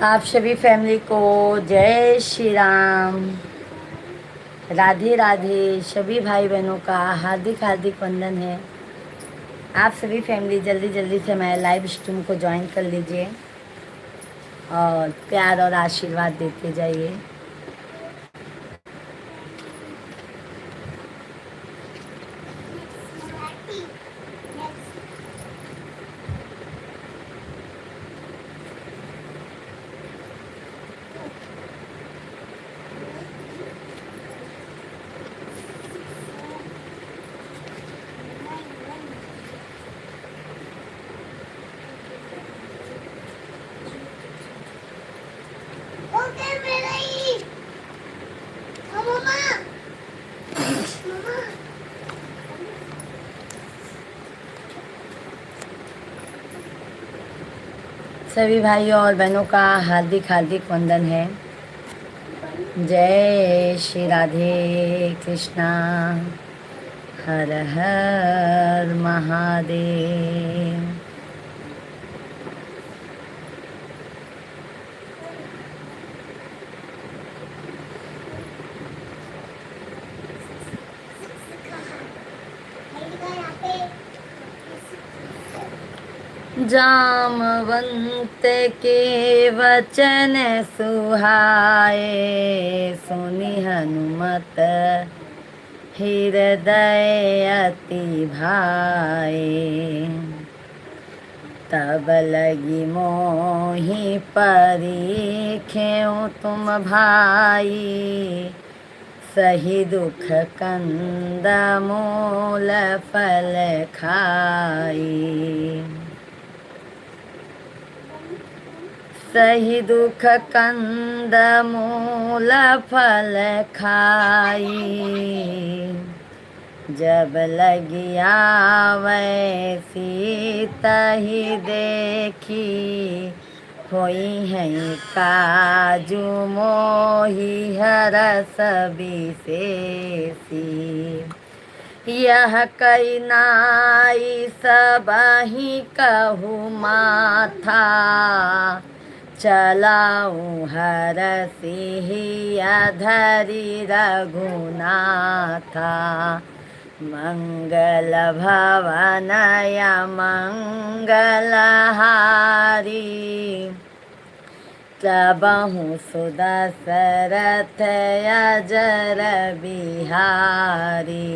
आप सभी फैमिली को जय श्री राम, राधे राधे। सभी भाई बहनों का हार्दिक हार्दिक वंदन है। आप सभी फैमिली जल्दी जल्दी से हमारे लाइव स्ट्रीम को ज्वाइन कर लीजिए और प्यार और आशीर्वाद देते जाइए। सभी भाइयों और बहनों का हार्दिक हार्दिक वंदन है। जय श्री राधे कृष्णा, हर हर महादेव। जामवंत के वचन सुहाए, सुनि हनुमत हृदय अति भाए। तब लगी मोहि परीखें तुम भाई, सही दुख कंद मूल फल खाई। सही दुख कंद मूल फल खाई, जब लगी आवे सीता ही देखी। होई है काजू मोहि हरस विशेषी। यह कई नाई सबहि कहु माथा, चलाऊं हर सिहिया धरि रघुनाथा। मंगल भवनय मंगल हारी, तबहु सुदशरथ अजर बिहारी।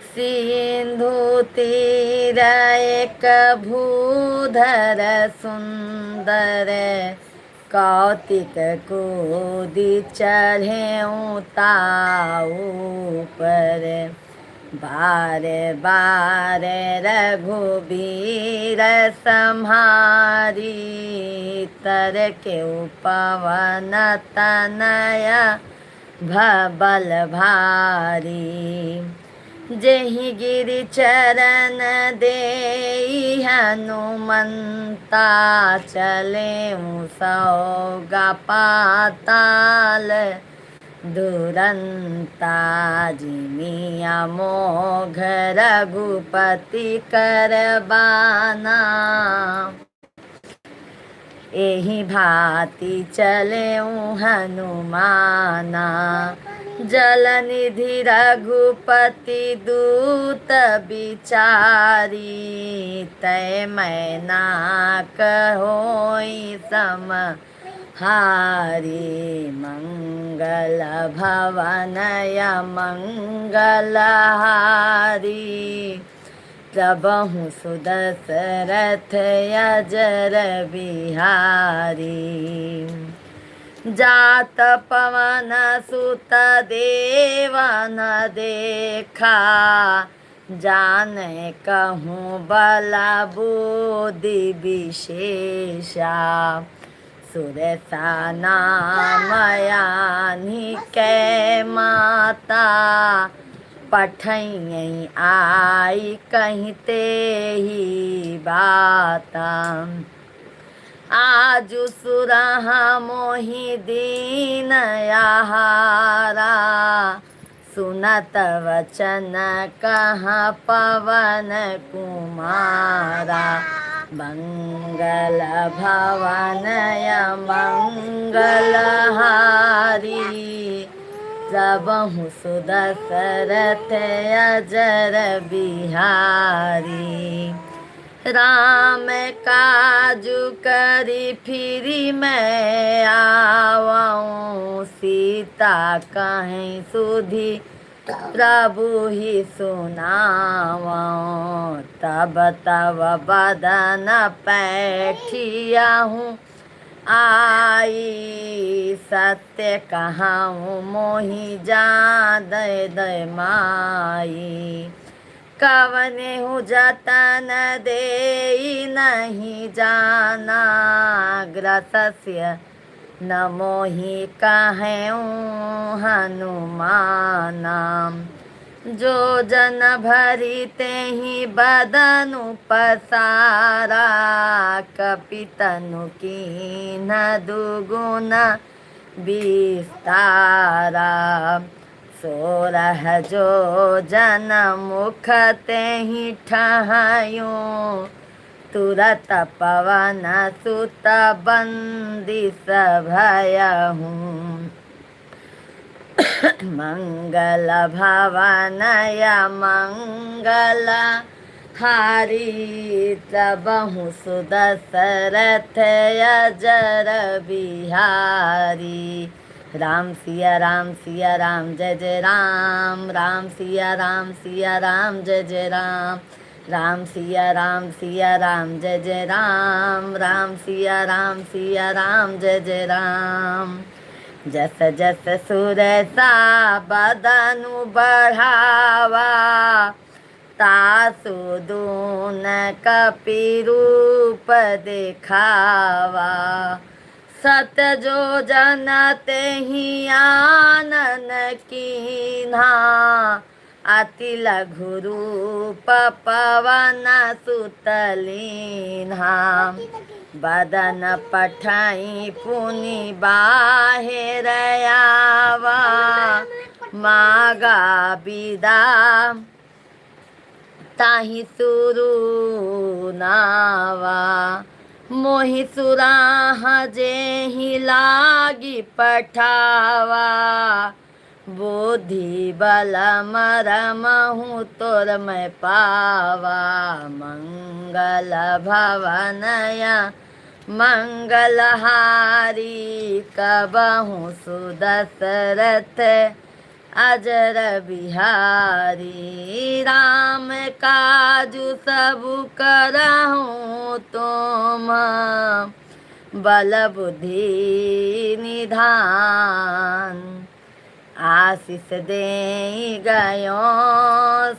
सिंधु तीर एक भूधर सुंदर, कौतिक कूदि चढ़े ताऊ पर। बार बार रघुबीर सम्हारी, तर के पवन तनया भबल भारी। जेहि गिरि चरण देई हनुमंता, चले सौगा पाताल दुरंता। जिमिया मोघ रघुपति करबाना, एहि भांति चले हनुमाना। जलनिधि रघुपति दूत बिचारी, तै मैना होई सम हारी। मंगल भवनय मंगल हारी, तबहु सुदशरथ अजर बिहारी। जात पवन सुत देवन देखा, जाने कहूँ बला बुद्धि विशेषा। सुरसा नाम यानी कै माता, पठई आई कहते ही बाता। आजु सुरहा मोहि दीन आहारा, सुनत वचन कहाँ पवन कुमारा। मंगल भवनय मंगलहारी सबहु सुदशरथ अजर बिहारी राम काजू करी फिरी मैं आवऊँ सीता कहीं सुधी प्रभु ही सुनावऊँ तब तब बदन पैठिया हूँ आई सत्य कहाऊँ मोहि जा दय दय माई कवने हूँ जतन दे नहीं जाना ग्रसस्य न मोहि कहूँ हनुमाना जो जन भरी ते ही बदनु पसारा कपितनु कीन दुगुन विस्तारा सोरह जो जन मुख ते ही ठहयूं तुरत पवन सुत बंदिस भयहूँ मंगल भवनय मंगल हारी सबहु सुदशरथ अजर बिहारी राम सिया राम जय जय राम राम सिया राम जय जय राम राम सिया राम जय जय राम राम सिया राम जय जय राम जस जस सुर सा बदनु बढ़ावा तासु दून कपि रूप दिखावा सत जो जन ते ही आनन कीन्हा अति लघु रूप पवन सुत लीन्हा बदन पठाई पुनि बाहिर आवा मागा बिदा ताहि सुरु नावा मोहि सुराह जेहि लागी पठावा बुद्धि बल मरमहु तोर मैं पावा मंगल भवनय मंगलहारी कबहु सुदशरथ अजर बिहारी राम काजू सबु करहूँ तुम बल बुद्धि निधान आशीष दे गयो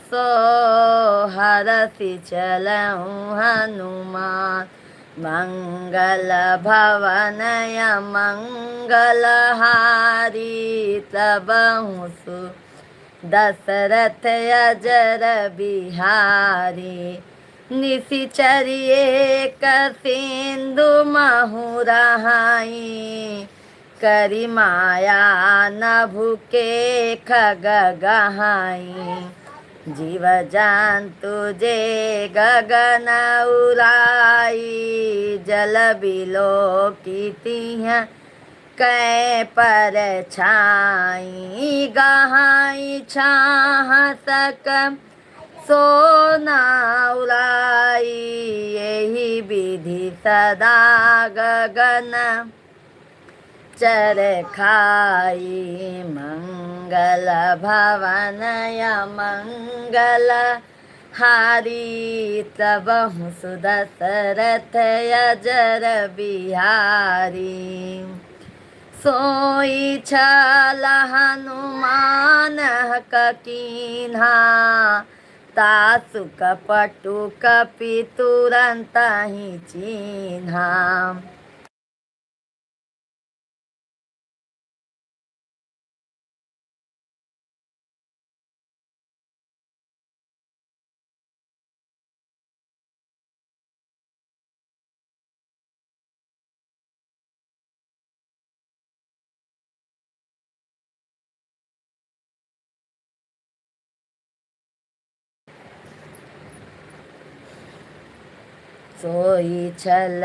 सो हरसि चलऊँ हनुमान मंगल भवनय मंगलहारी सबहु दशरथ अजर बिहारी निशिचरिए सिंधु महुरहाई करी माया नभु के खग गहाई जीव जंतु जे गगन उड़ाई जल बिलो कीतिह कै पर छाई गहाई छाह सक सोना उड़ाई यही विधि सदा गगन चर खाई मंगल भवनय मंगल हारी सबहु सुदशरथ अजर बिहारी सोई छल हनुमान कीन्हा तासु कपटु कपि तुरंत ही चिन्हा सोई छल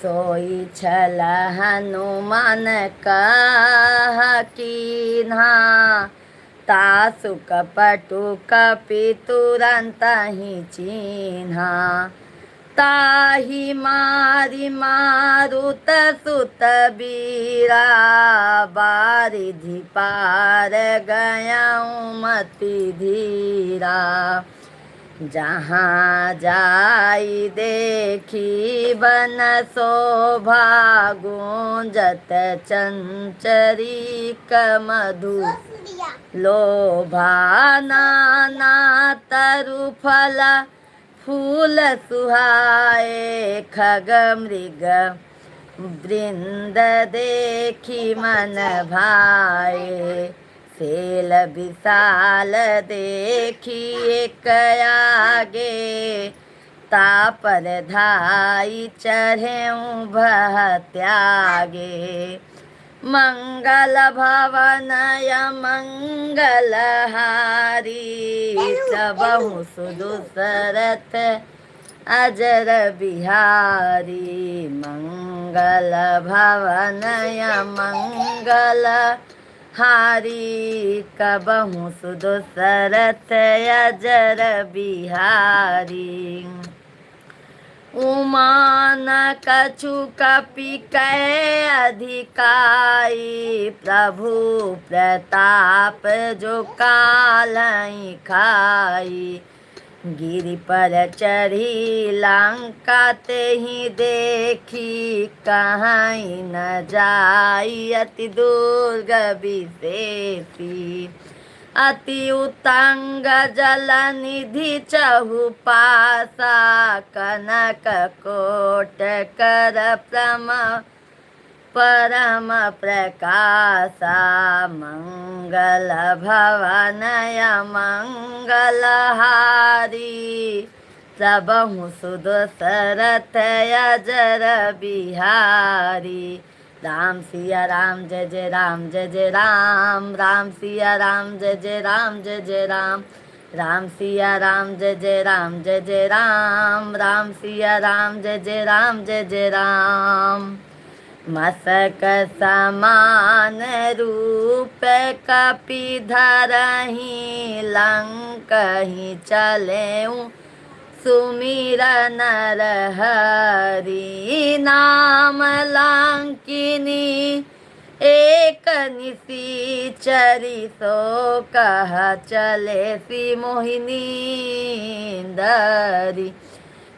सोई छल हनुमान कह कीन्हा, तासु कपटु कपि तुरंत ही चिन्हा। ताहि मारि मारुत सुत बीरा, बारिधि पार गयऊँ मति धीरा। जहाँ जाई देखी बन शोभा, गूंजत चंचरीक मधु लोभा। नाना तरु फल फूल सुहाए, खग मृग वृंद देखी मन भाए। सेल विशाल देखी एक आगे, तापर धाई चढ़ेऊँ भह त्यागे। मंगल भवन मंगल हारी, सबहु सुदुसरथ अजर बिहारी। मंगल भवन मंगल हारी, कबहु सुदुसरथ अजर बिहारी। उमान कछु कपि कै अधिकाई, प्रभु प्रताप जो कालहि खाई। गिरि पर चढ़ी लंका ते ही देखी, कहीं न जाई अति दुर्ग विशेषी। अति उत्तंग जल निधि चहुपासा, कनक कोट कर परम प्रकाशा। मंगल भवन मंगल हारी, सबहु सुदशरथ अजर बिहारी। राम सिया राम जय जय राम जय जय राम, राम सिया राम जय जय राम जय जय राम। राम सिया राम जय जय राम जय जय राम, राम सिया राम जय जय राम जय जय राम। मसक समान रूप कपि धरहि, लंकहि चलेऊ सुमिरन नरहरि। नाम लंकिनी एक निशिचरी, सो कह चले सी मोहिनी दरी।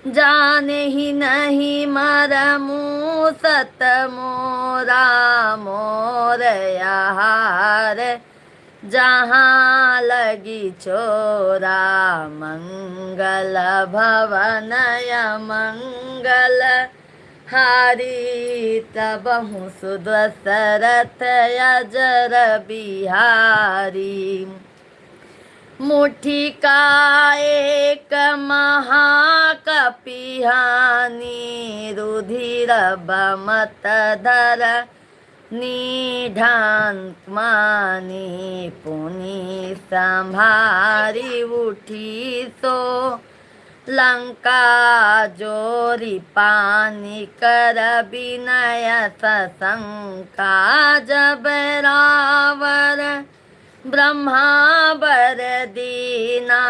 जाने ही नहीं मरमु सत मोरा, मोर आहार जहाँ लगी चोरा। मंगल भवन मंगल हारी, तबहु सुदशरथ अजर बिहारी। मुट्ठी का एक महाकपिहानी, रुधिर बमत धर निढान मानी। पुनि संभारी उठी सो लंका, जोरी पानी कर विनय सशंका। जब रावण ब्रह्मा बर दीना,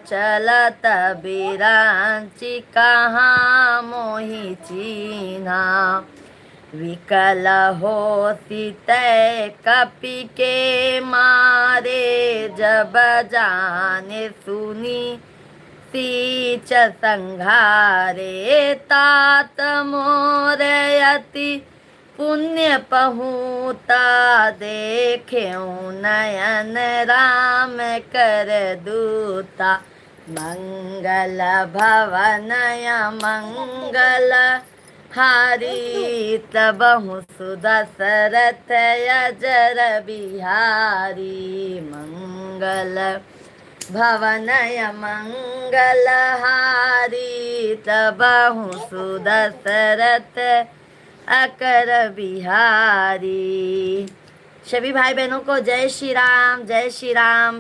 चलत बिरांची कहाँ मोहि चीन्हा। विकल हो तै कपि के मारे, जब जाने सुनी सीच संघारे। तात मोर अति पुण्य पहुता, देखेऊ नयन राम कर दूता। मंगल भवन मंगल हारी, तबहु सुदशरथ अजर बिहारी। मंगल भवन मंगल हारी, तबहु सुदशरथ अकर बिहारी। सभी भाई बहनों को जय श्री राम,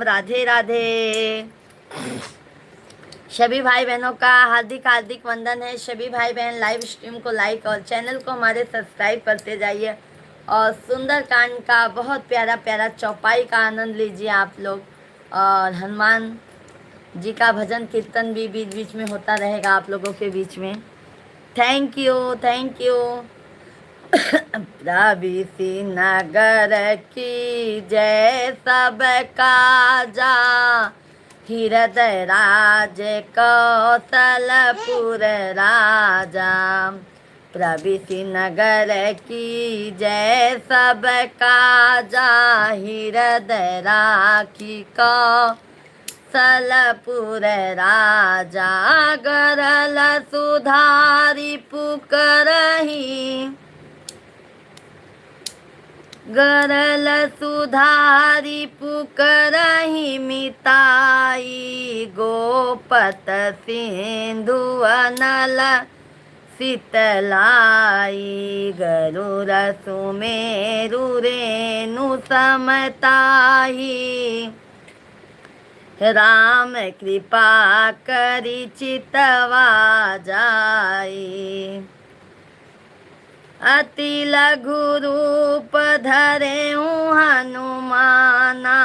राधे राधे। सभी भाई बहनों का हार्दिक हार्दिक वंदन है। सभी भाई बहन लाइव स्ट्रीम को लाइक और चैनल को हमारे सब्सक्राइब करते जाइए और सुंदरकांड का बहुत प्यारा प्यारा चौपाई का आनंद लीजिए आप लोग। और हनुमान जी का भजन कीर्तन भी बीच बीच में होता रहेगा आप लोगों के बीच में। Thank you, thank you. प्रभृति नगर की जय सब काजा, हृदय राज कौशलपुर राजा। प्रभृति नगर की जय सब काजा, हृदय राखी कौशलपुर राजा। गरल सुधारी पुकरही, गरल सुधारी पुकरही मिताई। गोपत सिंधु अनल शीतलाई, गरुर सुमेरु रेणु समताही। राम कृपा करी चितवा जाई, अति लघु रूप धरे हनुमाना।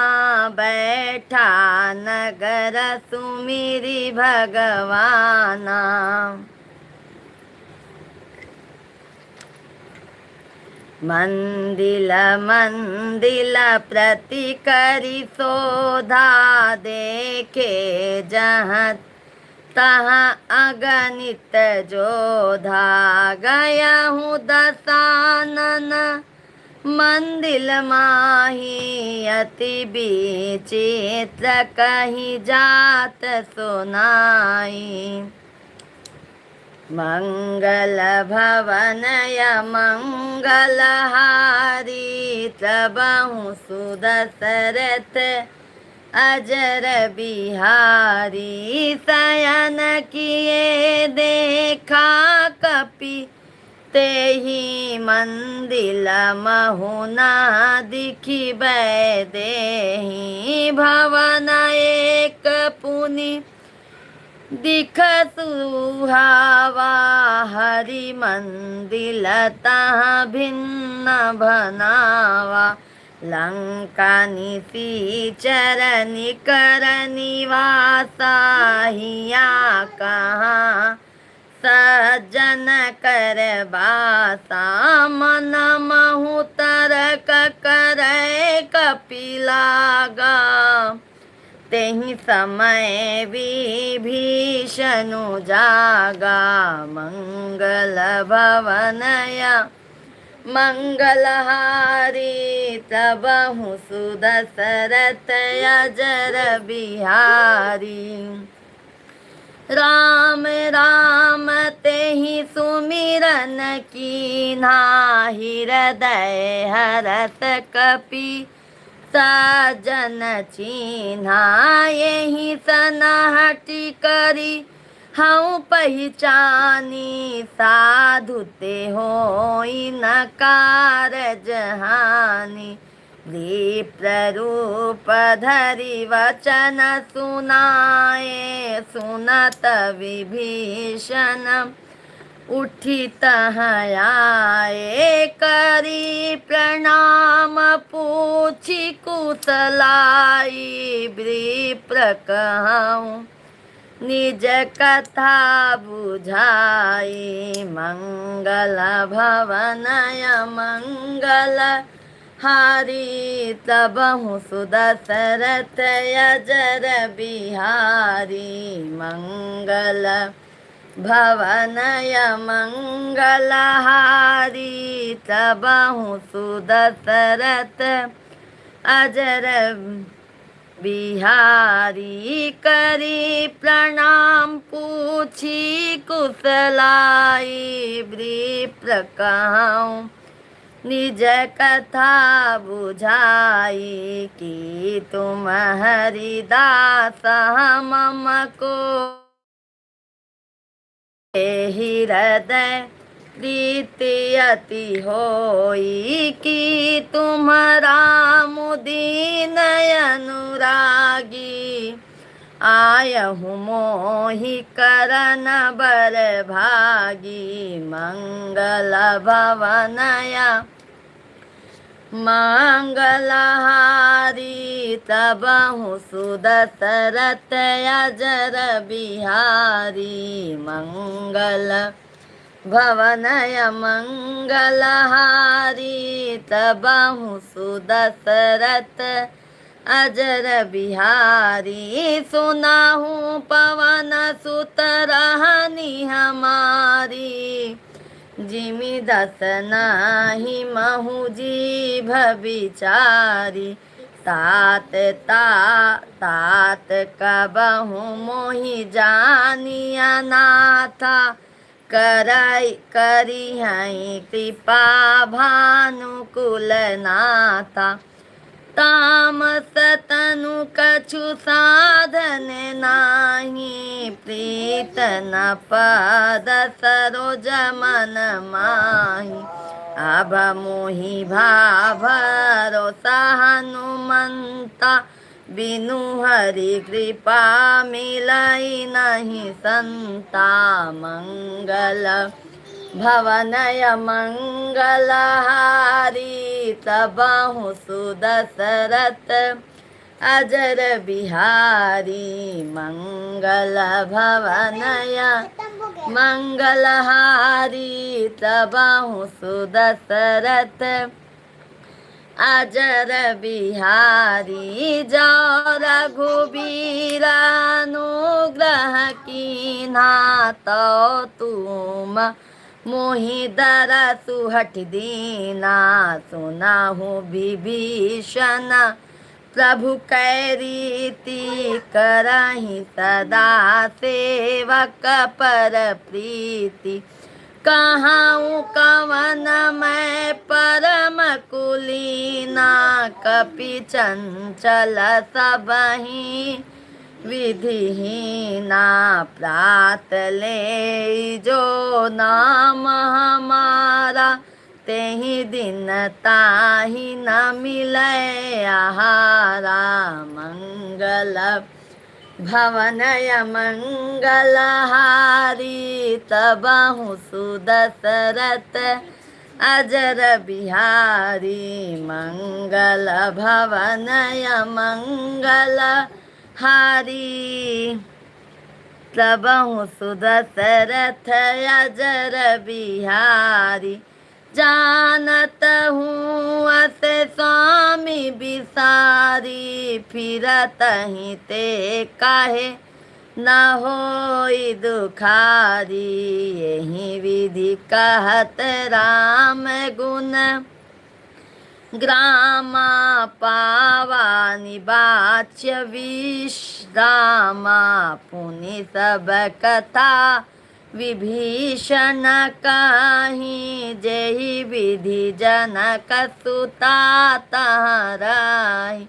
बैठा नगर सुमिरी भगवाना, मंदिल मंदिल प्रति करी शोधा। देखे जहाँ तहाँ अगणित जोधा, गया हूँ दशानन मंदिल माही। अति विचित्र कहीं जात सुनाई, मंगल भवन या मंगलहारी। तबहु सुदशरथ अजर बिहारी, शयन किए देखा कपि। तेहि मंदिल महुना दिखि देहि। भवन एक पुनि दिख सुहावा, हरि मंदिल तहाँ भिन्न बनावा। लंका निशिचर निकर निवासा, हिया कहाँ सज्जन कर बासा। मन महु तरक करे कपिलागा, तेहि समय विभीषणु जागा। मंगल भवनया मंगलहारी, तबहु सुदशरथ अजर बिहारी। राम राम तेहि सुमिरन कीन्हा, हृदय हरत कपि सजन चिन्हा। यही सनहटि करी हऊँ पहचानी, साधु ते होई न कारज हानि। विप्र रूप धरि वचन सुनाए, सुनत विभीषण उठी तहाँ आए। करी प्रणाम पूछी कुशलाई, विप्र कहूँ निज कथा बुझाई। मंगल भवनय मंगल हारी, तबहु सुदशरथ अजर बिहारी। मंगल भवनय मंगलहारी, तबहु सुदशरथ अजर बिहारी। करी प्रणाम पूछी कुशलाई, विप्र कहूँ निज कथा बुझाई। कि तुम हरिदास मम को हृदय प्रीति अति होई। कि तुम राम दीन अनुरागी, आयहु मोहि करन बर भागी मंगल भवनया मंगलहारी तबहु सुदशरथ अजर बिहारी मंगल भवनय मंगलहारी तबहु सुदशरथ अजर बिहारी सुनाहू पवन सुत रहनी हमारी जिमि दस नाही महु जीभ बिचारी तात कबहु मोहि जानिया नाथा करी हई कृपा भानुकुल नाथा तामस तनु कछु साधन नाही प्रीत न पद सरोज मन माही अब मोहि भरोसा हनुमंता बिनु हरि कृपा मिलई नहीं संता मंगल भवनय मंगलहारी तबहु सुदशरथ अजर बिहारी मंगल भवनय मंगलहारी तबहु सुदशरथ अजर बिहारी जो रघुबीरानुग्रह कीन्हा तो तुम मोहि दर सुहट दीना सुनाहु विभीषण प्रभु कै रीति करहि सदा सेवक पर प्रीति कहाऊँ कवन मैं परम कुलीना कपि चंचल सबहि विधिहीना प्रात ले जो नाम हमारा तेहि दिन ताहि न मिलै आहारा मंगल भवनय मंगलहारी तबहु सुदशरथ अजर बिहारी मंगल भवनय मंगल हारी तबहु सुदशरथ अजर बिहारी जानत हूँ अस स्वामी बिसारी फिरत ही ते काहे न होई दुखारी यही विधि कहत राम गुण ग्रामा पावा निवाच्य विश्रामा पुनि सब कथा विभीषण कही जेहि विधि जनक सुता तहराई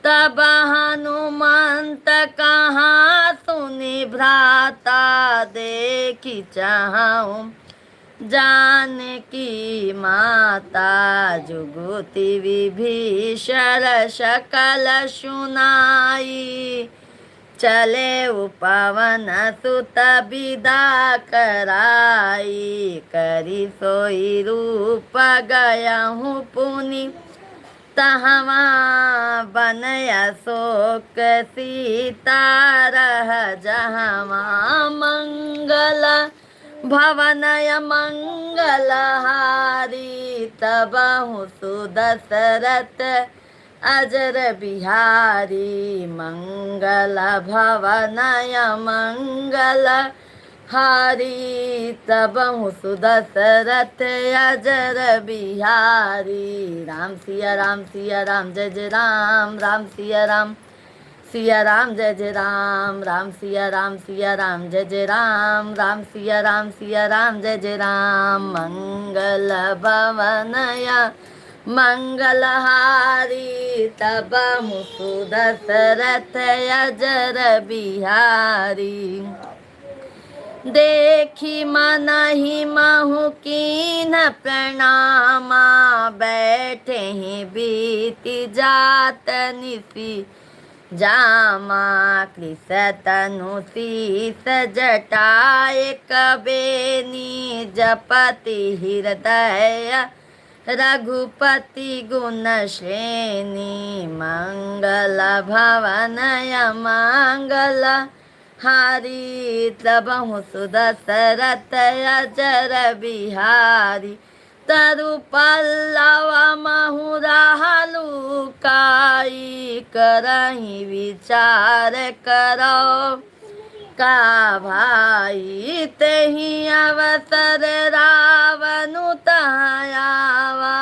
तब हनुमंत कहाँ सुनि भ्राता देखी चाहूँ जानकी माता जुगुति विभीषण सकल सुनाई चले उपवन सुत विदा कराई करी सोई रूप गयहूँ पुनि तहवा बनय शोक सीता रह जहवा मंगल भवनय मंगलहारी तबहु सुदशरथ अजर बिहारी मंगल भवनय मंगल हारी तबहु सुदशरथ अजर बिहारी राम सिया राम सिया राम जय जय राम राम सिया राम जय जय राम राम सिया राम जय जय राम राम सिया राम जय जय राम मंगल भवनय मंगलहारी तबहु सुदशरथ अजर बिहारी देखी मनहि महु कीन प्रणामा बैठे ही बीति जात निसी जामा कृषतनु शीस जटाए कबेनी जपति हृदय रघुपति गुण श्रेणी मंगल भवनय मंगल हारी तबहु सुदशरथ अजर बिहारी तरु पल्लव महुरालू काई करही विचार करो का भाई तेहि अवसर रावनु तहायावा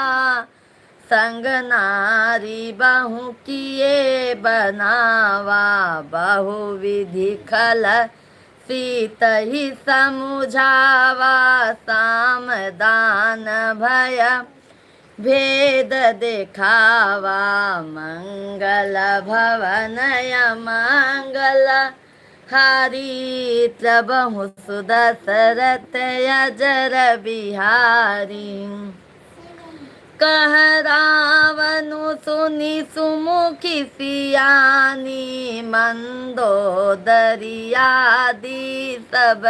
संग नारी बहु किए बनावा बहु विधि खल सीत ही समुझावा साम दान भय भेद देखावा मंगल भवनय मंगल हारी तबहु सुदशरथ अजर बिहारी कह रावनु सुनि सुमुखी सियानी मंदोदरियादि सब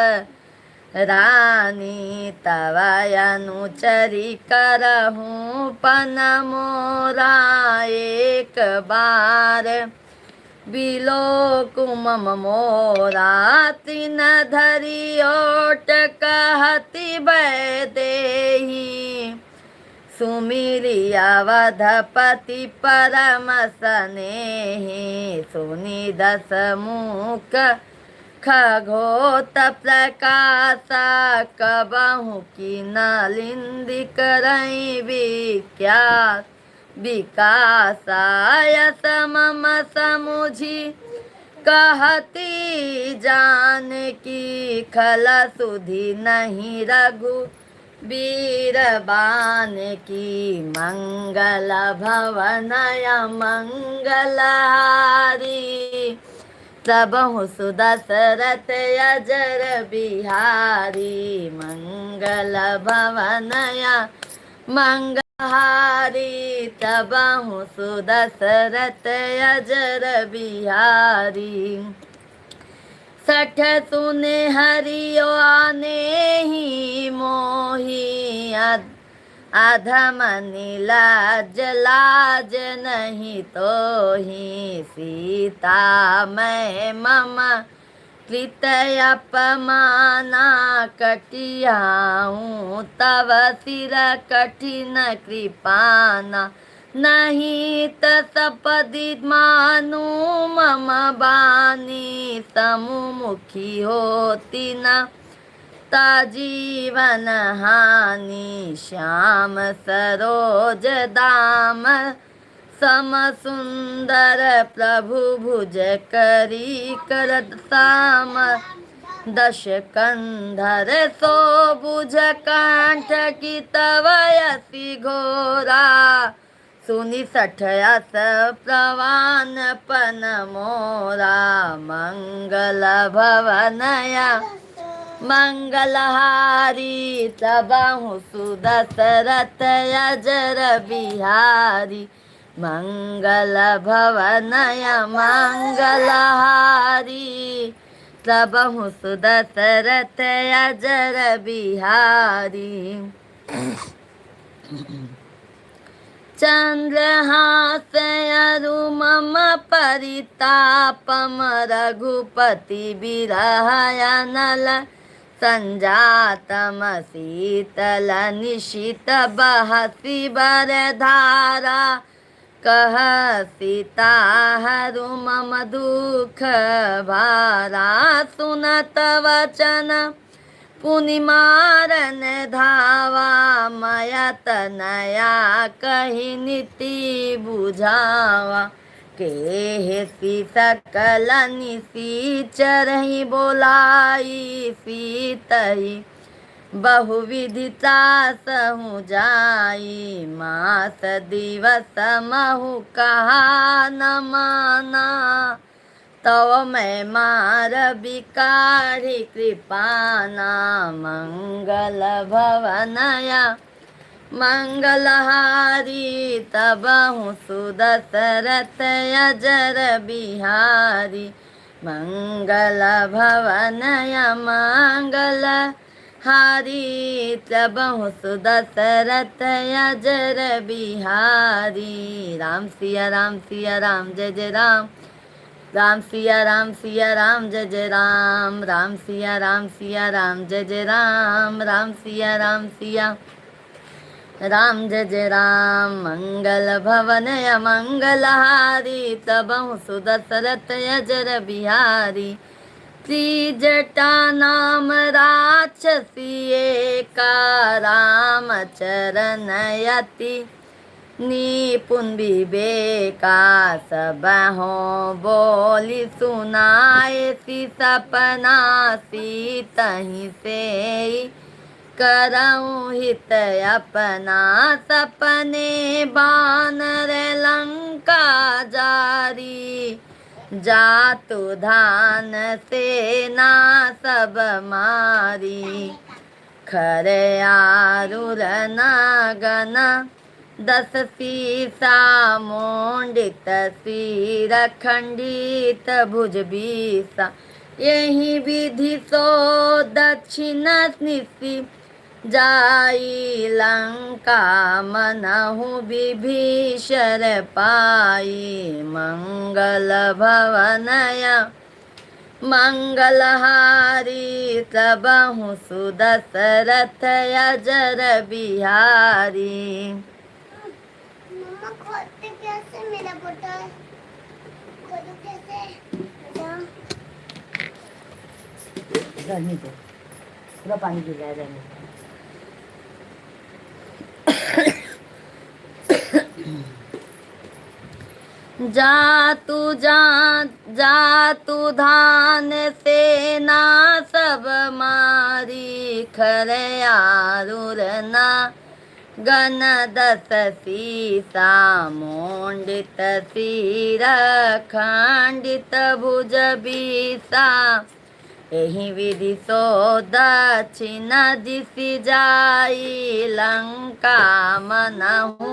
रानी तव अनुचरी करहूँ पन मोरा एक बार बिलो कुमम मोरा तिन धरी ओट कहती बैदेही सुमिरी अवधपति परम स्नेही सुनि दस मुख खगोत प्रकाशा कबहु की नलिंदी करई विख्यात विकासाय समम समुझी कहती जान की खल सुधि नहीं रघु वीरबान की मंगल भवनय मंगलहारी सबहु सुदशरथ अजर बिहारी मंगल भवनय मंगलहारी सबहु सुदशरथ अजर बिहारी सठ सुने हरियो आने ही मोही अधम नीलाज लाज नहीं तो ही सीता मैं मम कृत अपमाना कटियाऊँ तव सिर कठिन कृपाना नहीं तपदि मानु मम बानी समुमुखी होती न जीवन हानि श्याम सरोज दाम सम सुंदर प्रभु भुज करी कर साम दश कंधर सो बुझ कांठ की तवयसी घोरा सुनि सठयस प्रवान पन मोरा मंगल भवनया मंगलहारी तबहु सुदशरथ अजर बिहारी मंगल भवनय मंगलहारी तबहु सुदशरथ अजर बिहारी चंद्रहास अरु मम परितापम रघुपति बिरह अनल संजातम शीतल निशित बहसी बर धारा कह सीता हरु मम दुख भारा सुनत वचन पुनि मारन धावा माया तनया कही नीति बुझावा के सकल निसीचरहि बोलाई सीतहि बहुविधिता सहु जाई मास दिवस महु कहा न माना तव मैं मार बिकारी कृपाना मंगल भवनया मंगलहारी तबहु सुदशरथ अजर बिहारी मंगल भवनय मंगल हारी तबहु सुदशरथ अजर बिहारी। राम सिया राम सिया राम जय जय राम राम सिया राम सिया राम जय जय राम राम सिया राम सिया राम जय जय राम राम सिया राम जय जय राम। मंगल भवनय मंगलहारी तबहु सुदशरथ अजर बिहारी त्रिजटा नाम राक्षसी एका राम चरण यति निपुण विवेका सबहो बोली सुनाए सी सपना सी तहीं से करऊँ हित अपना सपने बानर लंका जारी जातु धान सेना सब मारी खरे आरुर नागना दस सीसा मोंडित सिर खंडित भुज बीसा यही विधि सो दक्षिण निशि जाई लंका मनहु विभीषण पाई मंगल भवनय मंगलहारी तबहु सुदशरथ अजर बिहारी। मम्मा खोलते कैसे मेरा बोतल खोलो कैसे रहने दो पूरा पानी गिर रहा है रहने दो। जातु धान सेना सब मारी खरे आरुर ना गण दस सीसा मोंडित सिर खंडित भुज बीसा एहि विधि सो दक्षिण दिशि जाई लंका मनहु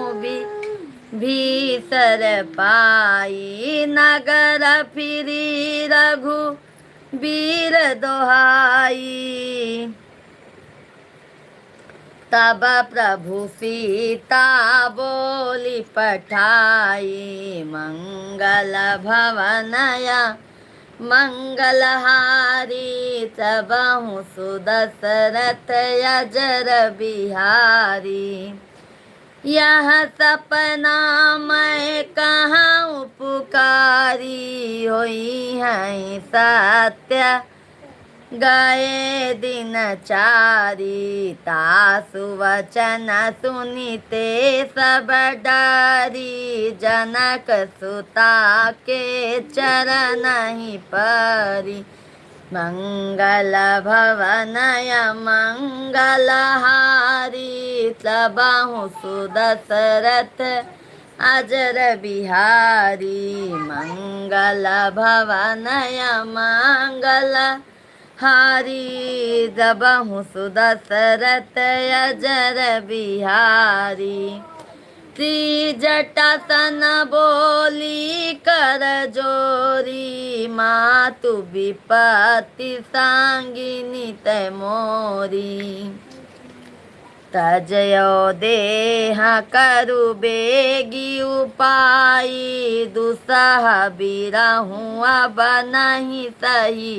भीसर पाई नगर फिरी रघु वीर दोहाई तब प्रभु सीता बोली पठाई मंगल भवनय मंगलहारी तबहु सुदशरथ अजर बिहारी। यह सपना मैं कहाँ पुकारी होई है सत्य गए दिन चारी तासु वचन सुनीते सब डारी जनक सुता के चरण ही परी मंगल भवनय मंगलहारी तबहु सुदशरथ अजर बिहारी मंगल भवनय मंगल हारी तबहु सुदशरथ अजर बिहारी। त्रिजटा सन बोली कर जोरी मातु विपत्ति सांगिनी तै मोरी तजयो देह करु बेगी उपाई दुसह बिरहूँ अब नहीं सही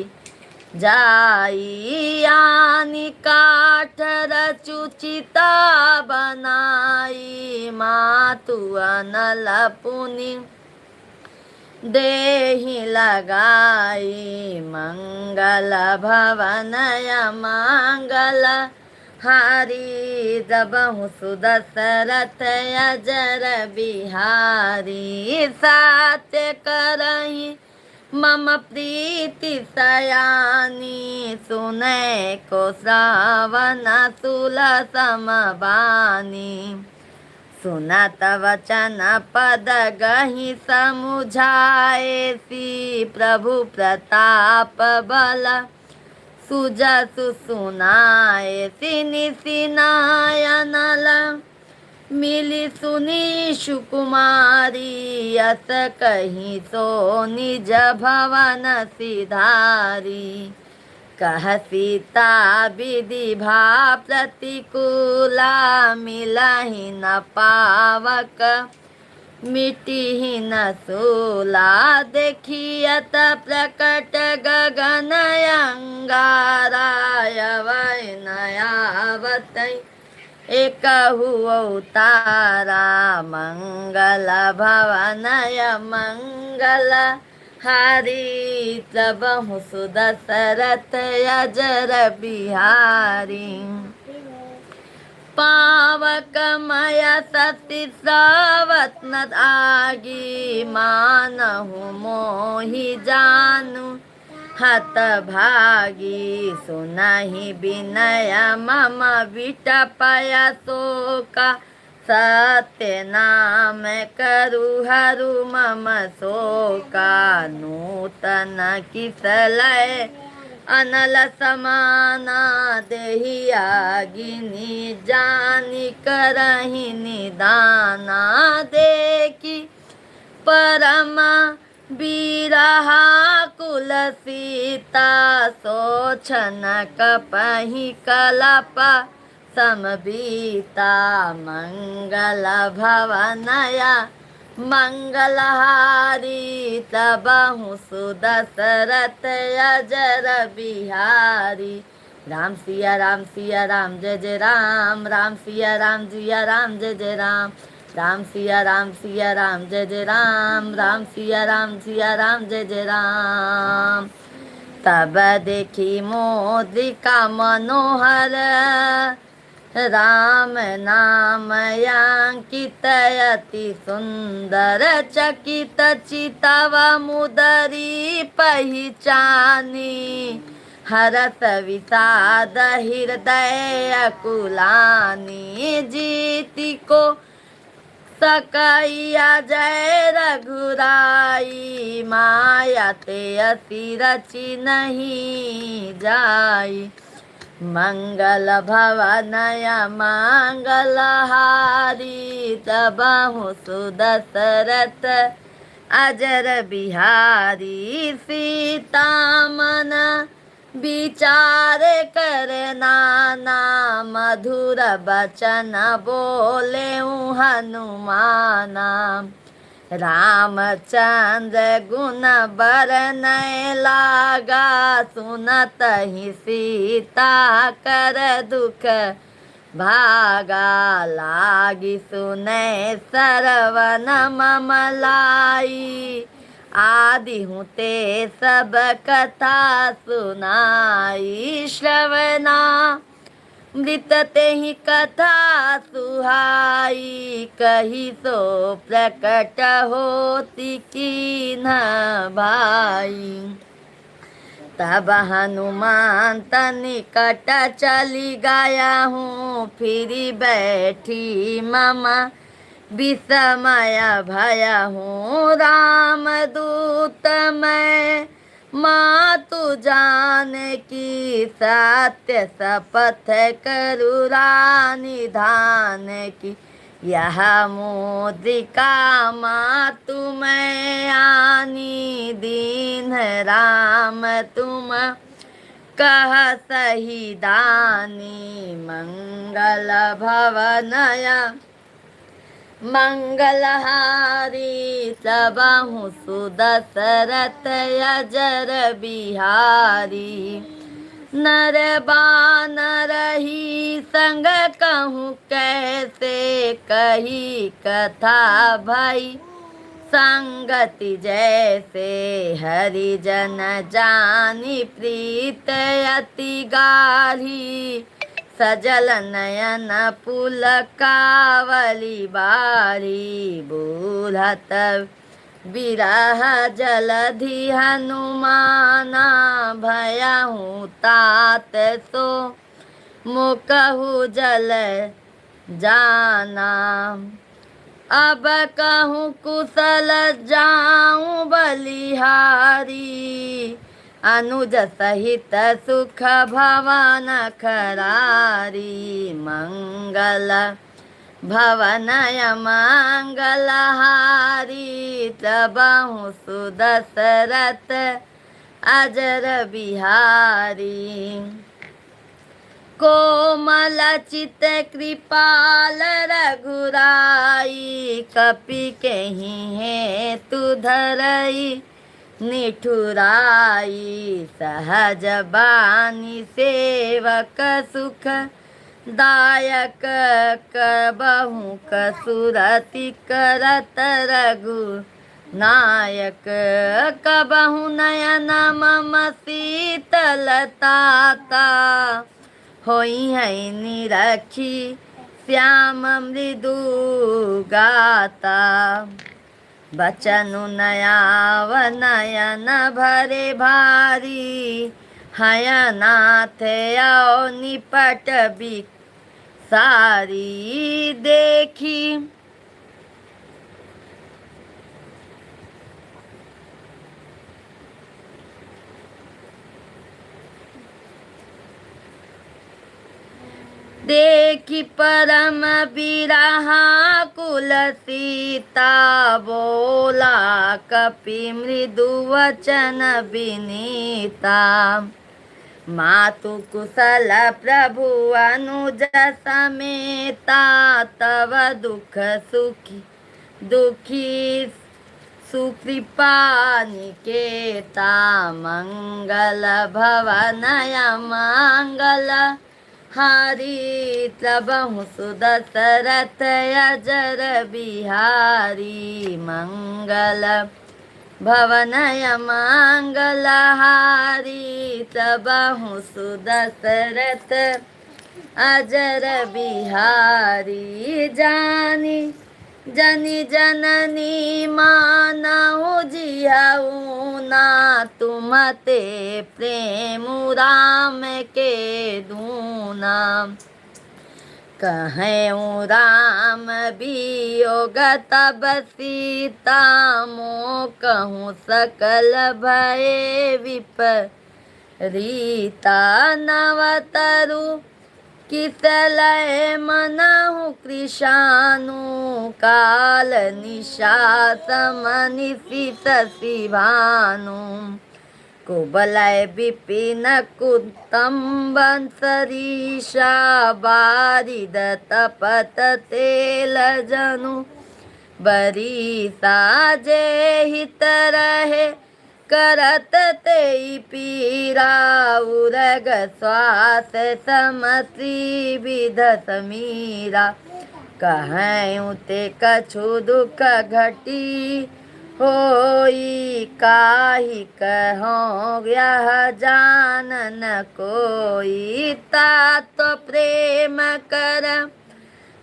जाई आनी काठ रचुचिता बनाई मातु अनल पुनि देहि लगाई मंगल भवनय मंगल हारी तबहु सुदशरथ अजर बिहारी सत्य करहि मम प्रीति सयानी सुने को श्रावण सुल समबानी सुनत वचन पद गहि समुझाए सी प्रभु प्रताप बल सुजसु सुनाए सिनि सिनायनल मिली सुनी सुकुमारी अस कहीं सो निज भवन सिधारी कह सीता विधि भा प्रतिकूला मिलहि न पावक मिटी ही न सोला देखियत प्रकट गगन अंगाराय नयावत एकहु अवतारा मंगल भवनय मंगल हारी तबहु सुदशरथ अजर बिहारी पावक मय सती सवत्न आगी मानहु मोहि जानु हत भागी सुनहि विनय मम विटपय शोका सत्य नाम करु हरु मम शोका नूतन किसलय अनल समाना देहिया गिनी जानी करहि निदाना देखी परम बीरहा कुल सीता सोछन कपहि कलप समबीता मंगल भवनया मंगलहारी तबहु सुदशरथ अजर बिहारी राम सिया राम जय जय राम राम सिया राम जय जय राम राम सिया राम जय जय राम सिया राम जय जय राम तब देखी मोदिका मनोहर राम नाम अंकित अति सुंदर चकित चितव मुदरी पहचानी हरस विषाद हृदय अकुलानी जीति को सकैया जय रघुराई माया ते अति रचि नहीं जाई मंगल भवनय मंगलहारी तबहु सुदशरथ अजर बिहारी सीता मन विचार कर नाना मधुर बचन बोले हनुमाना रामचंद्र गुण बरनय लागा सुनत ही सीता कर दुख भागा लागी सुने सरवन ममलाई आदि हूँ ते सब कथा सुनाई श्रवणा मृत ते ही कथा सुहाई कही सो प्रकट होती कीन्ह भाई तब हनुमान तनिकट चली गया हूँ फिरी बैठी ममा विस्मय भया हूँ राम दूत मैं मातु जान की सत्य शपथ करुरा निधान की यह मुद्रिका मातु मैं आनी दीन राम तुम कह सही दानी मंगल भवनया मंगलहारी तबहु सुदशरथ अजर बिहारी नर बानर ही संग कहूँ कैसे कही कथा भई संगति जैसे हरिजन जानी प्रीत अति गाढ़ी सजल नयन पुलकावली बारी बूढ़त विरह जलधि हनुमाना भयहु तात सो मुकहु जल जाना अब कहूँ कुशल जाऊं बलिहारी अनुज सहित सुख भवन खरारी मंगल भवनय मंगलहारी तबहु सुदशरथ अजर बिहारी। कोमल चित कृपाल रघुराई कपि केहि हेतु धरई निठुराई। सहज बानी सेवक सुख दायक कबहु कसुरति करत रघु नायक। कबहु नयन मम शीतलताता होई है निरखी श्याम मृदु गाता। बचनु नयाव नयन भरे भारी हयनाथ आओ निपट सारी देखी। देखी परम बिरहा कुल सीता बोला कपि मृदु वचन विनीता। मातु कुशल प्रभु अनुज समेता तव दुख सुखी दुखी सुकृपा निकेता। मंगल भवनय मंगल हारी तबहु सुदशरथ अजर बिहारी। मंगल भवनय मंगलहारी तबहु सुदशरथ अजर बिहारी। जानी जनि जननी मानहु जियऊ ना तुम ते प्रेम राम के दूना। कहेऊ राम वियोग तब सीता मो कहूँ सकल भय विपरीता। नवतरु किसलय मनहु कृशानु काल निशा समनिशित शिवानु। कुबलय विपिन कुतुम्ब सरीषा बारिद तपत तेल जनु बरीसा। जे हित रहे करत तेई पीरा उरग श्वास समति विध समीरा। कहूँ ते कछु दुख घटी होई काहि कहों यह जानन कोई। तात प्रेम कर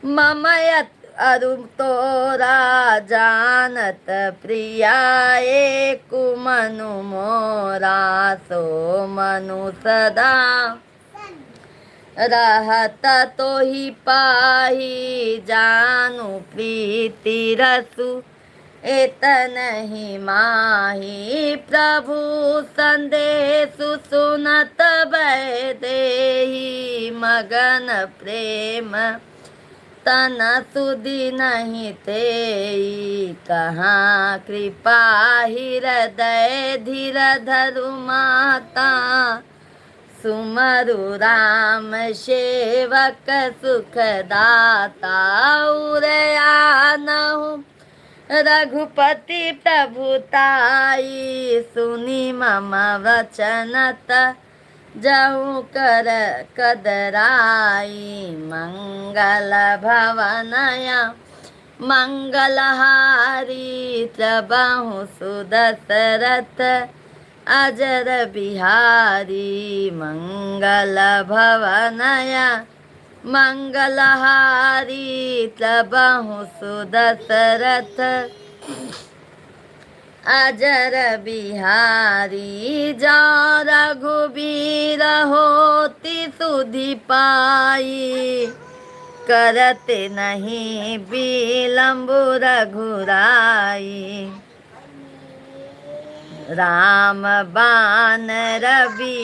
ममयत अरु तोरा जानत प्रिया एक मनु मोरा। सो मनु सदा रहत तो ही पाही जानु प्रीति रसु एतनहि माही। प्रभु संदेशु सुनत भय देहि मगन प्रेम तन सुधि नहीं तेई। कहाँ कृपा हृदय धीर धरु माता सुमरु राम सेवक सुखदाता। उरयानहु रघुपति प्रभुताई सुनी मम वचनत जाऊं कर कदराई। मंगल भवनया मंगलहारी तबहु सुदशरथ अजर बिहारी। मंगल भवनया मंगलहारी तबहु सुदशरथ अजर बिहारी। जा रघुबीर होती सुधि पाई करते नहीं विलम्ब रघुराई। राम बान रवि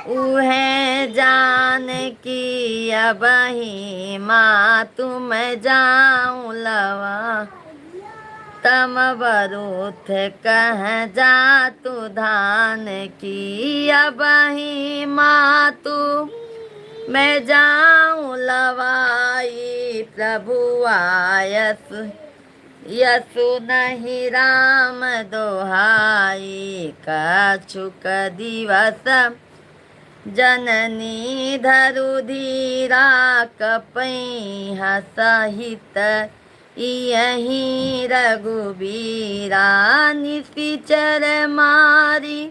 उहे जान की अबही माँ तुम जाऊँ लवा तम बरूथ कह जा तू धान की अबही माँ तू मैं जाऊँ लवाई प्रभु आयस यसु नहीं राम दोहाई कछुक दिवस जननी धरु धीरा कपई सहित यही रघुबीरा निश्चर मारी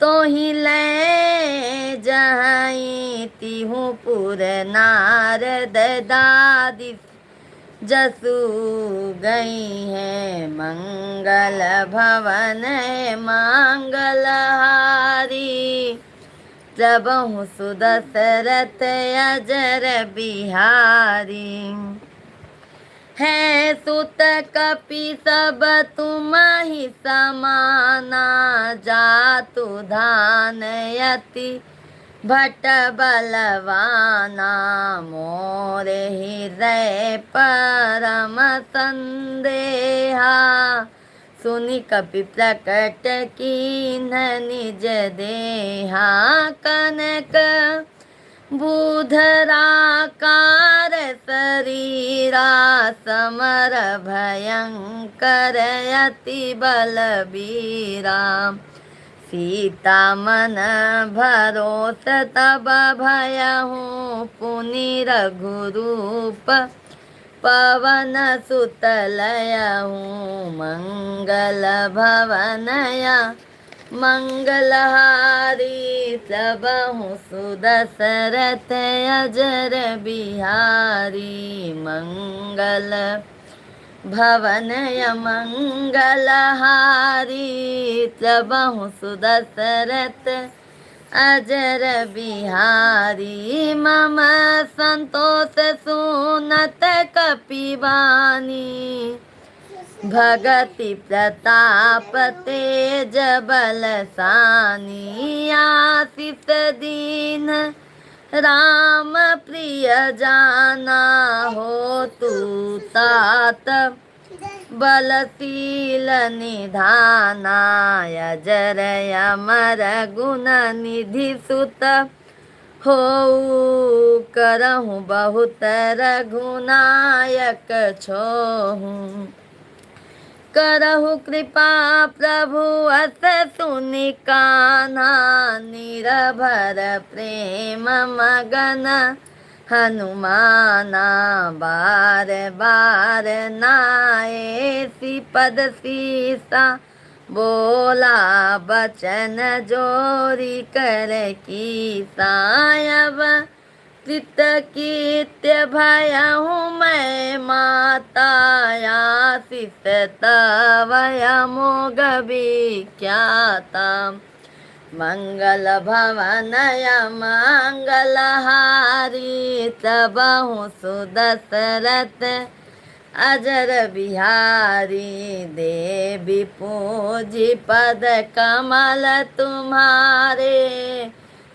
तो ही ले जहीं तिहु पुर नारद दादी जसु गई है मंगल भवन मंगल हारी प्रभु सुदशरथ अजर बिहारी है सुत कपि सब तुम ही समाना जातु धान यति भट बलवाना मोर हृदय परम संदेहा सुनि कपि प्रकट कीन्ह निज देहा कनक बुधराकार शरीरा समर भयंकर अति बलबीरा सीता मन भरोस तब भयहु पुनि रघुरूप पवन सुत लयहु मंगल भवनया मंगलहारी सबहु सुदशरथ अजर बिहारी मंगल भवनय मंगलहारी सबहु सुदशरथ अजर बिहारी मम संतोष सुनत कपिवानी भगति प्रताप तेज बलसानी आशीष दीन राम प्रिय जाना हो तू तात बलशील निधाना अजर अमर गुण निधि सुत हो करहु बहुत रघुनायक छोहूँ करहु कृपा प्रभु अस सुनि कान्हा निरभर प्रेम मगन हनुमाना बार बार नाए पद सीसा बोला बचन जोरी कर की सायब चित कीत्य भयहु मैं माता आशीष तवय मोग विख्याता मंगल भवनय मंगलहारी सबहु सुदशरथ अजर बिहारी देवी पूजी पद कमल तुम्हारे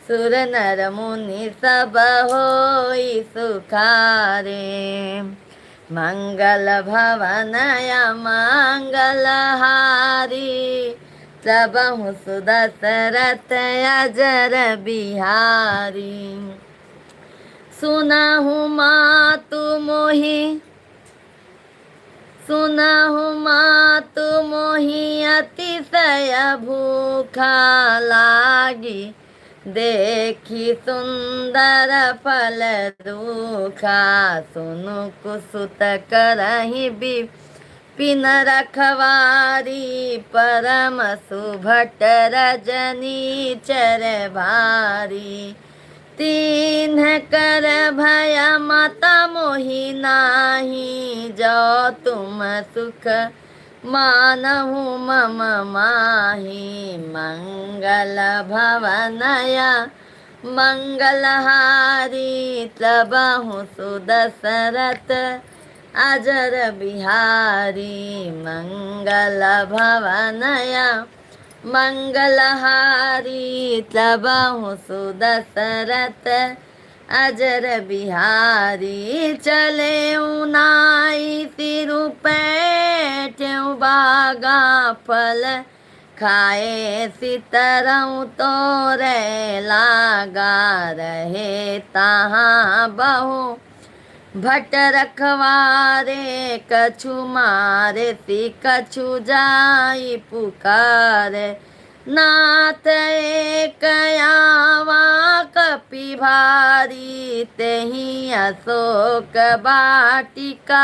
सुर नर मुनि सब होई सुखारे मंगल भवनय मंगलहारी सबहु सुदशरथ अजर बिहारी सुनहु मातु मोहि अतिशय भूखा लागी देखी सुंदर फल रूखा सुनु कुसुत करहि पिन रखवारी परम सुभट रजनी चर भारी तीन कर भय माता मोहि नाही जो तुम सुख मानहु मम माही मंगल भवनय मंगलहारी सबहु सुदशरथ अजर बिहारी मंगल भवनय मंगलहारी तबहु सुदशरथ अजर बिहारी चले उनाई सिरुपे ठेऊ बागा फल खाए सितरऊ तोरे लागा रहे तहाँ बहु भट रखवारे कछु मारे सी कछु जाई पुकारे नाथ एक आवा कपि भारी तेहि अशोक बाटिका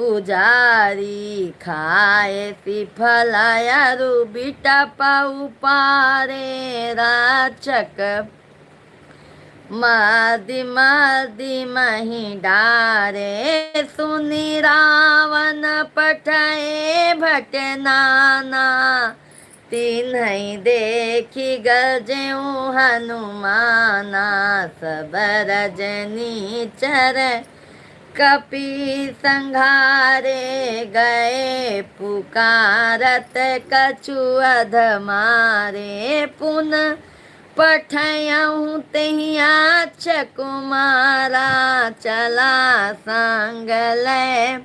उजारी खाए सी फलयरु बिटप उपारे राचक मदि मदि मही डारे सुनि रावण पठए भट नाना तिन्हि देखी गजेऊ हनुमाना सब रजनी चर कपि संघारे गए पुकारत कछु अध मारे पुन पठयऊँ तहिया कुमारा चला संग लय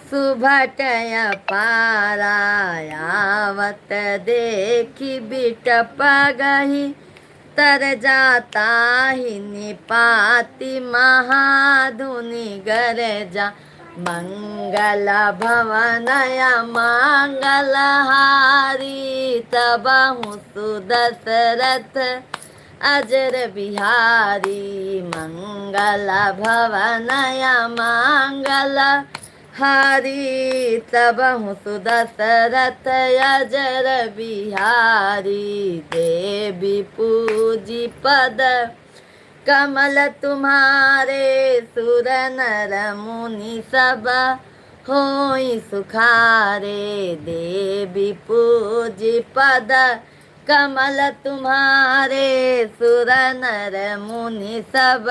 सुभटय पारा आवत देखी बिटप गही तर जाता ही निपाति महाधुनि गरजा मंगल भवनया मंगल हारी तबहु सुदशरथ अजर बिहारी मंगल भवनया मंगल हारी तबहु सुदशरथ अजर बिहारी देवी पूजी पद कमल तुम्हारे सुर नर मुनि सब होई सुखारे देवी पूजी पद कमल तुम्हारे सुर नर मुनि सब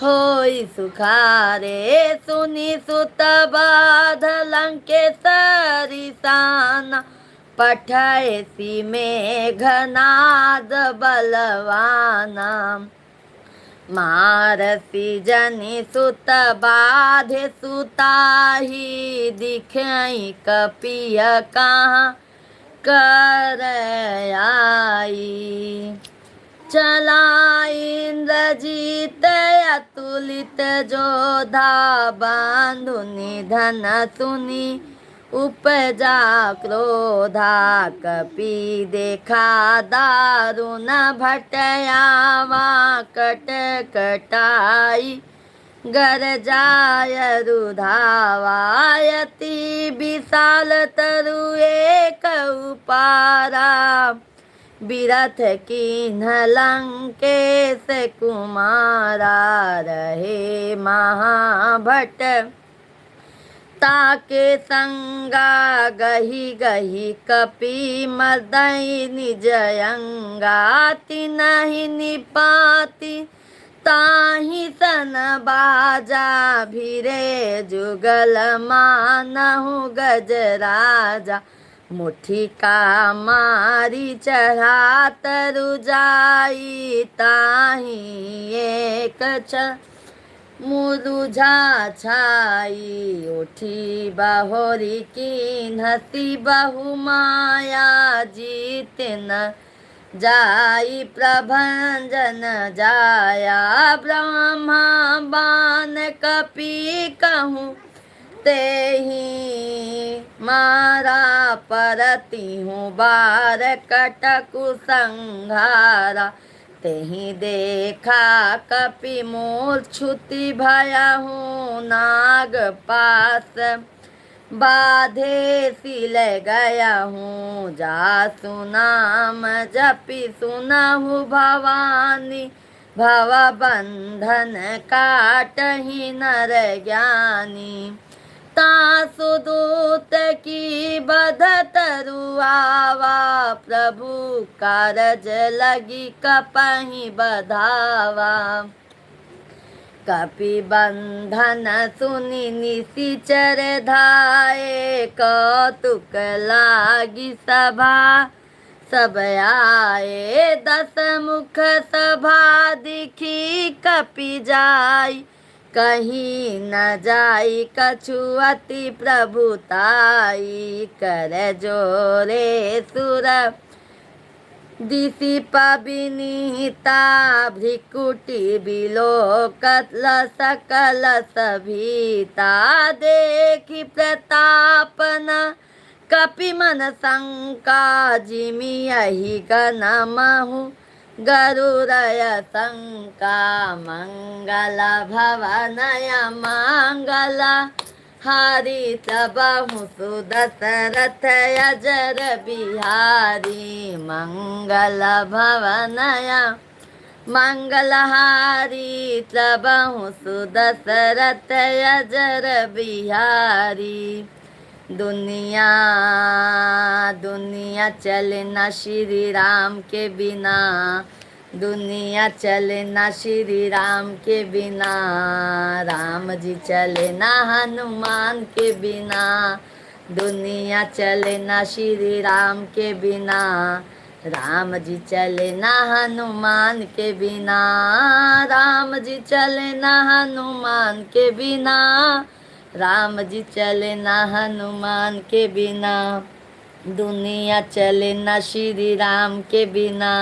होई सुखारे सुनि सुत बाध लंकेसरी साना पठय सी मेघनाद बलवाना मारसी जनि सुत बाधे सुताही दिखई कपिय कहाँ कर आई चला इंद्रजीत अतुलित जोधा बांधु निधन सुनी उपजा क्रोधा कपि देखा दारुण भटयावा कट कटाई गरजाय रुधावायति विशाल तरु एक उपारा बिरथ कीन्ह लंकेश कुमारा रहे महाभट ताके संगा गही गही कपि मदई निजयंगा तिनहि निपाति ताहि सन बाजा भिरे जुगल मानहु गजराजा मुट्ठी का मारी चढ़ा तरु जाई ताहि एक मुरुझा छाई उठी बहोरी कीन्हती बहु माया जीत न जाई प्रभंजन जाया ब्रह्मा बान कपि कहूँ तेहि मारा परती हूँ बार कटकु संघारा तेहि देखा कपि मूर्छुति भया हूँ नाग पास बाधे सिल गया हूँ जासु नाम जपि सुनहु भवानी भव बंधन काटहि नर ज्ञानी तासु दूत की बध तरुआवा प्रभु कारज लगी कपहि बधावा कपि बंधन सुनि निशिचर धाये कौतुक लागी सभा सब आए। 10 मुख सभा दिखी कपि जाई, कहीं न जाई कछु अति प्रभुताई। कर जोरे सुर दिशिप विनीता, भ्रिकुटी बिलोकत सकल सभीता। देखि प्रतापन कपि मन शंका, जिमि यही गण महु गरुड़य शंका। मंगल भवनय मंगल हारी, सबहु सुदशरथ अजर बिहारी। मंगल भवनय मंगलहारी, सबहु सुदशरथ अजर बिहारी। दुनिया दुनिया चले न श्री राम के बिना, दुनिया चले न श्री राम के बिना। राम जी चले न हनुमान के बिना, दुनिया चले न श्री राम के बिना। राम जी चले न हनुमान के बिना, राम जी चले न हनुमान के बिना। राम जी चले न हनुमान के बिना, दुनिया चले न श्री राम के बिना।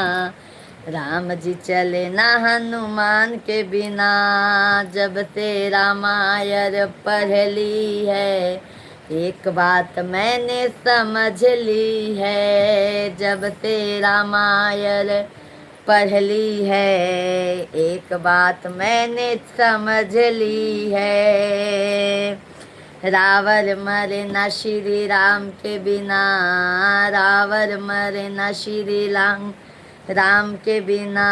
राम जी चले न हनुमान के बिना। जब से रामायण पढ़ ली है, एक बात मैंने समझ ली है। जब से रामायण पढ़ ली है, एक बात मैंने समझ ली है। रावण मरे न श्री राम के बिना, रावण मरे न श्री राम के बिना।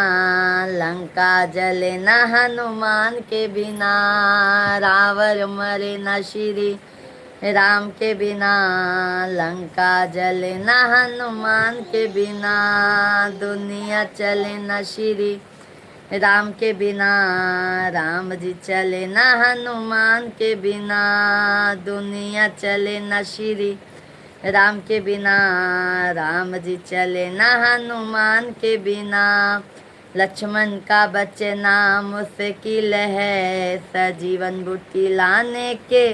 लंका जले न हनुमान के बिना, रावण मरे न श्री राम के बिना। लंका जले न हनुमान के बिना, दुनिया चले न श्री राम के बिना। राम जी चले न हनुमान के बिना, दुनिया चले न श्री राम के बिना। राम जी चले न हनुमान के बिना। लक्ष्मण का बचना मुश्किल है, सजीवन बूटी लाने के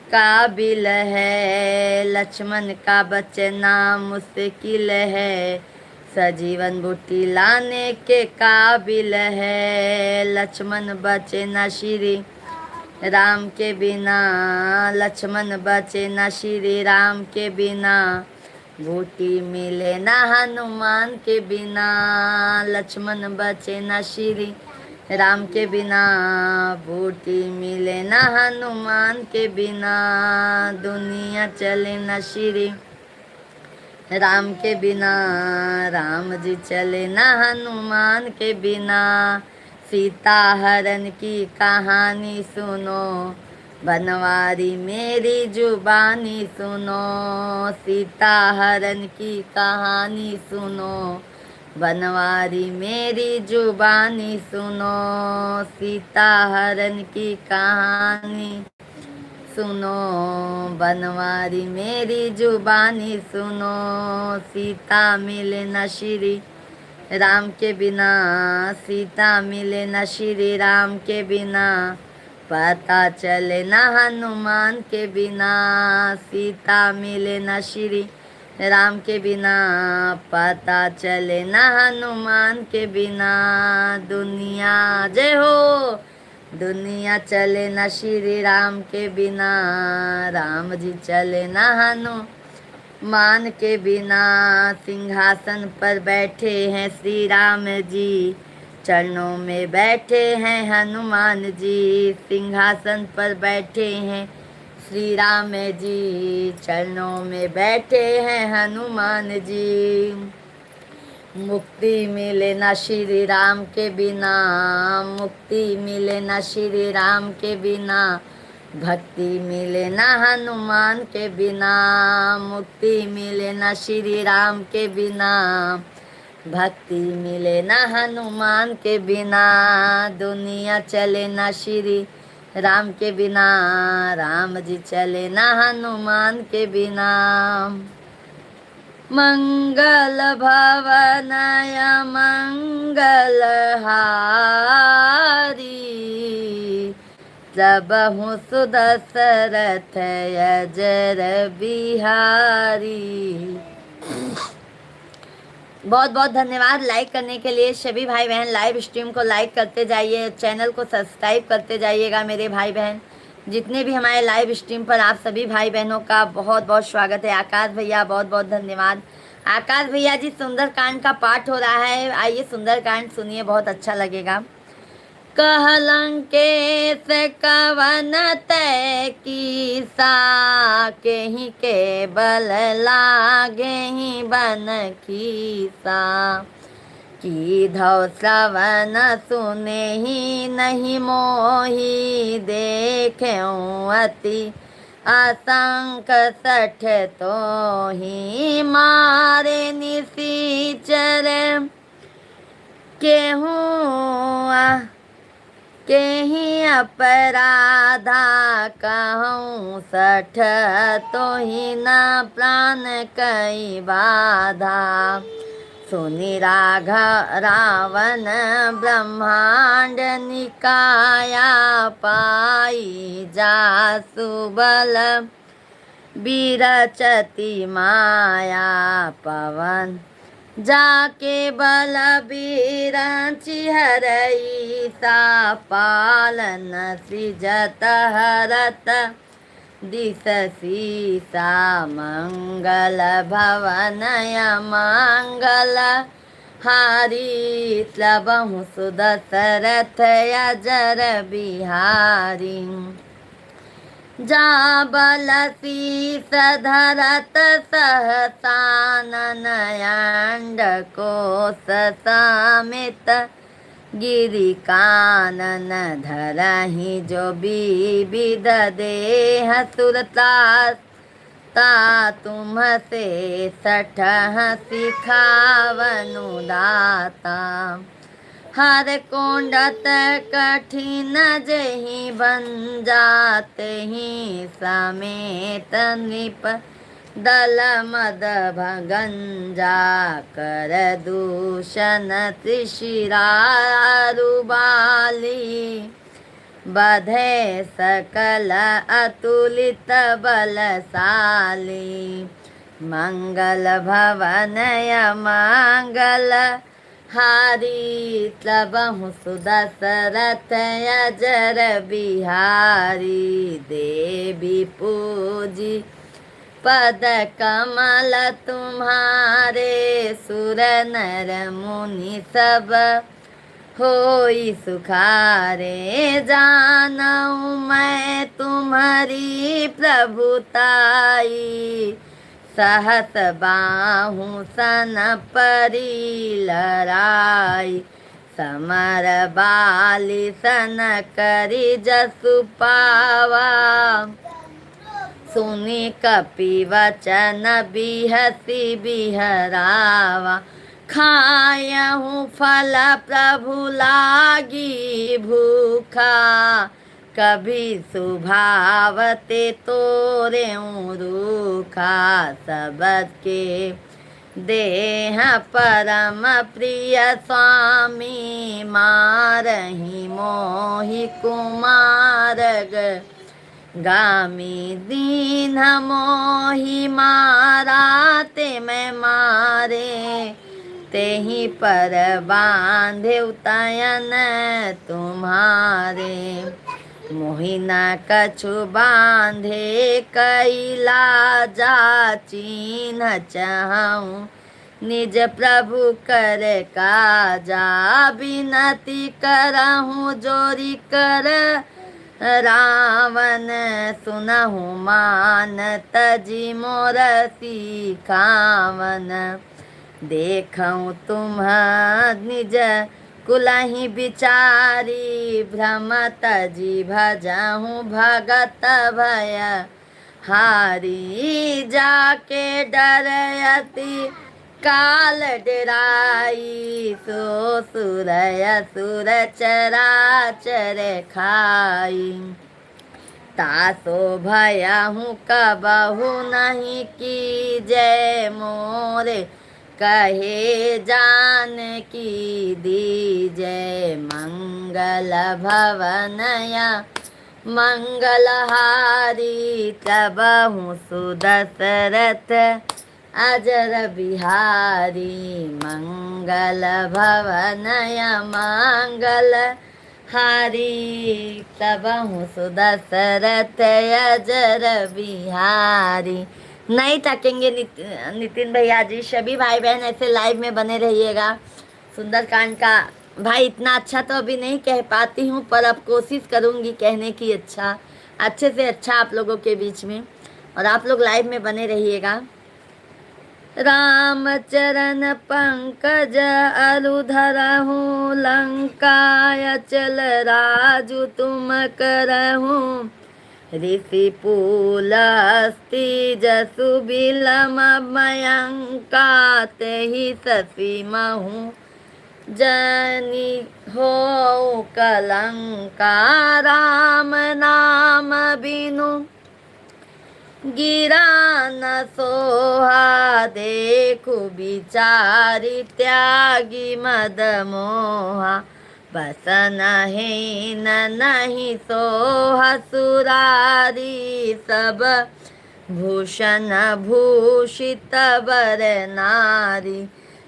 काबिल है। लक्ष्मण का बचना मुश्किल है, सजीवन बूटी लाने के काबिल है। लक्ष्मण बचे न श्री राम के बिना, लक्ष्मण बचे न श्री राम के बिना। बूटी मिले न हनुमान के बिना, लक्ष्मण बचे न श्री राम के बिना। बूटी मिले न हनुमान के बिना, दुनिया चले न श्री राम के बिना। राम जी चले न हनुमान के बिना। सीता हरण की कहानी सुनो, बनवारी मेरी जुबानी सुनो। सीता हरण की कहानी सुनो, बनवारी मेरी जुबानी सुनो। सीता हरण की कहानी सुनो, बनवारी मेरी जुबानी सुनो। सीता मिले न श्री राम के बिना, सीता मिले न श्री राम के बिना। पता चले न हनुमान के बिना, सीता मिले न श्री राम के बिना। पता चले न हनुमान के बिना, दुनिया जय हो। दुनिया चले न श्री राम के बिना, राम जी चले न हनुमान के बिना। सिंहासन पर बैठे हैं श्री राम जी, चरणों में बैठे हैं हनुमान जी। सिंहासन पर बैठे हैं श्री राम जी, चरणों में बैठे हैं हनुमान जी। मुक्ति मिले न श्री राम के बिना, मुक्ति मिले न श्री राम के बिना। भक्ति मिले न हनुमान के बिना, मुक्ति मिले न श्री राम के बिना। भक्ति मिले न हनुमान के बिना, दुनिया चले न श्री राम के बिना। राम जी चले न हनुमान के बिना। मंगल भवनय मंगलहारी सबहु सुदशरथ अजर बिहारी। बहुत बहुत धन्यवाद लाइक करने के लिए सभी भाई बहन। लाइव स्ट्रीम को लाइक करते जाइए, चैनल को सब्सक्राइब करते जाइएगा मेरे भाई बहन। जितने भी हमारे लाइव स्ट्रीम पर आप सभी भाई बहनों का बहुत बहुत स्वागत है। आकाश भैया बहुत बहुत धन्यवाद। आकाश भैया जी सुंदरकांड का पाठ हो रहा है, आइए सुंदरकांड सुनिए, बहुत अच्छा लगेगा। कहलंकेश कवन तय कीसा केहि के बल लागे ही बन कीसा की धौ श्रवण सुने ही नहीं मोही देखें अति असंक सठ तो ही मारे निसीचर केहूँ केहि अपराधा कहूँ सठ तो ही न प्राण कई बाधा सुनि रावण ब्रह्मांड निकाया पाई जासु बल बिरचति माया पवन जाके बलबीरचि हरई सा पालन सृजत हरत दिशसी सा मंगल भवनय मंगल हारी सबहु सुदशरथ अजर बिहारी जाबल शीस धरत सहसानन अंड कोश समित गिरि कानन धरहि जो विविध देह सुरता ता तुम से सठह सिखावनु दाता हर कोंडत कठिन जही बन जाते ही समेत निप दल मद भगंजा कर दूषण त्रिशिरारु बाली बधे सकल अतुलित बलशाली मंगल भवनय मंगल हारी सबहु सुदशरथ अजर बिहारी देवी पूजी पद कमल तुम्हारे सुर नर मुनि सब होई सुखारे जानऊ मैं तुम्हारी प्रभुताई सहस बाहु सन परी लड़ाई समर बाली सन करी जसु पावा सुनि कपि वचन बिहसी बिहरावा खायहु फल प्रभु लागी भूखा कभी सुभावते तोरे रूखा सबके देह परम प्रिय स्वामी मारहि मोहि कुमार गामी दीन मोहि माराते मैं मारे तेहि पर बांधे उतयन तुम्हारे मोहिना कछु बांधे कैला जा चिन्ह चाहूँ निज प्रभु कर काजा विनती करहूँ जोरी कर रावण सुनहु मान तजी मोर सिखावन देखऊँ तुम निज कुलहि बिचारी भ्रम तजी भजहूँ भगत भय हारी जाके डरयति काल डराई सो सुरय सुर चराचर खाई तासो भया हूँ कबहु नहीं की जय मोरे, कहे जान की दीजय। मंगल भवनया मंगलहारी, तब हूँ सुदशरथ अजर बिहारी। मंगल भवनया मंगल हारी, तब हूँ सुदशरथ अजर बिहारी। नहीं थकेंगे नितिन भैया जी। सभी भाई बहन ऐसे लाइव में बने रहिएगा। सुंदरकांड का भाई इतना अच्छा तो अभी नहीं कह पाती हूँ, पर अब कोशिश करूँगी कहने की अच्छे से अच्छा आप लोगों के बीच में। और आप लोग लाइव में बने रहिएगा। राम चरण पंकज अरुधरहु, लंकाय चल राजु तुम करहु। ऋषि पुलस्ति जसु बिलम मयंका, तेहि ससी महु जनि हो कलंका। राम नाम बिनु गिरा न सोहा, देखु बिचारी त्यागी मद मोहा। बसन हीन नहीं सोहा सुरारी, सब भूषण भूषित बर नारी।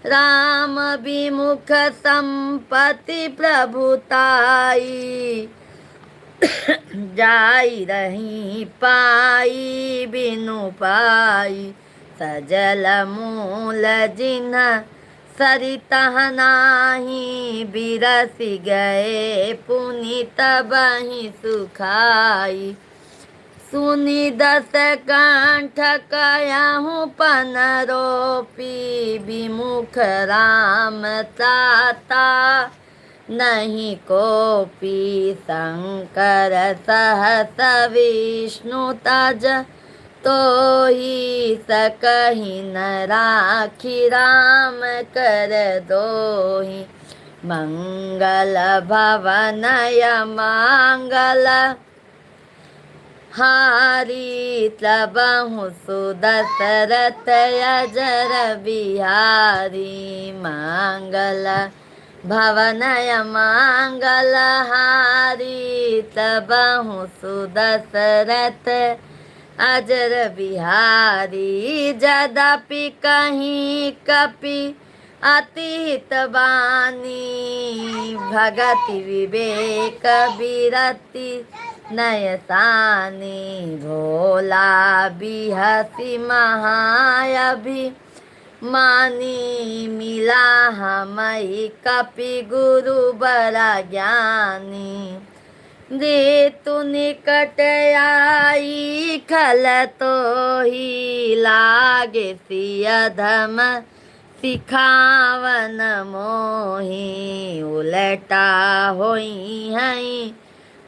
राम विमुख संपत्ति प्रभुताई, जाई रही पाई बिनु पाई। सजल मूल जिन्ह सरितह नाही, बिरसी गए पुनीत बही सुखाई। सुनी दस कंठ कयाहूँ पन रोपी, विमुख राम ताता नहीं कोपी। शंकर सहस विष्णु तज, तो ही सकहि न राखी। राम कर दोही मंगल भवनय मंगल हारी, तब हूँ सुदशरथ अजर बिहारी। मंगल भवनय मंगल हारी, तब हूँ सुदशरथ अजर बिहारी। जदपि कहीं कपि अतीत बानी, भगति विवेक बिरति नयसानी। भोला बिहसी महायभि मानी, मिला हमई कपि गुरु बड़ा ज्ञानी। ऋतु निकट आई खल तो ही, लागे सिय धम सिखावन मोही। उलटा होई हई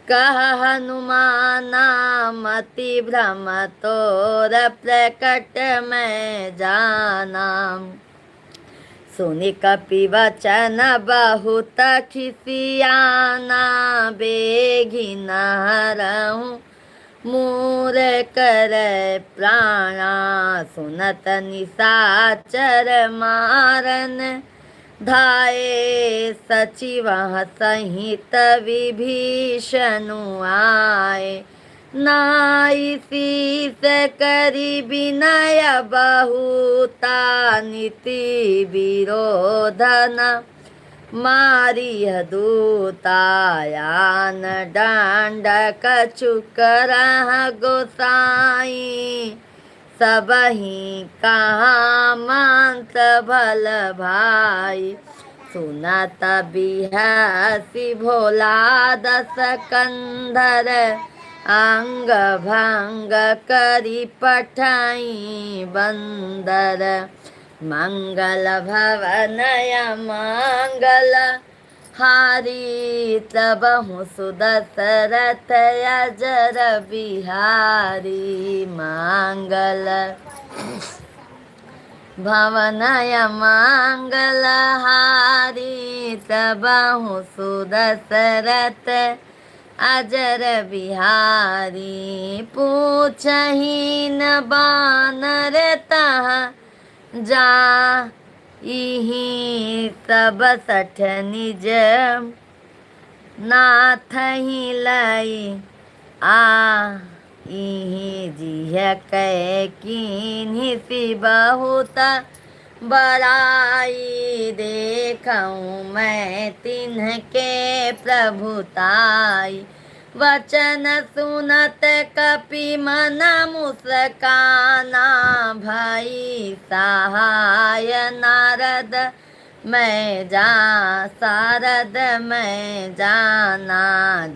कह हनुमाना, मति भ्रम तोर प्रकट में जाना। सुनि कपि वचन बहुत खिसियाना, बेगी नहरहूँ मूर कर प्राणा। सुनत निशाचर मारन, धाये सचिव सहित विभीषणु आए। नाई शीस करी विनय बहुता, नीति विरोधन मारिय दूतायान। डांड कछु करह गोसाई, सबहि कहाँ मांस भल भाई। सुनत बिहसी भोला दस कंधर, अंग भंग करी पठाई बंदर। मंगल भवनय मंगल हारी, तब हूँ सुदशरथ अजर बिहारी। मंगल भवनय मंगल हारी, तब हूँ सुदशरथ अजर बिहारी पूछही न बानर तहाँ जा इही तब सठ निज नाथ ही लई आ इही जिह कै कीन्ही सी बहुत बड़ाई देखऊँ मैं तिन्ह के प्रभुताई वचन सुनत कपि मन मुस्काना भई सहाय नारद मैं जा शारद मैं जाना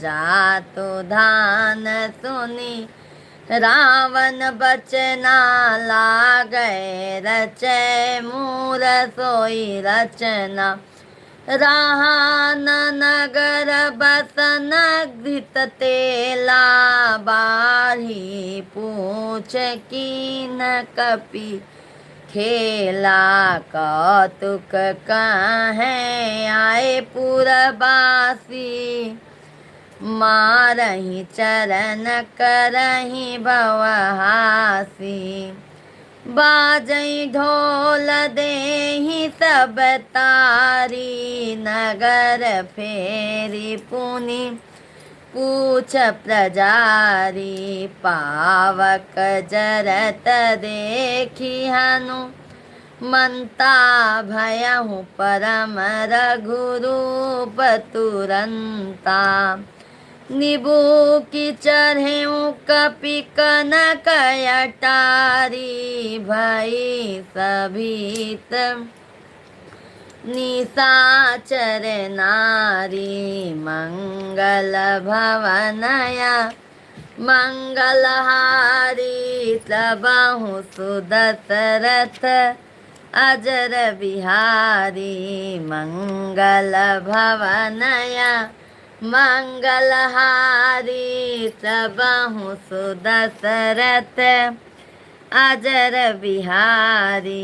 जातु धान सुनी रावण बचना लागै रचै मूर सोई रचना राहान नगर बसन घृत तेला बाढ़ी पूछ कीन कपि खेला कौतुक कहें आए पुरबासी मारही चरण करही भवहासी बाजई ढोल देहि सब तारी नगर फेरी पुनि पूछ प्रजारी पावक जरत देखी हनु मनता भयहु परम रघुरूप तुरंता निबू की चढ़ेऊ कपि कनक अटारी भई सभीत निशाचर नारी मंगल भवनया मंगलहारी तबहु सुदशरथ अजर बिहारी मंगल भवनया मंगलहारी तबहु सुदशरथ अजर बिहारी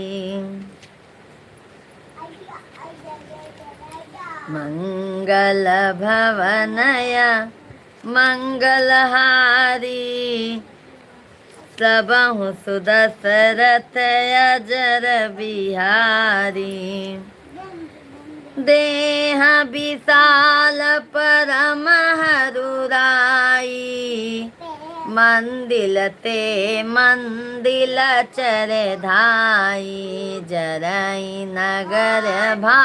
मंगल भवनया मंगलहारी सबहु सुदशरथ अजर बिहारी देह विशाल परम हरुराई मंदिल ते मंदिल चर धाई जरई नगर भा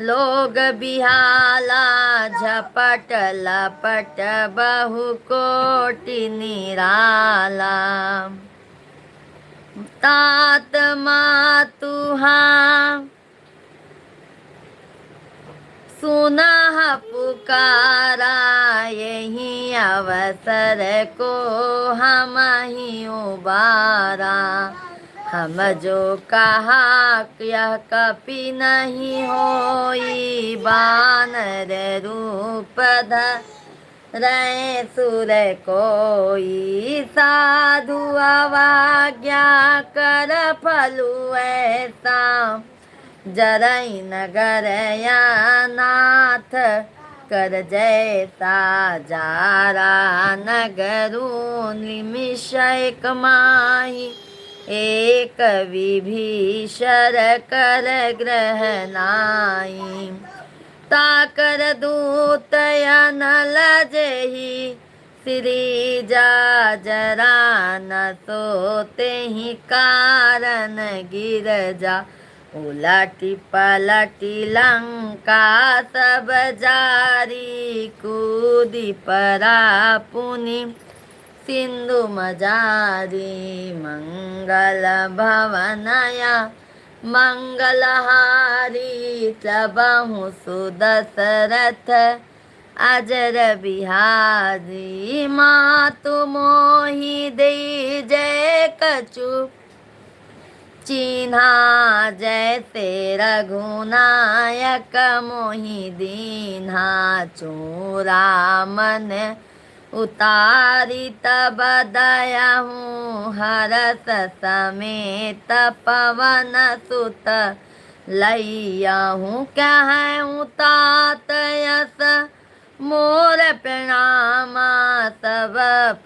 लोग बिहाला झपट लपट बहु कोटि निराला तात मातुहा सुनह पुकारा यही अवसर को हम ही उबारा हम जो कहा यह कपि नहीं होई बानर रूप धरै सुर कोई साधु अवाज्ञा कर फलु ऐसा जरई नगर या नाथ कर जैसा जारा नगरू निमिष एक माही एक विभीषर कर ग्रह नाई ताकर दूत अनल जेहि श्री जा जरा न सोते ही कारण गिर जा उलटी पलटी लंका सब जारी कूदी परा पुनि सिंधु मजारी मंगल भवनया मंगलहारी सबहु सुदशरथ अजर बिहारी मातु मोहि दे जय कछु चिन्हा जैसे रघुनायक मोहि दीन्हा चूरा मन उतारी तब दयाहूँ हरस समेत पवन सुत लैया हूँ क्या है तात यस मोर प्रणामा सब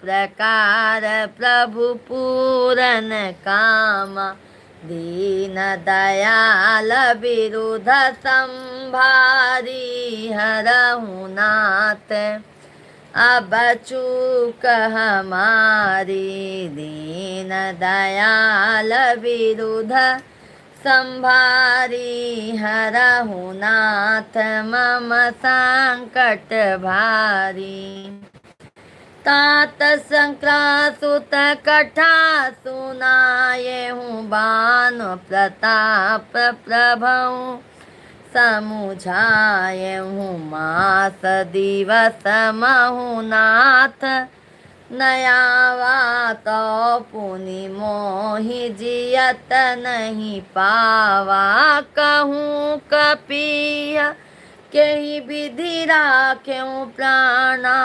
प्रकार प्रभु पूरन कामा दीन दयाल विरुद्ध संभारी हरहु नाथ अब चूक हमारी दीन दयाल विरुद्ध संभारी हरहु नाथ मम संकट भारी तात संक्रासुत कथा सुनाये हूँ बान प्रताप प्रभु समुझाये हूँ मास दिवस महुनाथ नयावा तो पुनि मोहि जियत नहीं पावा कहूँ कपिया केहि विधि राख्यों प्राणा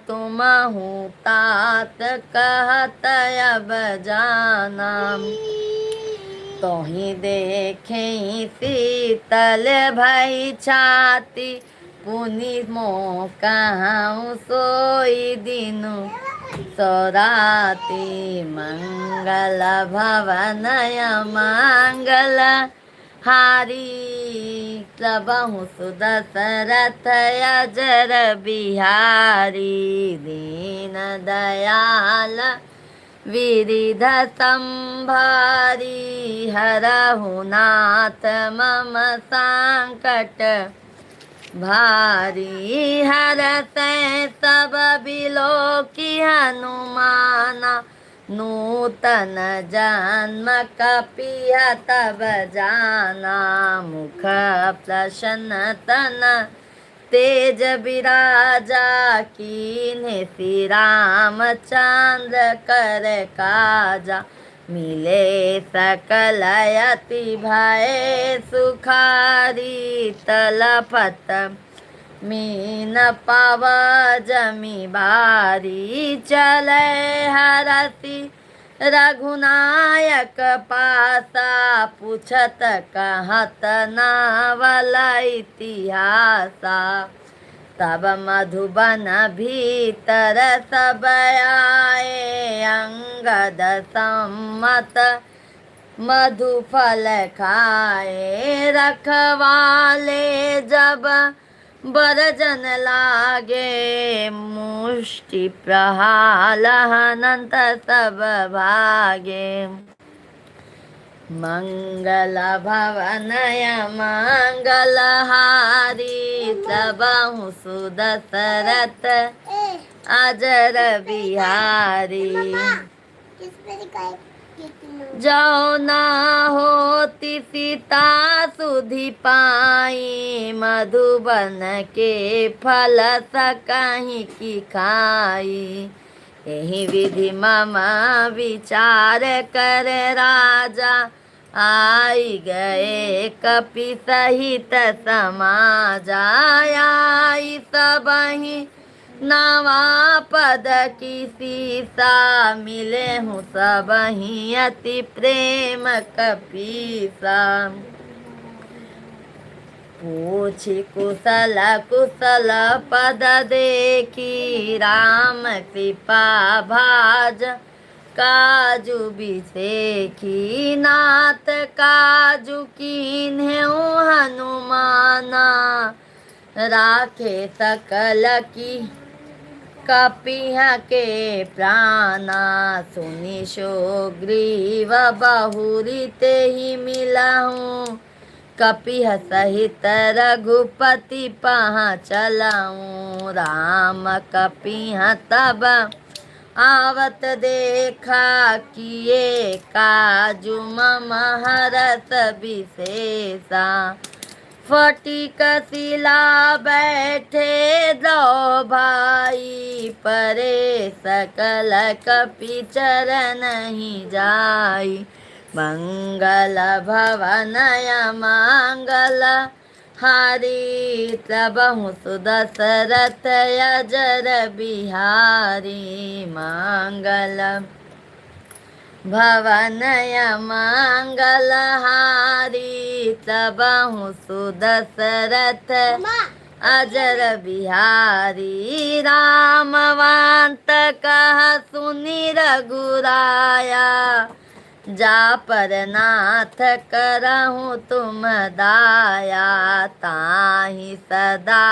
तुम हूँ तात कहत अब जाना तोहि देखे शीतल भई छाती पुनि मोह कहूँ सोई दिनु सौराती मंगल भवनय मंगल हारी प्रभु सुदशरथ अजर बिहारी दीन दयाल विरिध संभारी हरहु नाथ मम संकट भारी हरते सब बिलो की हनुमाना नूतन जन्म कपिया तब जाना मुख प्रसन्न तन तेज विराजा कीन्हे श्री रामचंद्र कर काजा मिले सकल यति भय सुखारी तलपत मीन पव जमी बारी चले हरति रघुनायक पासा पूछत कहत नावल इतिहासा तब मधुबन भीतर सब आए अंगद सम्मत मधुफल खाए रखवाले जब बरजन लागे मुष्टि प्रहाल अनंत सब भागे मंगल भवनय मंगल हारी प्रभु सुदशरथ अजर बिहारी किस पे लिखा है जो ना होती सीता सुधि पाई मधुबन के फल सकहीं की खाई यही विधि मम विचार कर राजा आई गए कपि सहित समाजा आई सबहि नवा पद की सीसा मिले हूँ सबहि अति प्रेम कपीसा पूछी कुशल कुशल पद देखी राम कृपा भाज काजू बिसेखी नाथ काजू कीन्हे हनुमाना राखे सकल की कपिहा के प्राणा सुनि ग्रीव बहुरी ते ही मिला हूँ कपिह सहित रघुपति पहाँ चलाऊं राम कपिह तब आवत देखा किए काजू मम हरत विशेषा फटिक शिला बैठे दो भाई परे सकल कपि चरण ही जाई मंगल भवनय मंगल हारी प्रभु सुदशरथ अजर बिहारी मंगल भवनय मंगल हारी प्रभु सुदशरथ माँ अजर बिहारी रामवंत कह सुनि रघुराया, जा पर नाथ करहूँ तुम दाया, ताहि सदा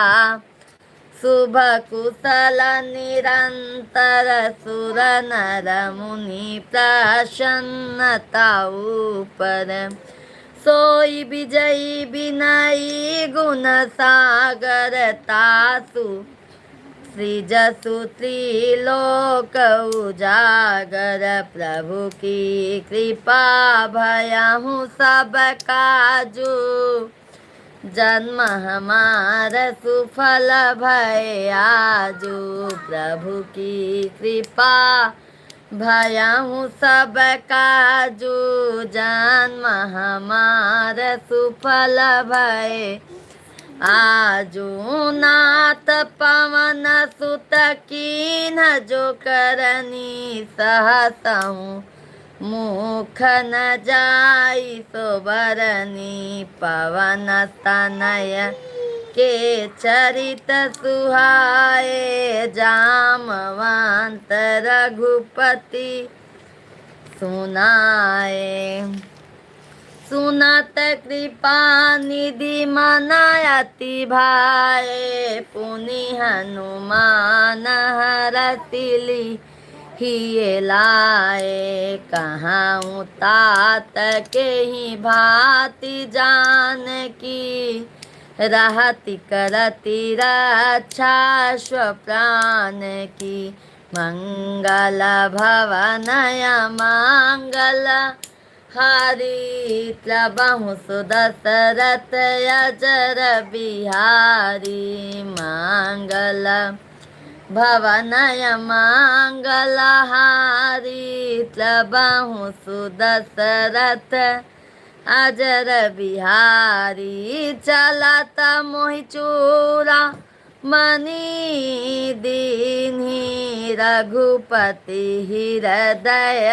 शुभ कुशल निरंतर सुर नर मुनि प्रसन्नता ऊपर, सोई विजयी विनयी गुण सागर तासु, सृजसु त्रिलोक उजागर, प्रभु की कृपा भयहु सब काजू, जन्म हमार सुफल भय आजू, प्रभु की कृपा भयहु सब काजू, जन्म हमार सुफल भय आजू, नाथ पवन सुत कीन्ह जो करनी सहसहु, मुख न जाई सोबरनी, पवन तनय के चरित सुहाए, जामवंत रघुपति सुनाए, सुनत कृपा निधि मन अति भाए, पुनि हनुमान हरसिली हिये लाए, कहाँ तात के ही भांति जान की, रहति करति रक्षा स्वप्राण की, मंगल भवनय मंगल हारी, प्रभु सुदशरथ अजर बिहारी, मंगल भवनय मंगल हारी, प्रभु सुदशरथ अजर बिहारी, चलत मोहि चूड़ा मणि दीन्ही, रघुपति हृदय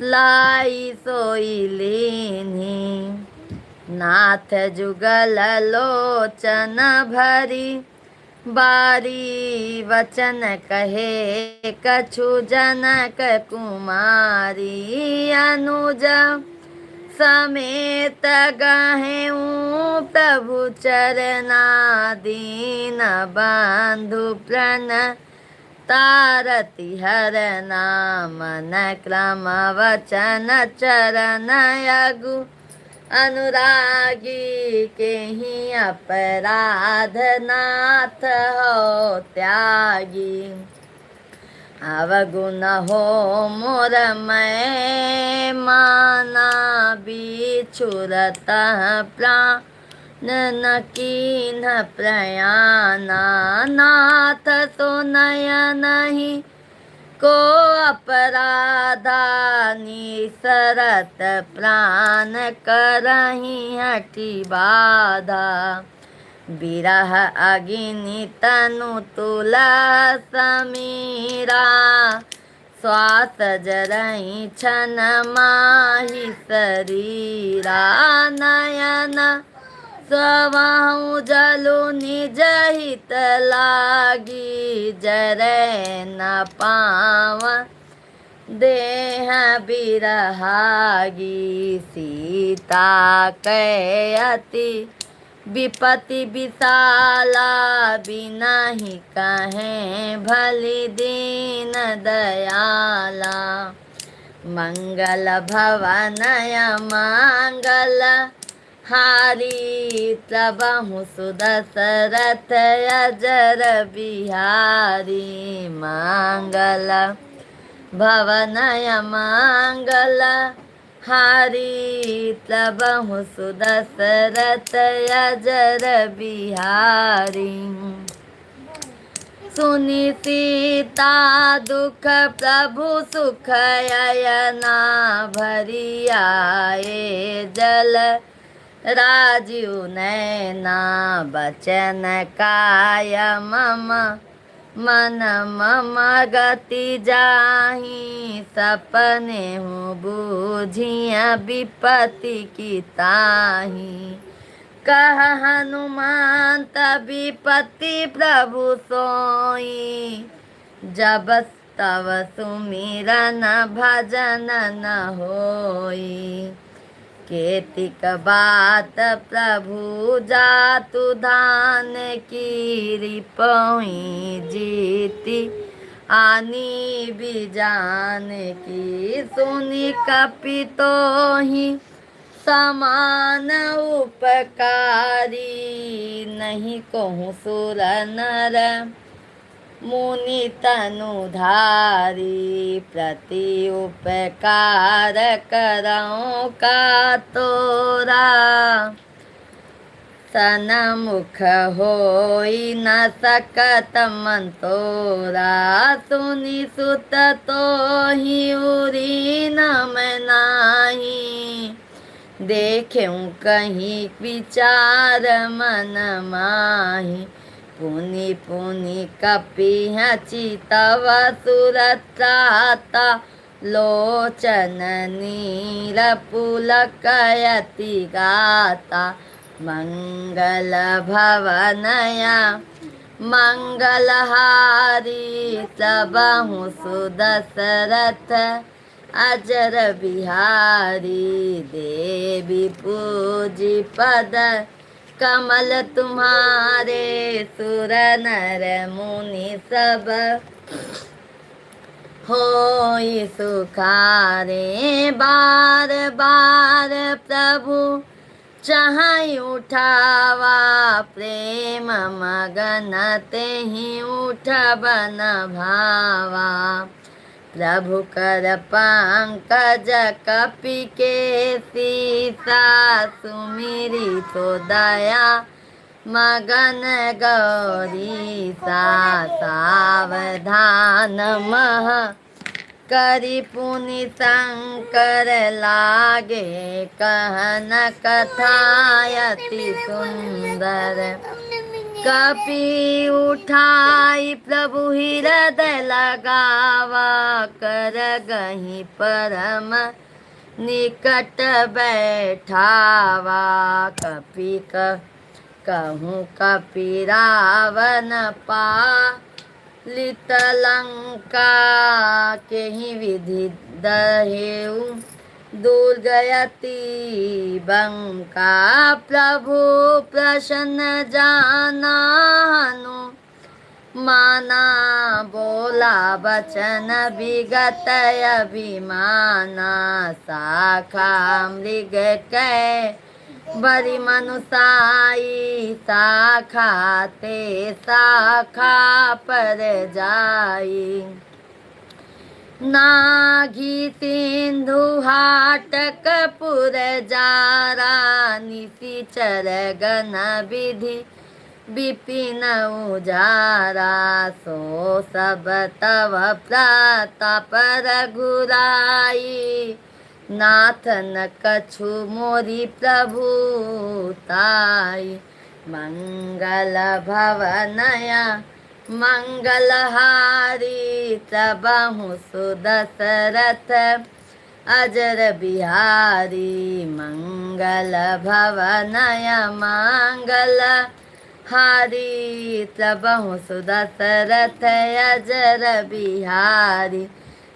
लाई सोई लीन्ही, नाथ जुगल लोचन भरी, बारी वचन कहे कछु जनक कुमारी, अनुज समेत गहेऊँ प्रभु चरना, दीन बंधु प्रण तारति हरना, मन क्रम वचन चरण अगु, अनुरागी के ही अपराध नाथ हो त्यागी, अवगुण हो मोर मैं माना, बिछुरत प्राण न कीन्ह प्रयाना, नाथ तो नयनहि को अपराधा, निसरत प्राण करहि हठि बाधा, बिरह अग्नि तनु तुला समीरा, श्वास जरहि छन माहि शरीरा, नयन स्वहु जलु निज हित लागी, जरै न पाव देह बिरहागी, सीता कै अति विपति विशाला, बिनहि कहें भली दीन दयाला, मंगल भवनय मंगल हारी, प्रभु सुदशरथ अजर बिहारी, मंगल भवनय मंगल हारी, प्रभु सुदशरथ अजर बिहारी, सुनि सीता दुख प्रभु सुख अयना, भरी आए जल राजीव नैना, बचन काय मम मन मम गति जाहि, सपने हूँ बूझिया विपत्ति की ताहि, कह हनुमान तभी पति प्रभु सोई, जब तव सुमिरन भजन न होई। केतिक बात प्रभु जातु धान की रिपही जीती, आनी बिजान की सुनि कपितो ही समान उपकारी। नहीं कहूँ सुर नर मुनि तनुधारी, प्रति उपकार करऊँ का तोरा। सनमुख होई न सकत मन तोरा, सुनि सुत तोहि उरी न मैं नाही। देखें कहीं विचार मन माही, पुनि पुनि कपिह चितव सुरत्राता। लोचन नीर पुलकयति गाता, मंगल भवनया मंगलहारी। सबहु सुदशरथ अजर बिहारी, देवी पूजी पद कमल तुम्हारे। सुर नर मुनि सब होई सुखारे, बार बार प्रभु चाहि उठावा। प्रेम मगन तेहि उठबन भावा, प्रभु कर पंकज कपि के सीसा। सुमिरी तो दया मगन गौरीसा, सावधान मह करि पुनि शंकर लागे। कहन कथायति सुंदर, कपि उठाई प्रभु हृदय लगावा। कर गही परम निकट बैठावा, कपि कहूँ कपि रावण पालित लंका। केहि विधि दहेउ दुर्गयति बंका, प्रभु प्रसन्न जाना हनु माना। बोला बचन विगत अभिमाना, शाखा मृग कै बरी मनुसाई। शाखा ते शाखा पर जाई, नाघी सिंधु हाटक पुर जारा। निशिचर गण विधि विपिन उजारा, सो सब तव प्रताप रघुराई। नाथ न कछु मोरी प्रभु ताई, मंगल भवनया मंगलहारी। सबहु सुदशरथ अजर बिहारी, मंगल भवनया मंगल हारी। सबहु सुदशरथ अजर बिहारी,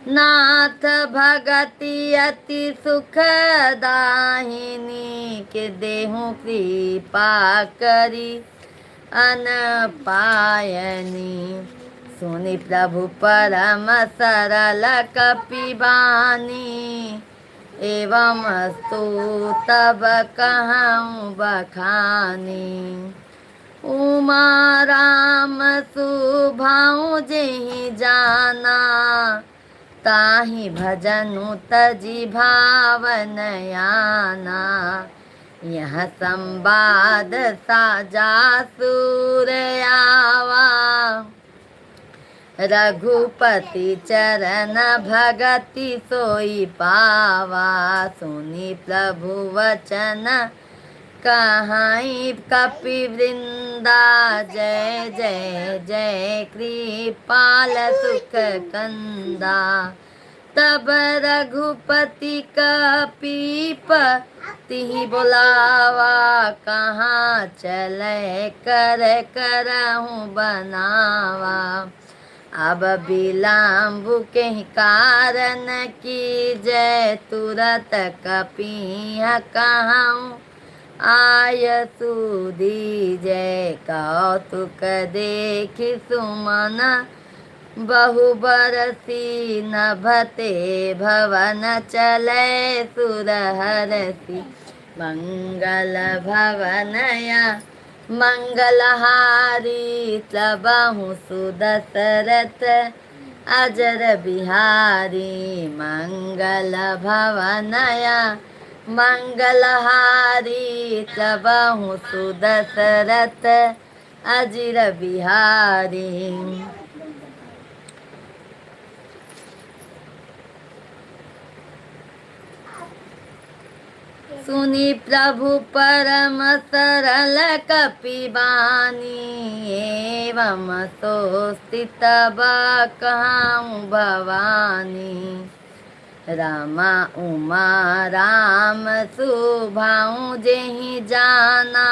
नाथ भगति अति सुख दाहिनी। के देहु कृपा करी अन पायनी, सुनि प्रभु परम सरल कपिबानी। एवं स्तु तब कहूँ बखानी, उमा राम सुभाऊ जेहि जाना। ताहि भजनु तजि भावन याना, यह संवाद साजा सुर आवा। रघुपति चरण भगति सोई पावा, सुनि प्रभु वचन कहाई कपि वृंदा। जय जय जय कृपाल सुख कंदा, तब रघुपति कपीपति बुलावा, कहाँ चले कर करहूँ बनावा। अब विलम्ब के कारण की जय, तुरत कपिह कहूँ आय सुधी जय। कौतुक देखि सुमन बहु बरसी, नभते भवन चले सुरहरसी। मंगल भवनया मंगलहारी, तबहु सुदशरथ अजर बिहारी। मंगल भवनया मंगलहारी, तबहु सुदशरथ अजर बिहारी। सुनि प्रभु परम सरल कपिबानी, एवं सोस्थित कहूँ भवानी। रमा उमा राम सुभाऊ, जेहि जाना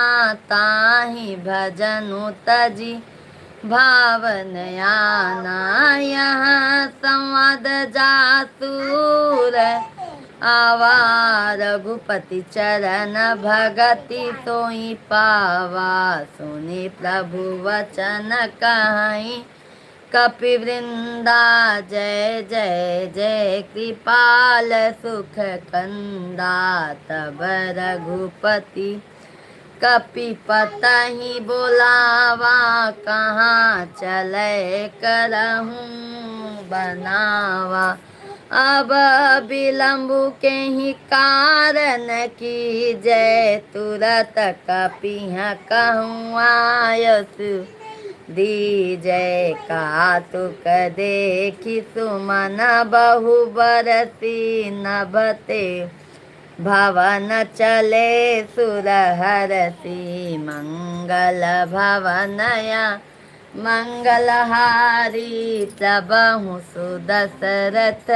ताहि भजनु तजी भावन आना। यहाँ संवाद जासुर आवा, रघुपति चरण भगति सोई पावा। सुनि प्रभु वचन कहीं कपिवृंदा, जय जय जय कृपाल सुख कंदा। तब रघुपति कपिपतहि बोलावा, कहाँ चले करहूँ बनावा। अब विलम्ब के ही कारण की जय, तुरत कपिह कहूँ आयसु दीजय। कातुक देखि सुमन बहु बरसी, नभते भवन चले सुरहरसी। मंगल भवनया मंगलहारी, तबहु सुदशरथ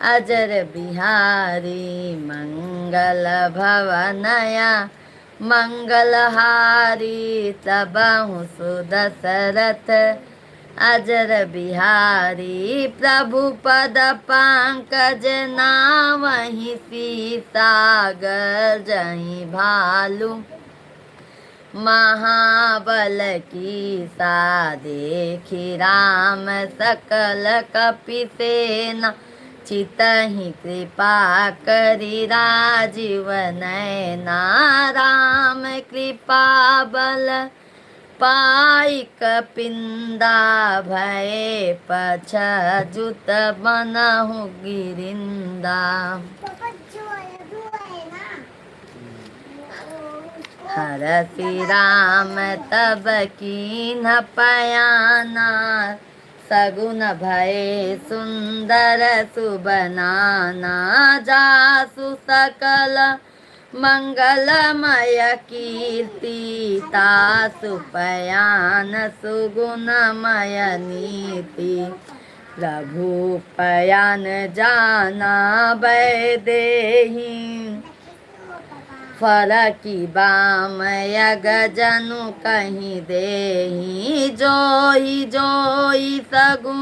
अजर बिहारी। मंगल भवनया मंगलहारी, तबहु सुदशरथ अजर बिहारी। प्रभु पद पंकज नावहि सीसागर, जहीं भालू महाबल की सा। देखि राम सकल कपिसेना, चितहि कृपा करि राजीव नयना। राम कृपा बल पाई कपिंदा, भय पछजुत बनहु गिरिंदा। हरसि राम तब कीन्ह पयाना, सगुन भय सुंदर सुबनाना। जासु सकल मंगलमय कीर्ति, तासु पयान सुगुणमय नीति। प्रभु पयान जाना वैदेही, फरकी बामय गजनु कहीं देही। जोई जोई सगु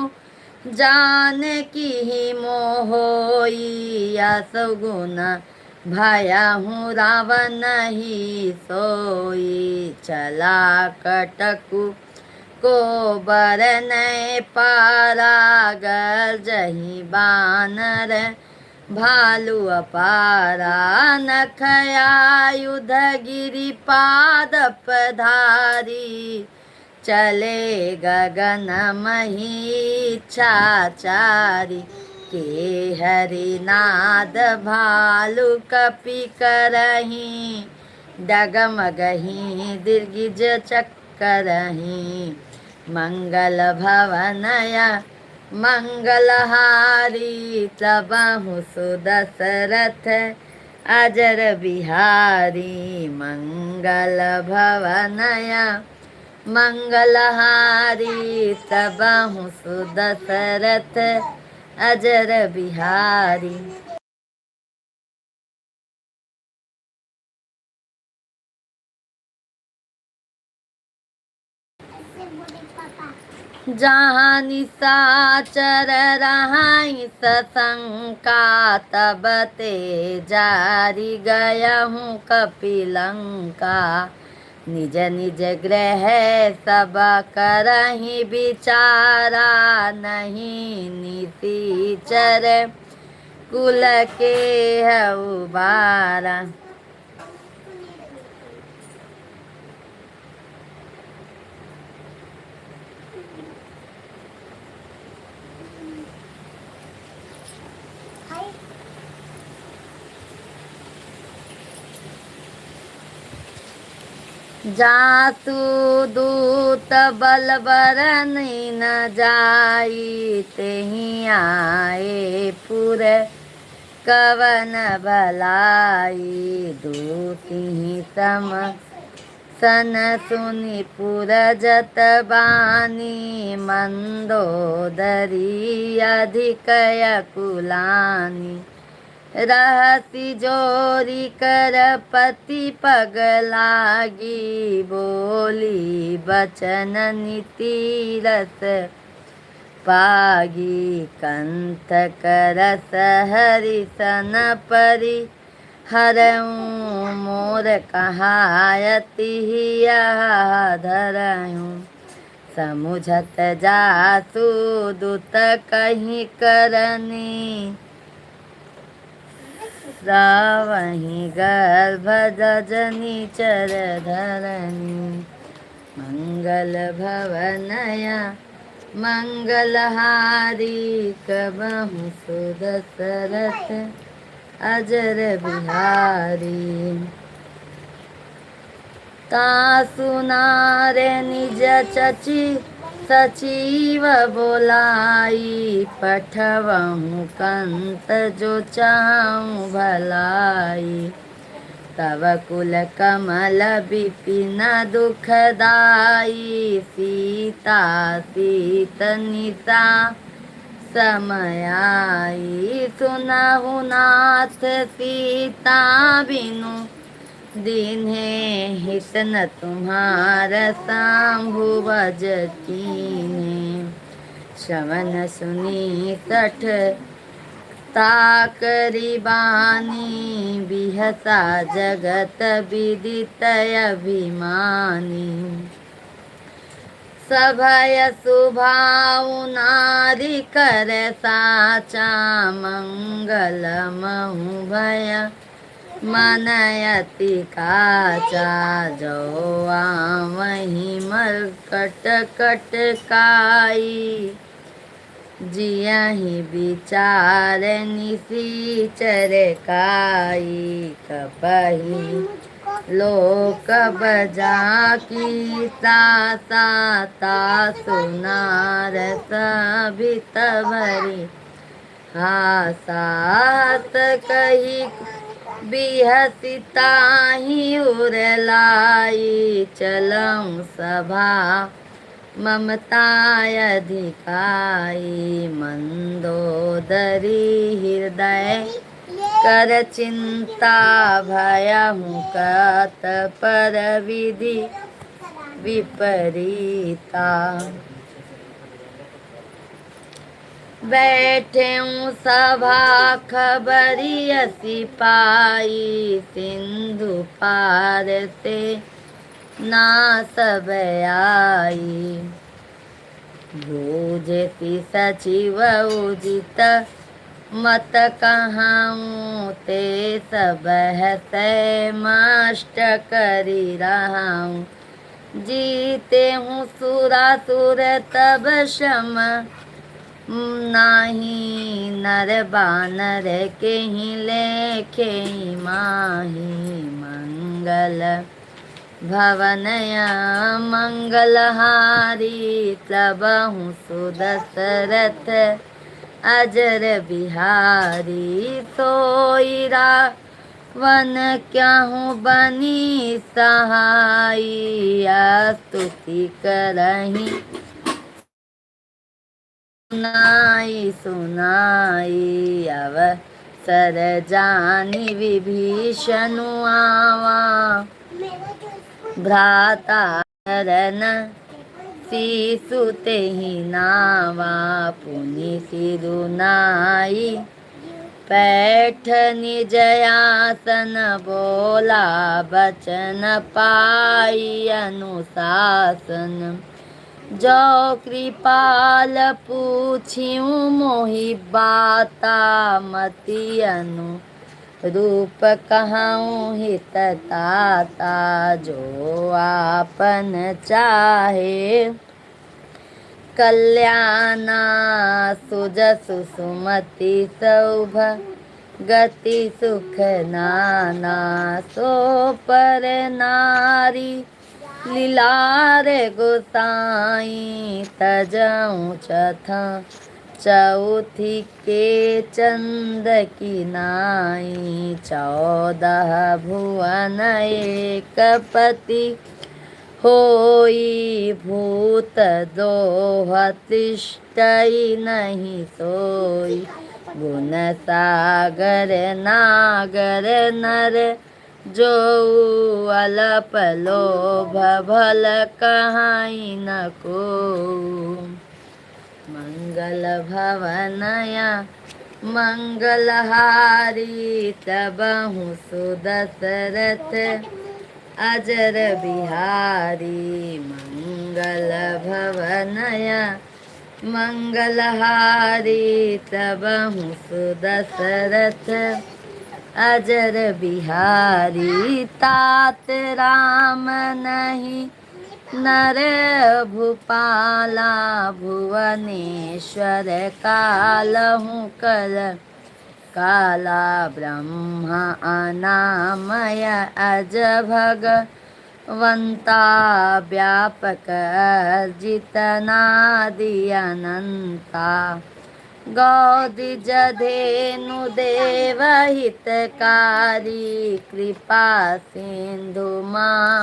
जान की मोहोई, असगुन भयहु रावण ही सोई। चला कटकु को बरनै पारा, गर्जहि बानर भालू अपारा। नखयायुध गिरि पाद पधारी, चले गगन महीच्छाचारी। के हरिनाद भालु कपि करहीं, डगमगहीं दिर्गिज चक्करहीं। मंगल भवनया मंगलहारी, तबहु सुदशरथ अजर बिहारी। मंगल भवनया मंगलहारी, तबहु सुदशरथ अजर बिहारी। ऐसे बोले पापा। जहाँ निशाचर रहाई सशंका, तब ते जारी गया हूँ कपिलंका। निज निज ग्रह सब करहि विचारा, नहीं निशिचर कुल के हऊ बारा। हाय। जासु दूत बलबर न जाई, तेहि आए पुर कवन भलाई। दूतिहि सम सन सुनि पुर जत बानी, मंदोदरी अधिक कुलानी। रहसी जोरी कर पति पग लागी, बोली बचन नीति रस पागी। कंठ करस हरिसन परि, हरऊँ मोर कहायति धरऊँ। समुझत जासु दुत कहीं करनी, रावहि गर्भ जजनी चर धरनी। मंगल भवनया मंगलहारी, कबहु सुदशरथ अजर बिहारी। तासु नारे निज चची सचिव बोलाई, पठवहु कंत जो चाहूँ भलाई। तव कुल कमल विपिन दुखदाई, सीता सीत निशा समयाई। सुनहु नाथ सीता बिनु, दीन्हे हित न तुम्हार सांभुवज कीन्हे। श्रवण सुनी सठ ताकरी बानी, बिहसा जगत विदित अभिमानी। सभय सुभाउ नारी कर साचा, मंगल महु भय मनयति काचा। जो आवहीं मरकट कट काई, जियहि विचार निशिचर काई। कपहि लोक बजा की तासा, तासु नारस भित भरी हासात। कही बिहसिताहि उर लाई, चलऊँ सभा ममताय अधिकाई। मंदोदरी हृदय कर चिंता, भयहु कत पर विधि विपरीता। बैठेऊँ सभा खबरिय सिपाही, सिंधु पार ते ना सब आई। बूझति सचिव उजित मत कहाऊँ, ते सब हसै माष्ट करी रहाऊँ। जीते हूँ सुरासुर तब शम, नाही नर बानर के ही लेखे माही। मंगल भवनया मंगलहारी, तबहु सुदशरथ अजर बिहारी। सोई रावण क्याहू बनी सहाई, स्तुति करहि सुनाई सुनाई अवसर जानी विभीषण आवा, मेरा जो स्कूल भ्राता हरन सीसु तेहि नावा, पुनि सिरुनाई पैठनि जयासन, बोला बचन पाई अनुशासन, जो कृपाल पूछिऊ मोहि बाता, मति अनु रूप कहाऊँ हित ताता, जो आपन चाहे कल्याणा, सुजसु सुमति सौभ गति सुख नाना, सो पर नारी लीलार गोसाई, तजऊँ चथा चौथी के चंद की नाई, 14 भुवन एक पति, होई भूत दोह तिष्ठई नहीं सोई, गुण सागर नागर नर, जो अलप लोभ भल कहाई न को, मंगल भवनया मंगलहारी, तबहु सुदशरथ अजर बिहारी, मंगल भवनया मंगलहारी, तबहु सुदशरथ अजर बिहारी, तात राम नहीं नर भूपाला, भुवनेश्वर कालहु कल काला, ब्रह्मा अनामय अज भगवंता, व्यापक जितनादि अनंता, गौदी जधेनु देव हितकारी, कृपा सिंधु माँ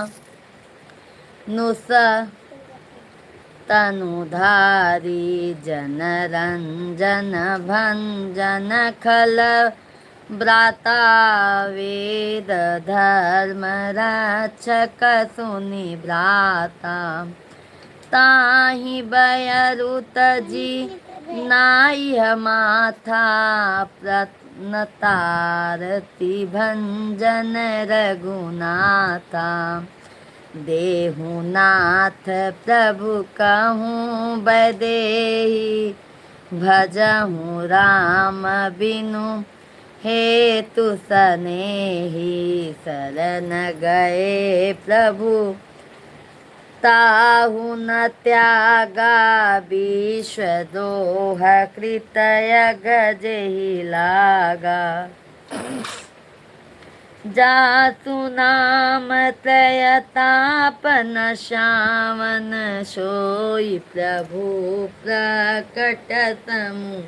नुस तनुधारी, जनरंजन भंजन खल व्राता, वेद धर्म रक्षक सुनि भ्राता, ताहि बयरुत जी नाई माथा, प्रत्नतारति भंजन रघुनाथा, देहु नाथ प्रभु कहूँ बदेही, भजहु राम बिनु हेतु सनेही, शरण गए प्रभु ताहु न त्यागा, विश्व दोह कृतय गजहि लागा, जासु नाम त्रयतापन श्रावण, सोई प्रभु प्रकट समु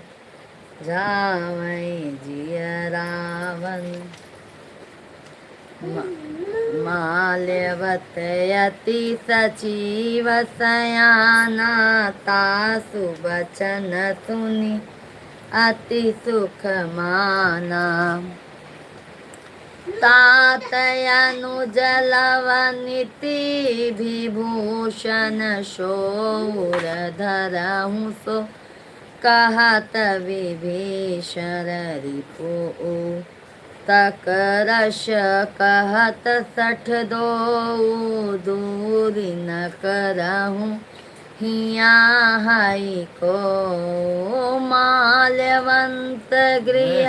झावै जिय रावण, माल्यवत यति सचिव सयाना, तासु बचन सुनि अति सुख माना, तात अनुजलवनिति विभूषण, शोर धरहु सो कहत विभीषण, रिपु तकरश कहत 62, दूरी न करहूँ हिया हई को, माल्यवंत गृह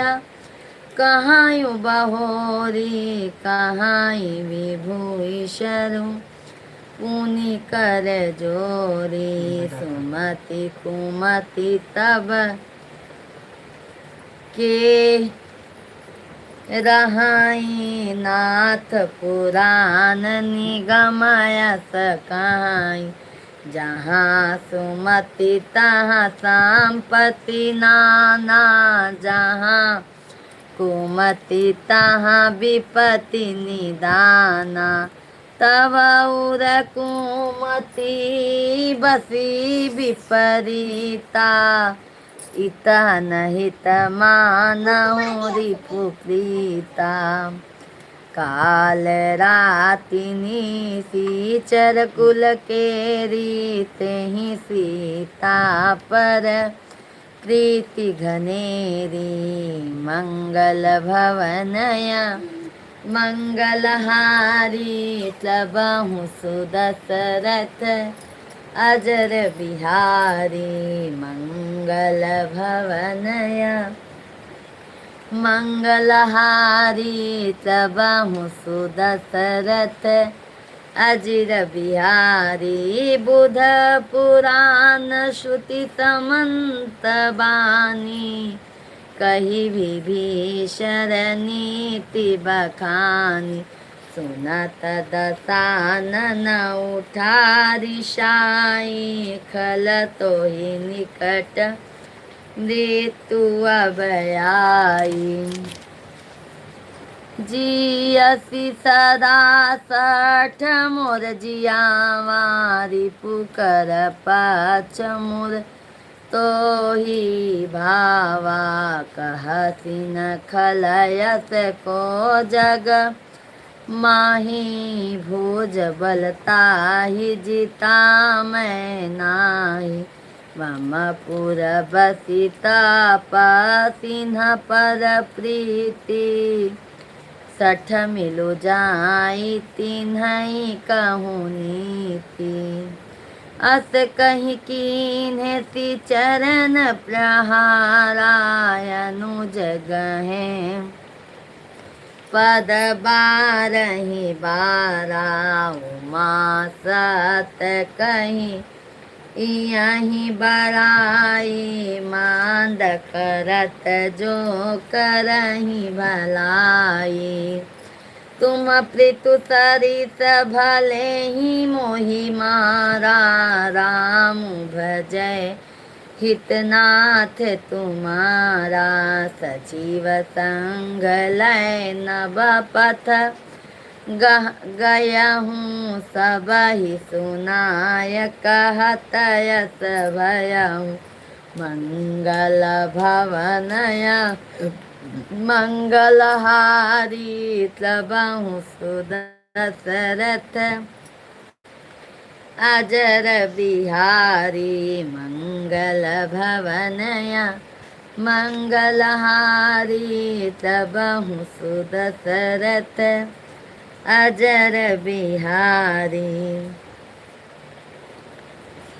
कहायु बहोरी, कहाई विभूषणु पुनि कर जोरी, सुमति कुमति तब के रहाई, नाथ पुराण निगमयस कहाई, जहाँ सुमति तहाँ संपत्ति नाना, जहाँ कुमति तहाँ विपत्ति निदाना, तव उर कुमति बसी विपरीता इतन हित मानहु रिपु प्रीता काल रातिनी सीचर कुल के रीत ही सीता पर प्रीति घनेरी मंगल भवनया मंगलहारी तबहु सुदशरथ अजर बिहारी मंगल भवनया मंगलहारी तबहु सुदशरथ अजिर बिहारी बुध पुराण श्रुति समंत बानी कही विभीषण नीति बखानी सुनत दसानन उठारी शाई खल तो ही निकट मृत्यु अब आई जियसी सदा सठ मोर जियावारी पुकर पाच मोर तो ही भावा कहसी न खलयस को जग माही भोज बलता ही जिता मैं नाही मम पुर बसिता पसिन्ह पर प्रीति सठ मिलो जाई तिन्हई कहूँ नीति अस कहीं कीन्हे सी चरण प्रहारायनु जगहे पद बारही बारा उमा सत कहीं यहीं बड़ाई मांद करत जो करही भलाई तुम प्रीतु सरिस भले ही मोहि मारा राम भजय हितनाथ तुम्हारा सजीव संग लय नव पथ गयहूँ सब ही सुनाय कहत यस भयहूँ मंगल भवनया मंगलहारी तबहु सुदशरथ अजर बिहारी मंगल भवनया मंगलहारी तबहु सुदशरथ अजर बिहारी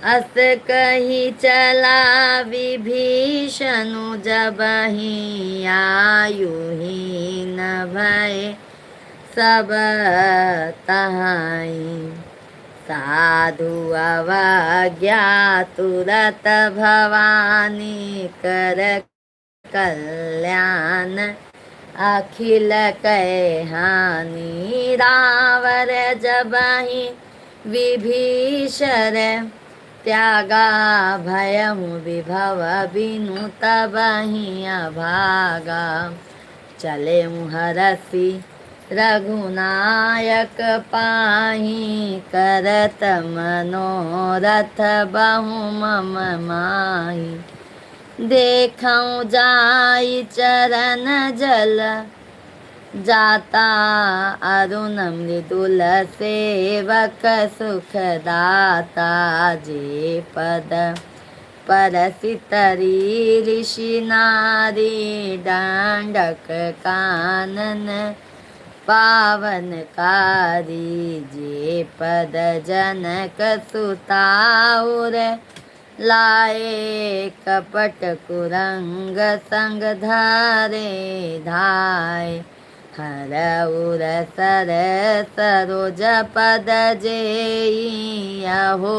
अस कही चला विभीषणु जबहि आयु हीन भय सब तहाई साधु अवज्ञा तुरत भवानी कर कल्याण अखिल कै हानि रावर जबहि विभीषण त्यागा भयहु विभव बिनु तबहि अभागा चले हरसि रघुनायक पाहि करत मनोरथ बहु मम माहि देखऊँ जाई चरण जल जाता अरुण मृदुल सेवक सुखदाता जे पद परसितरी ऋषि नारी डांडक कानन पावनकारी जे पद जनक सुताउर लाए कपट कुरंग संग धारे धाय हर उर सर सरोज पद जेई अहो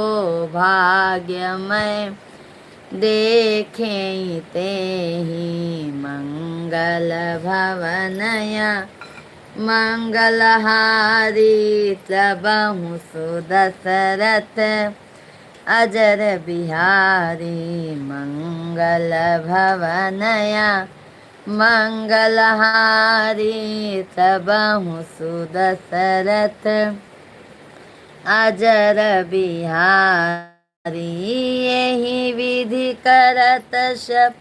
भाग्यमय देखे तेहि मंगल भवनया मंगलहारी तबहु सुदशरथ अजर बिहारी मंगल भवनया मंगलहारी तबहु सुदशरथ अजर बिहारी यही विधि करत सब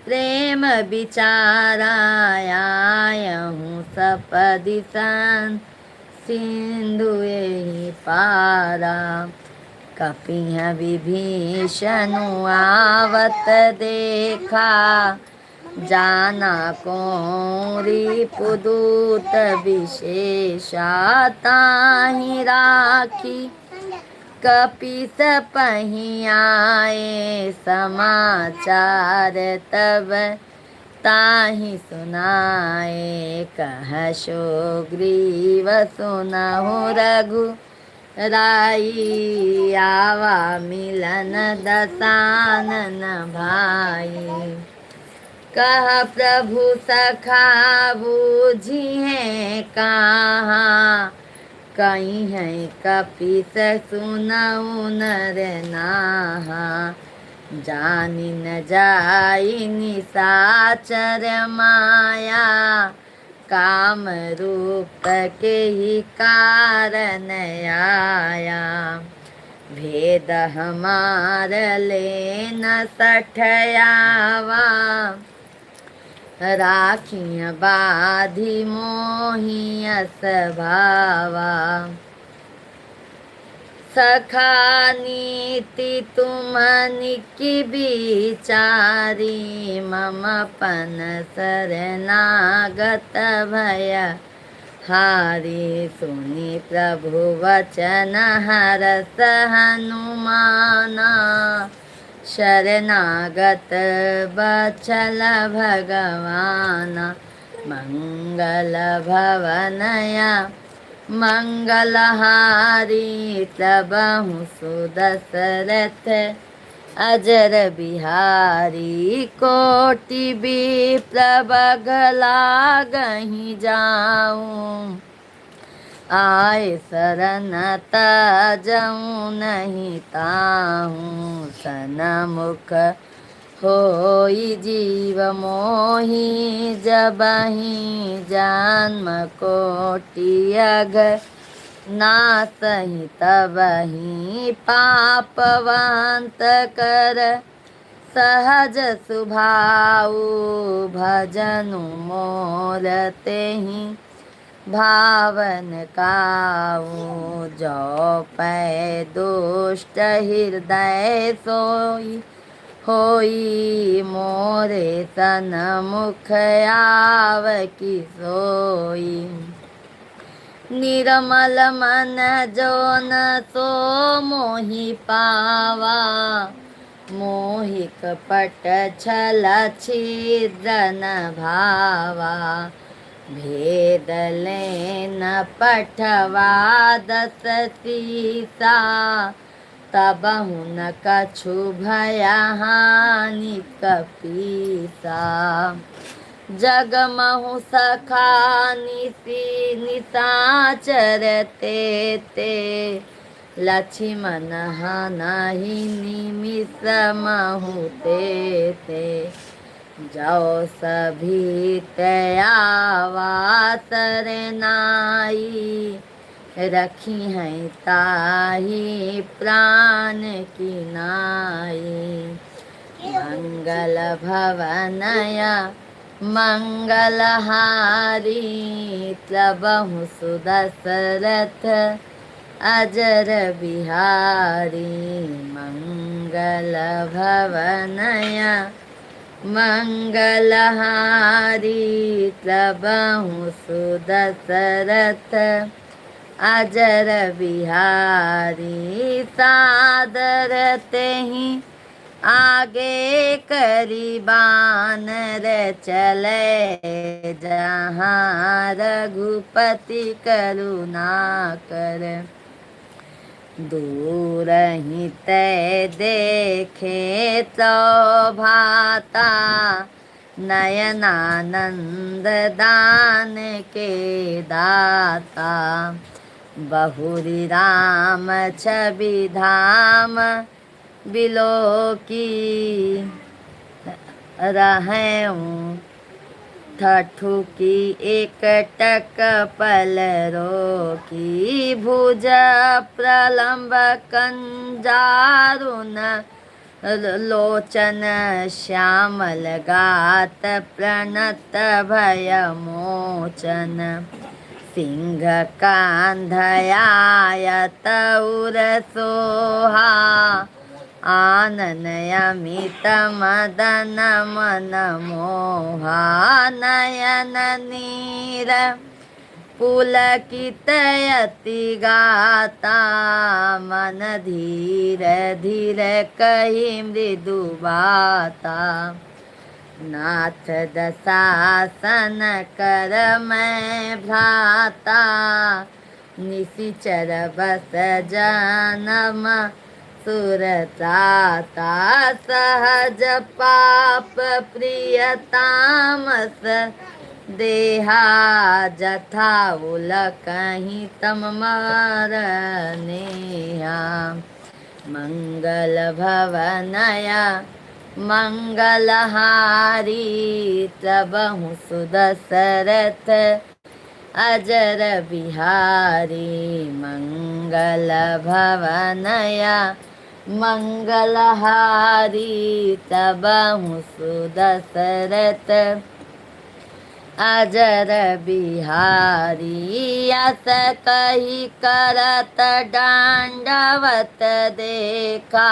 प्रेम विचारायाहूँ सपदि सन सिंधु यही पारा कपिह विभीषणु आवत देखा जाना कौरी पुदूत विशेषा ताहि राखी कपिस पहियाए समाचार तब ताहि सुनाए कह सो ग्रीव सुनहु रघु राई आवा मिलन दसानन भाई कह प्रभु सखा बूझिए कहाँ कहीं है कपिस सुनऊ नर नाहा जानि न जाई निसाचर माया काम रूप के ही कारण आया भेद हमार ले न सठयावा राखिय बाधि मोहिय स्वभावा सखा नीति तुमनि की बिचारी मम पन शरणागत भय हारी सुनि प्रभु वचन हरस हनुमाना शरणागत बचल भगवाना मंगल भवनया मंगलहारी तबहु सुदशरथ अजर बिहारी कोटि विप्रबग लागहि जाऊं आए शरण तजऊँ नहीं ताहूँ सनमुख होई जीव मोहि जबहि जन्म कोटि अघ नासहि तबहि पापवंत कर सहज सुभाऊ भजनु मोर तेहि भावन काऊ जो पै दुष्ट हृदय सोई होई मोरे सन मुख आव की सोई निर्मल मन जो न सो मोहि पावा मोहि कपट छल छिद्र न भावा भेद लेन पठवा दस सीसा तबहु न कछु भया हानि कपीसा जगमहु सखा निशाचर ते लक्ष्मण हनहि निमिष महु ते जाओ सभी तयावा सरनाई रखी हैं ताही प्राण की नाई मंगल भवनया मंगलहारी तबहु सुदशरथ अजर बिहारी मंगल भवनया मंगलहारी तबहु सुदशरथ अजर बिहारी सादर तेहि आगे करी बानर चले जहाँ रघुपति करुणा कर दूर ही तय देखे तो भाता नयनानंद दान के दाता बहुरी राम छवि धाम बिलो की रहूं ठठुकी एकटक पलरो की भुज प्रलम्ब कंजारुन लोचन श्यामल गात प्रणत भय मोचन सिंह कांधयायत उर सोहा आननयमित मदन मन मोहा नयन नीर पुलकितयति गाता मन धीर धीर कही मृदु बाता नाथ दशासन कर मैं भ्राता निशिचर बस जनम सुरताता सहज पाप प्रिय तामस देहा जथा उल कहीं तम मरनेहा मंगल भवनया मंगलहारी तबहु सुदशरथ अजर बिहारी मंगल भवनया मंगलहारी तबहु सुदशरथ अजर बिहारी अस कही करत डांडवत देखा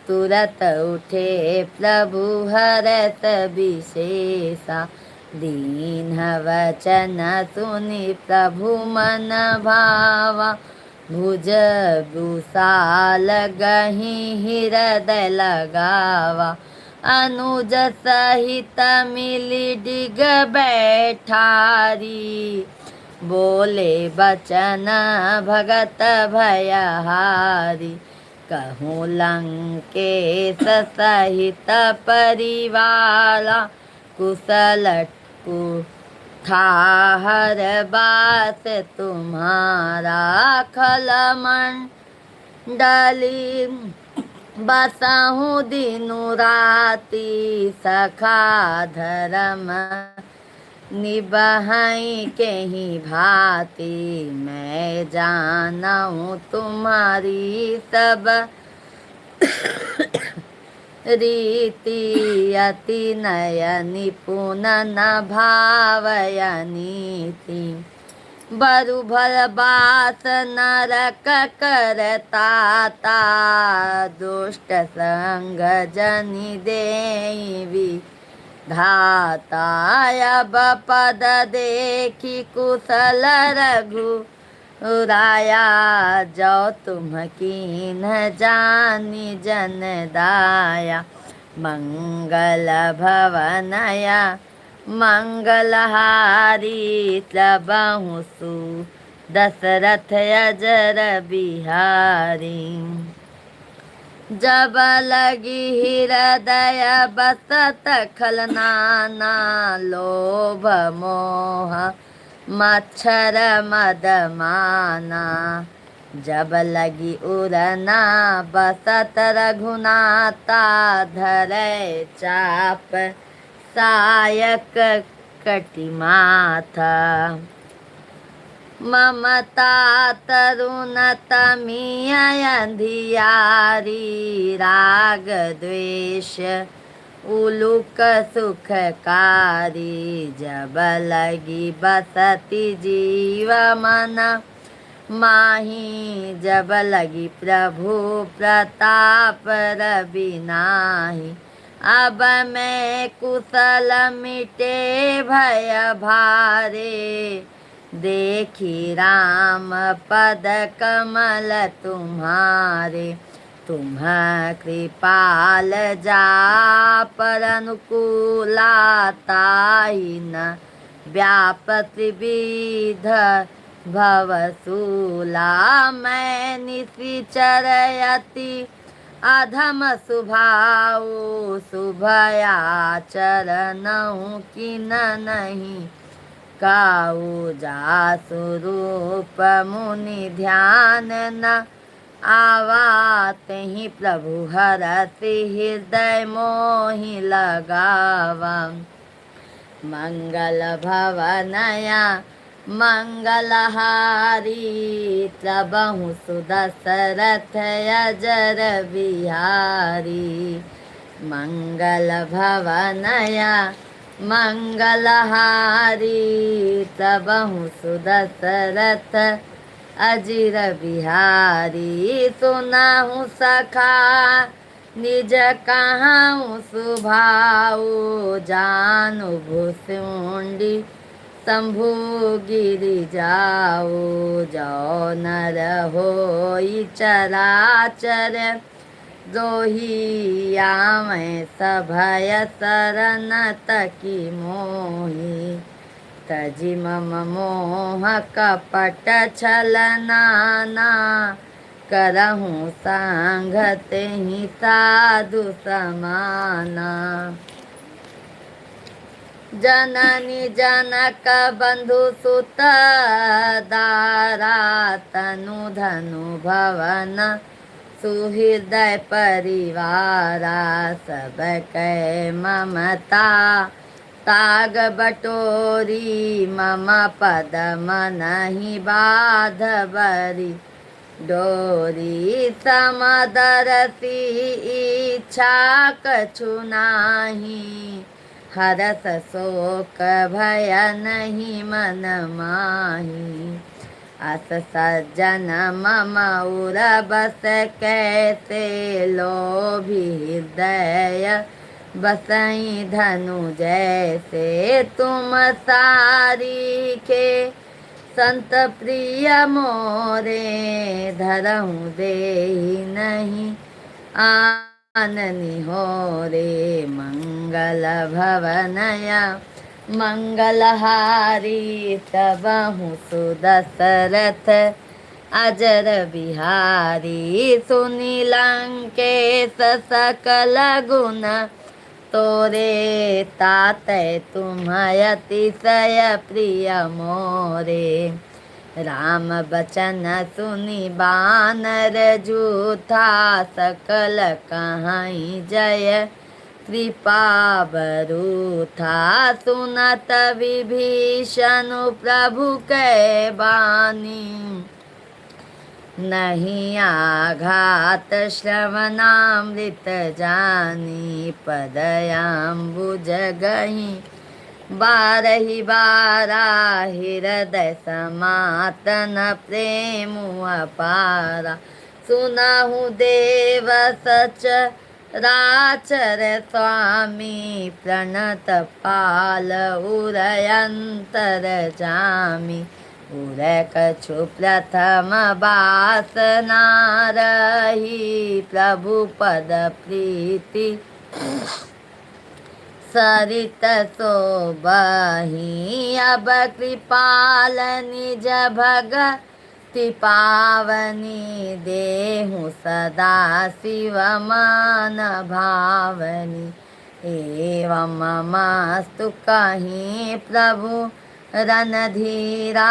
तुरत उठे प्रभु हरत विशेषा दीन वचन सुनि प्रभु मन भावा भुज भूषाल गही हृदय लगावा अनुज सहित मिली डिग बैठारी बोले बचन भगत भयहारी कहूँ लंकेश सहित परिवारा कुशल कुठाहर बास तुम्हारा खलमंडली बसहूँ दिनु राति सखा धर्म निबहाई के ही भांति मैं जानूँ तुम्हारी सब रीति अति नय निपुण न भावय नीति बरु भल बास नरक करताता दुष्ट संग जनि देवी धाता अब पद देखी कुशल रघु राया जो तुम कीन जानी जन दाया मंगल भवनया मंगलहारी तबहु सु दशरथ अजर बिहारी जब लगी हृदय बसत खलनाना लोभ मोह मच्छर मदमाना जब लगी उड़ना बसत रघुनाथा धरे चाप सायक कटिमाथा ममता तरुण तमिय अंधियारी राग द्वेष उलुक सुखकारी जब लगी बसती जीव मन माही जब लगी प्रभु प्रताप रविनाही अब मैं कुशल मिटे भय भारे देखी राम पद कमल तुम्हारे तुम कृपाल जा पर अनुकूलाताहि न व्यापति विध भवसूला मैं निशिचरयति अधम सुभाऊ शुभयाचरणहु किन नहीं काऊ जासु रूप मुनि ध्यान न आवात ही प्रभु हरति हृदय मोहि लगावा मंगल भवनया मंगलहारी प्रभु सुदशरथ अजर बिहारी मंगल भवनया मंगलहारी प्रभु सुदशरथ अजिर बिहारी सुनाहु सखा निज कहाऊँ सुभाऊ जानु भूसुंडी शंभु गिरि जाओ जो नर होई चराचर दोहिया में सभय शरण तकी मोही तजि मम मोह कपट छल नाना करहूँ सांगत ही साधु समाना जननी जनक बंधु सुत दारा तनु धनु भवन सुहृदय परिवारा सब कै ममता ताग बटोरी मम पद मनहि बाध बरी डोरी समदरसी इच्छा कछु नाही हरस शोक भय नहीं मन माही अस सज्जन मम उर बस कैसे लोभी हृदय बसई धनु जैसे तुम सारी के संत प्रिय मोरे धरहूँ दे नहीं आननी हो रे मंगल भवनया मंगलहारी तबहु सुदशरथ अजर बिहारी सुनीलंकेश सकल गुण तोरे ताते तुम अतिशय प्रिय मोरे राम बचन सुनि बानर जूथा सकल कहाई जय कृपा बरूथा सुनत विभीषण प्रभु कै बानी नहीं आघात श्रवणामृत जानी पदयाम्बुज गही बारही बारा हृदय समातन प्रेम अपारा सुनाहु देव सच राचर स्वामी प्रणत पाल उरयंतर जामी उर कछु प्रथम वासना रही प्रभु पद प्रीति सरित सोबही अब कृपाल निज भगति पावनी देहु सदा शिव मान भावनी एवं मस्तु कहीं प्रभु रणधीरा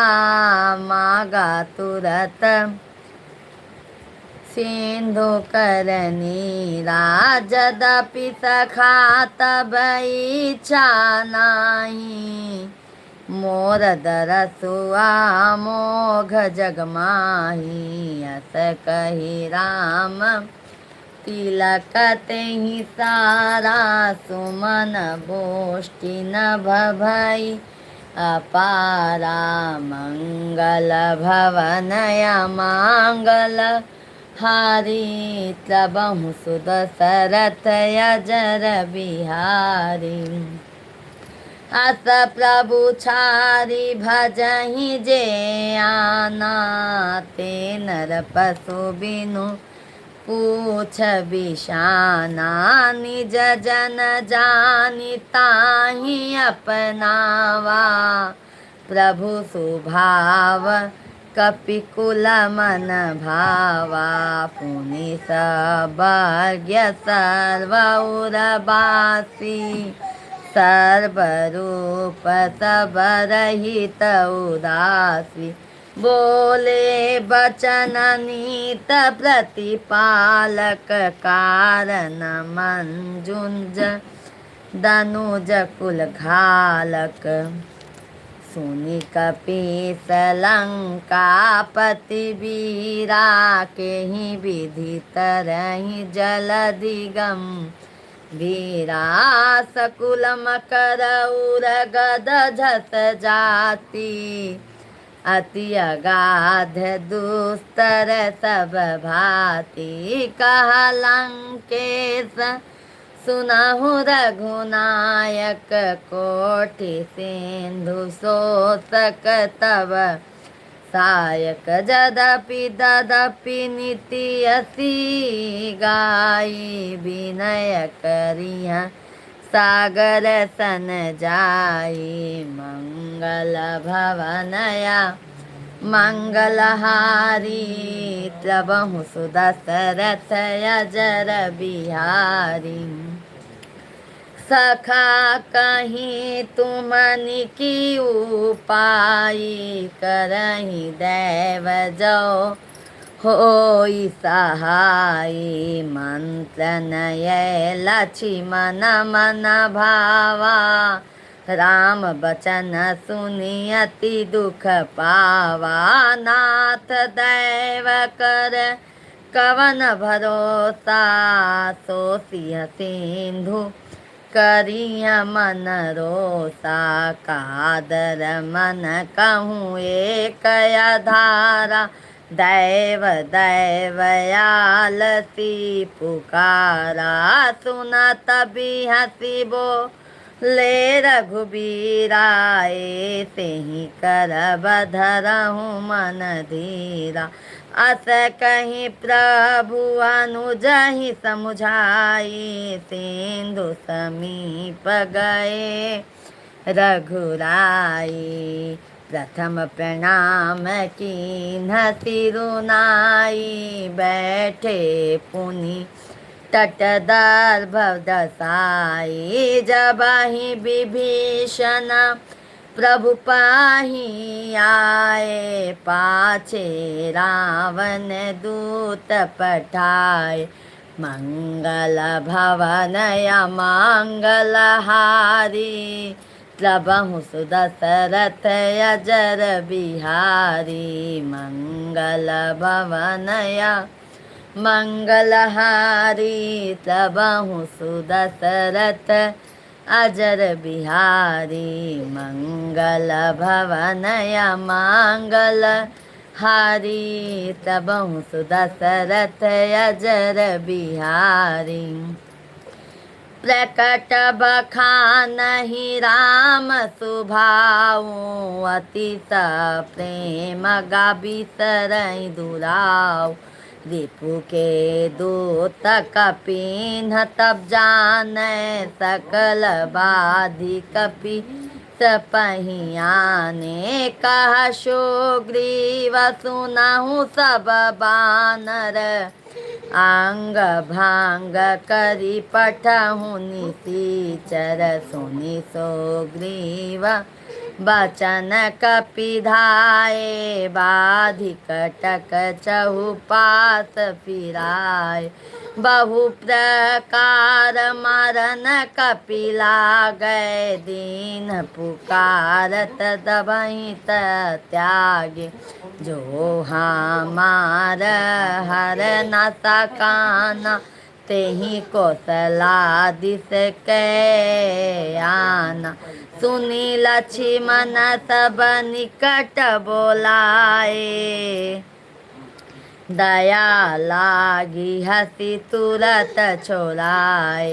मागा तुरत सिंधु करनीरा जदपि सखा तब इच्छा नाही मोर दरसुआ मोघ जगमाही अस कही राम तिलक तेहि सारा सुमन गोष्ठी न भई अपारा मंगल भवनया मांगल हारी तबहु सुदशरथ अजर बिहारी अस प्रभु छारी भजहि जे आना ते नर पशु बिनु पूछ बिशाना निज जन जानि ताहि अपनावा प्रभु सुभाव कपिकुल मन भावा पुनि सर्वज्ञ सर्वउरवासी सर्वरूप सबरहित उदासी बोले बचन नीत प्रतिपालक कारण मंजुंज दनुज कुल घालक सुनि कपीस लंकापति वीरा केहि विधि तरहि जल दिगम वीरा सकुल मकर उर गद झस जाति अति अगाध दुस्तर सब भांति कह लंकेश सुनहु रघुनायक कोटि सिंधु शोषक तब सायक जदपि ददपि नीति असी गाई विनय करिया सागर सन जाई मंगल भवनया मंगलहारी प्रभु सुदशरथ अजर बिहारी सखा कहीं तुमनि की उपाई करहि देव जो होई सहाई मंत्र नय लक्ष्मण मन भावा राम बचन सुनि अति दुख पावा नाथ दैव कर कवन भरोसा सो सिंह सिंधु करिया मन रोसा कादर मन कहूँ एक धारा दैव दैवयालसी पुकारा सुनत बिहसी बो ले रघुबीरा तेहि करब धरहूँ मन धीरा अस कहीं प्रभु अनुजहि समुझाई सिंधु समीप गए रघुराई प्रथम प्रणाम कीन्ह सिरुनाई बैठे पुनि तट दर्भ दसाई जबहि विभीषण प्रभु पाही आए पाछे रावण दूत पठाए मंगल भवनया मंगल हारी प्रभु सुदशरथ अजर बिहारी मंगल भवनया मंगलहारी प्रभु सुदशरथ अजर बिहारी मंगल भवनया मंगल हारी प्रभु सुदशरथ अजर बिहारी प्रकट बखानहि राम सुभाऊ अतित प्रेम गाबी सरई दुराऊ रिपु के दूत कपिन्ह तब जानै सकल बाधि कपि सपहियाने कह सुग्रीव सुनहु सब बानर आंग भांग करी पठहु निशिचर सुनि सुग्रीव बचन कपिधाये बाधि कटक चहुपास फिराय बहु प्रकार मरन कपिला गए दीन पुकारत दबहि त्यागे जो हमार हर न सकाना तेहि कौशलादिस कै आना सुनि लक्ष्मण सब निकट बोलाए दया लागी हसी तुरत छोड़ाए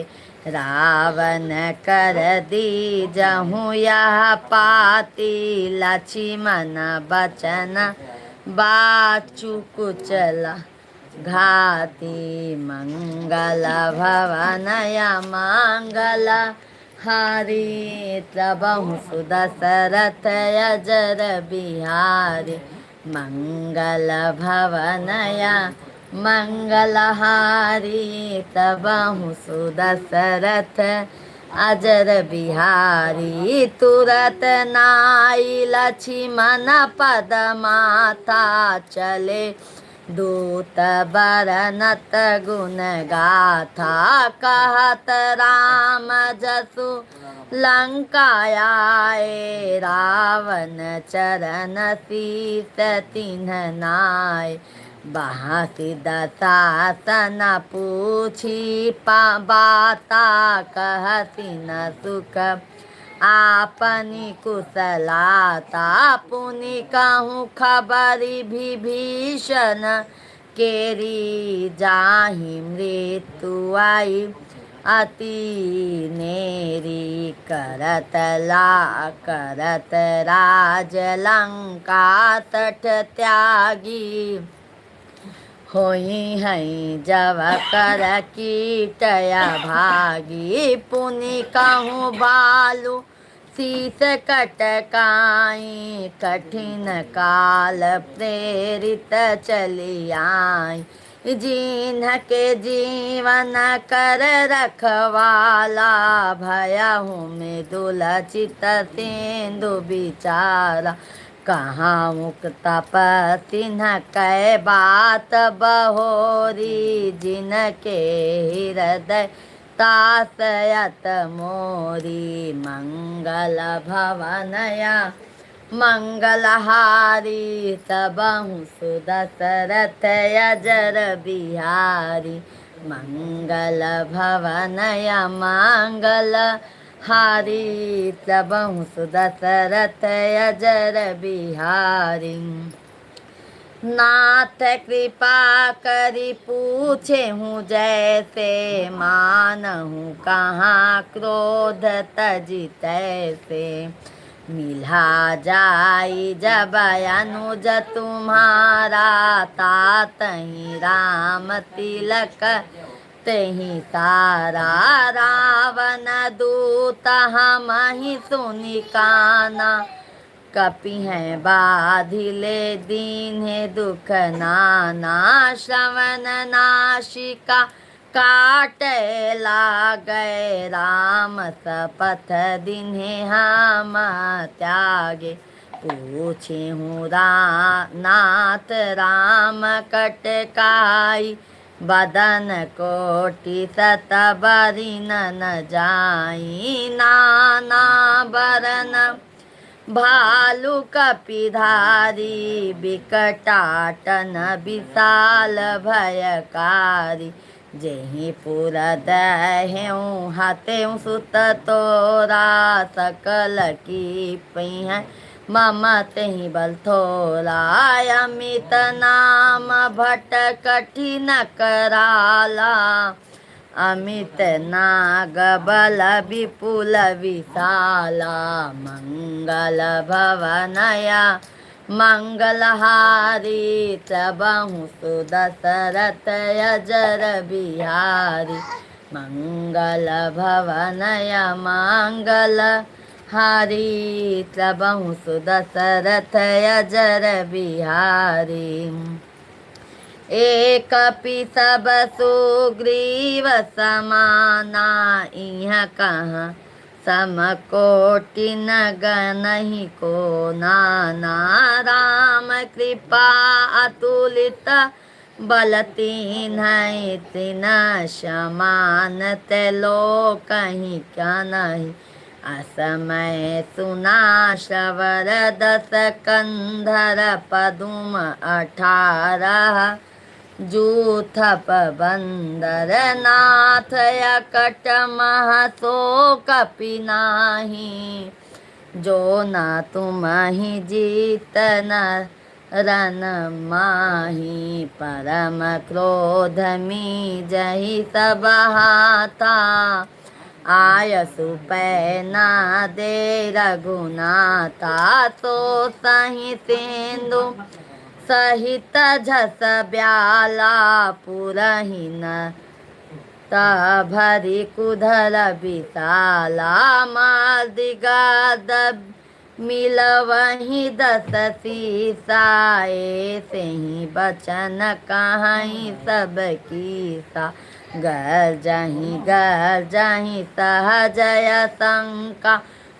रावण कर दी जहूँ यह पाती लक्ष्मण बचन बाचु कुचला घाती मंगल भवनया मंगल हारी प्रभु सुदशरथ अजर बिहारी मंगल भवनया मंगल हारी प्रभु सुदशरथ अजर बिहारी तुरत नाई लक्ष्मण पद माथा चले दूत बरनत गुण गाथा कहत राम जसु लंकायाए रावण चरण शीस तिन्ह नाय बासी दशासन पूछी बाता कहसी न सुख आपनी कुशलाता पुनि कहूँ खबरी विभीषण केरी जाहि मृत्यु आई अति नेरी करत राज लंका तट त्यागी होई हई जब कर कीटया भागी पुनि कहूँ बालू शीस कटकाई कठिन काल प्रेरित चली आई जिन्ह के जीवन कर रखवाला भयहु में दुलचित सिंधु बिचारा कहाँ मुक्त सिन्ह कै बात बहोरी जिनके हृदय तासयत मोरी मंगल भवनया मंगलहारी सबहु सुदशरथ अजर बिहारी मंगल भवनया मंगल हारी सबहु सुदशरथ अजर बिहारी नाथ कृपा करी पूछे हूँ जैसे मानहूँ कहाँ क्रोध तजी तैसे मिला जाई जब अनुज तुम्हारा तातहि राम तिलक तहि सारा रावण दूत हम ही सुनि काना कपि हैं बाधिले दीन है दुख नाना श्रवण नाशिका काट लागे राम सपथ दिन्हे हम त्यागे पूछे हूँ नाथ राम कटकाई बदन कोटि सत बरिन न जाई नाना बरन भालू कपिधारी बिकटाटन विशाल भयकारी जेहि पुर दहेऊ हतेऊ सुत तोरा सकल की पै मम तेहि बल थोरा अमित नाम भट कठिन कराला अमित नाग बल विपुल विशाला मंगल भवनया मंगलहारी सबहु सुदशरथ अजर बिहारी मंगल भवनया मंगल हारी सबहु सुदशरथ अजर बिहारी एक सब सुग्रीव समाना इह कहाँ समकोटि न गनहि को नाना राम कृपा अतुलित बल तीन्ह तिन समान लोकहि क्या नहीं असमय सुना श्रवर दस कंधर पदुम 18 जूथप बंदर नाथ यकट महसो कपि नाही जो न तुम ही जीत न रन माही परम क्रोध मी जही सब हाथा आयसु पैना दे रघुनाथा तो सही सिंधु सहित झस ब्याला पुरहिन भरी कुधर विशाला मादिगाद मिल वही 10 सीसाए से ही बचन कहीं सब कीसा घर जहीं सहजय शंका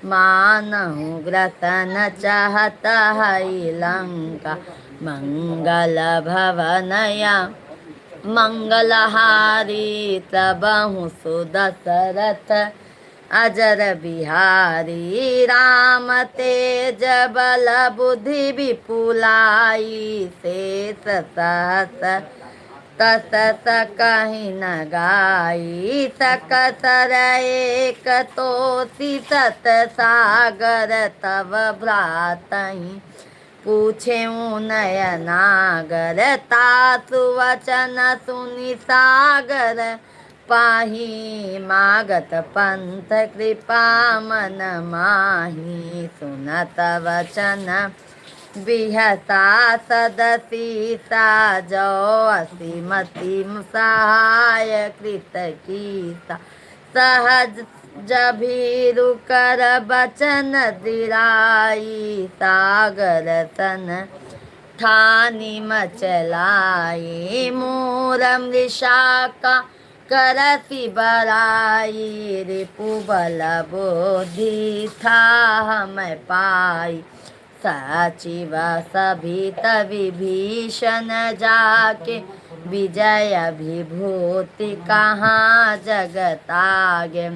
मानहु ग्रसन चाहत है लंका मंगल भवनया मंगलहारी तबहु सुदशरथ अजर बिहारी राम तेज बल बुद्धि विपुलाई शेष सहस तस कहीं न गाई सकसर एक तोषी सत सागर तव भ्रातहि पूछे नयनागर तासु वचन सुनि सागर पाही मागत पंथ कृपा मन माही सुनत वचन बिहसा सदसी साजो असीमति सहाय कृत कीसा सहज जभीरु कर बचन दिराई सागर सन ठानी मचलाई मोर मृषा का करसी बराई रिपु बल बुद्धि था मैं पाई सचिव सभित विभीषण जाके विजय विभूति कहाँ जगतागे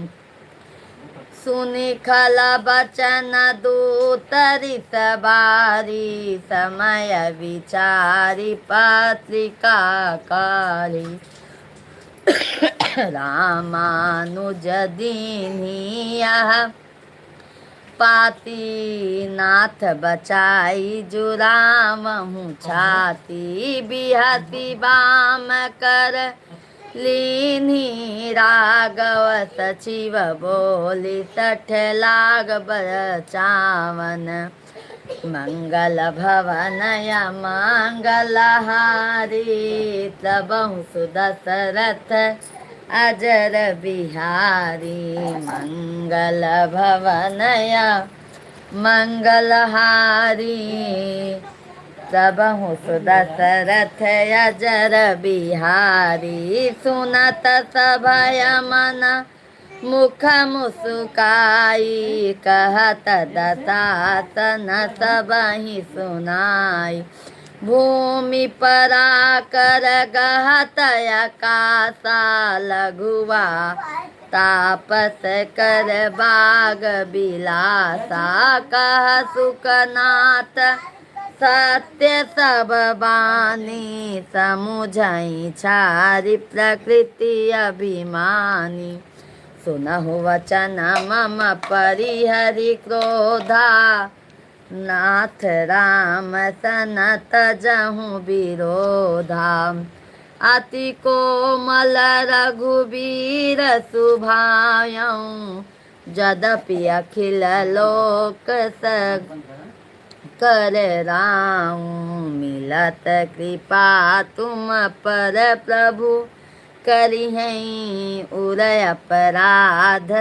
सुनि खल बचन दूतरि सवारी समय विचारी पत्रिका कारी रामानुज दीनियः पाती नाथ बचाई जुरावहु छाती बिहसी बाम कर लीनी राघव सचिव बोली सठ लाग बचावन मंगल भवनया मंगलहारी तबहु सुदशरथ अजर बिहारी मंगल भवनया मंगलहारी तबहु सुदशरथ अजर बिहारी सुनत सभय मन मुख मुस्काई कहत दशासन सबहि सुनाई भूमि पराकर गहत आकाशा लघुआ तापस कर बाग बिलासा कह सुखनाथ सत्य सब बानी समुझई छारी प्रकृति अभिमानी सुनहु वचन मम परिहरि क्रोधा नाथ राम सनत जहु विरोधा अति कोमल रघुबीर सुभायं यद्यपि अखिल लोक कर राऊं मिलत कृपा तुम पर प्रभु करिहैं उरय अपराध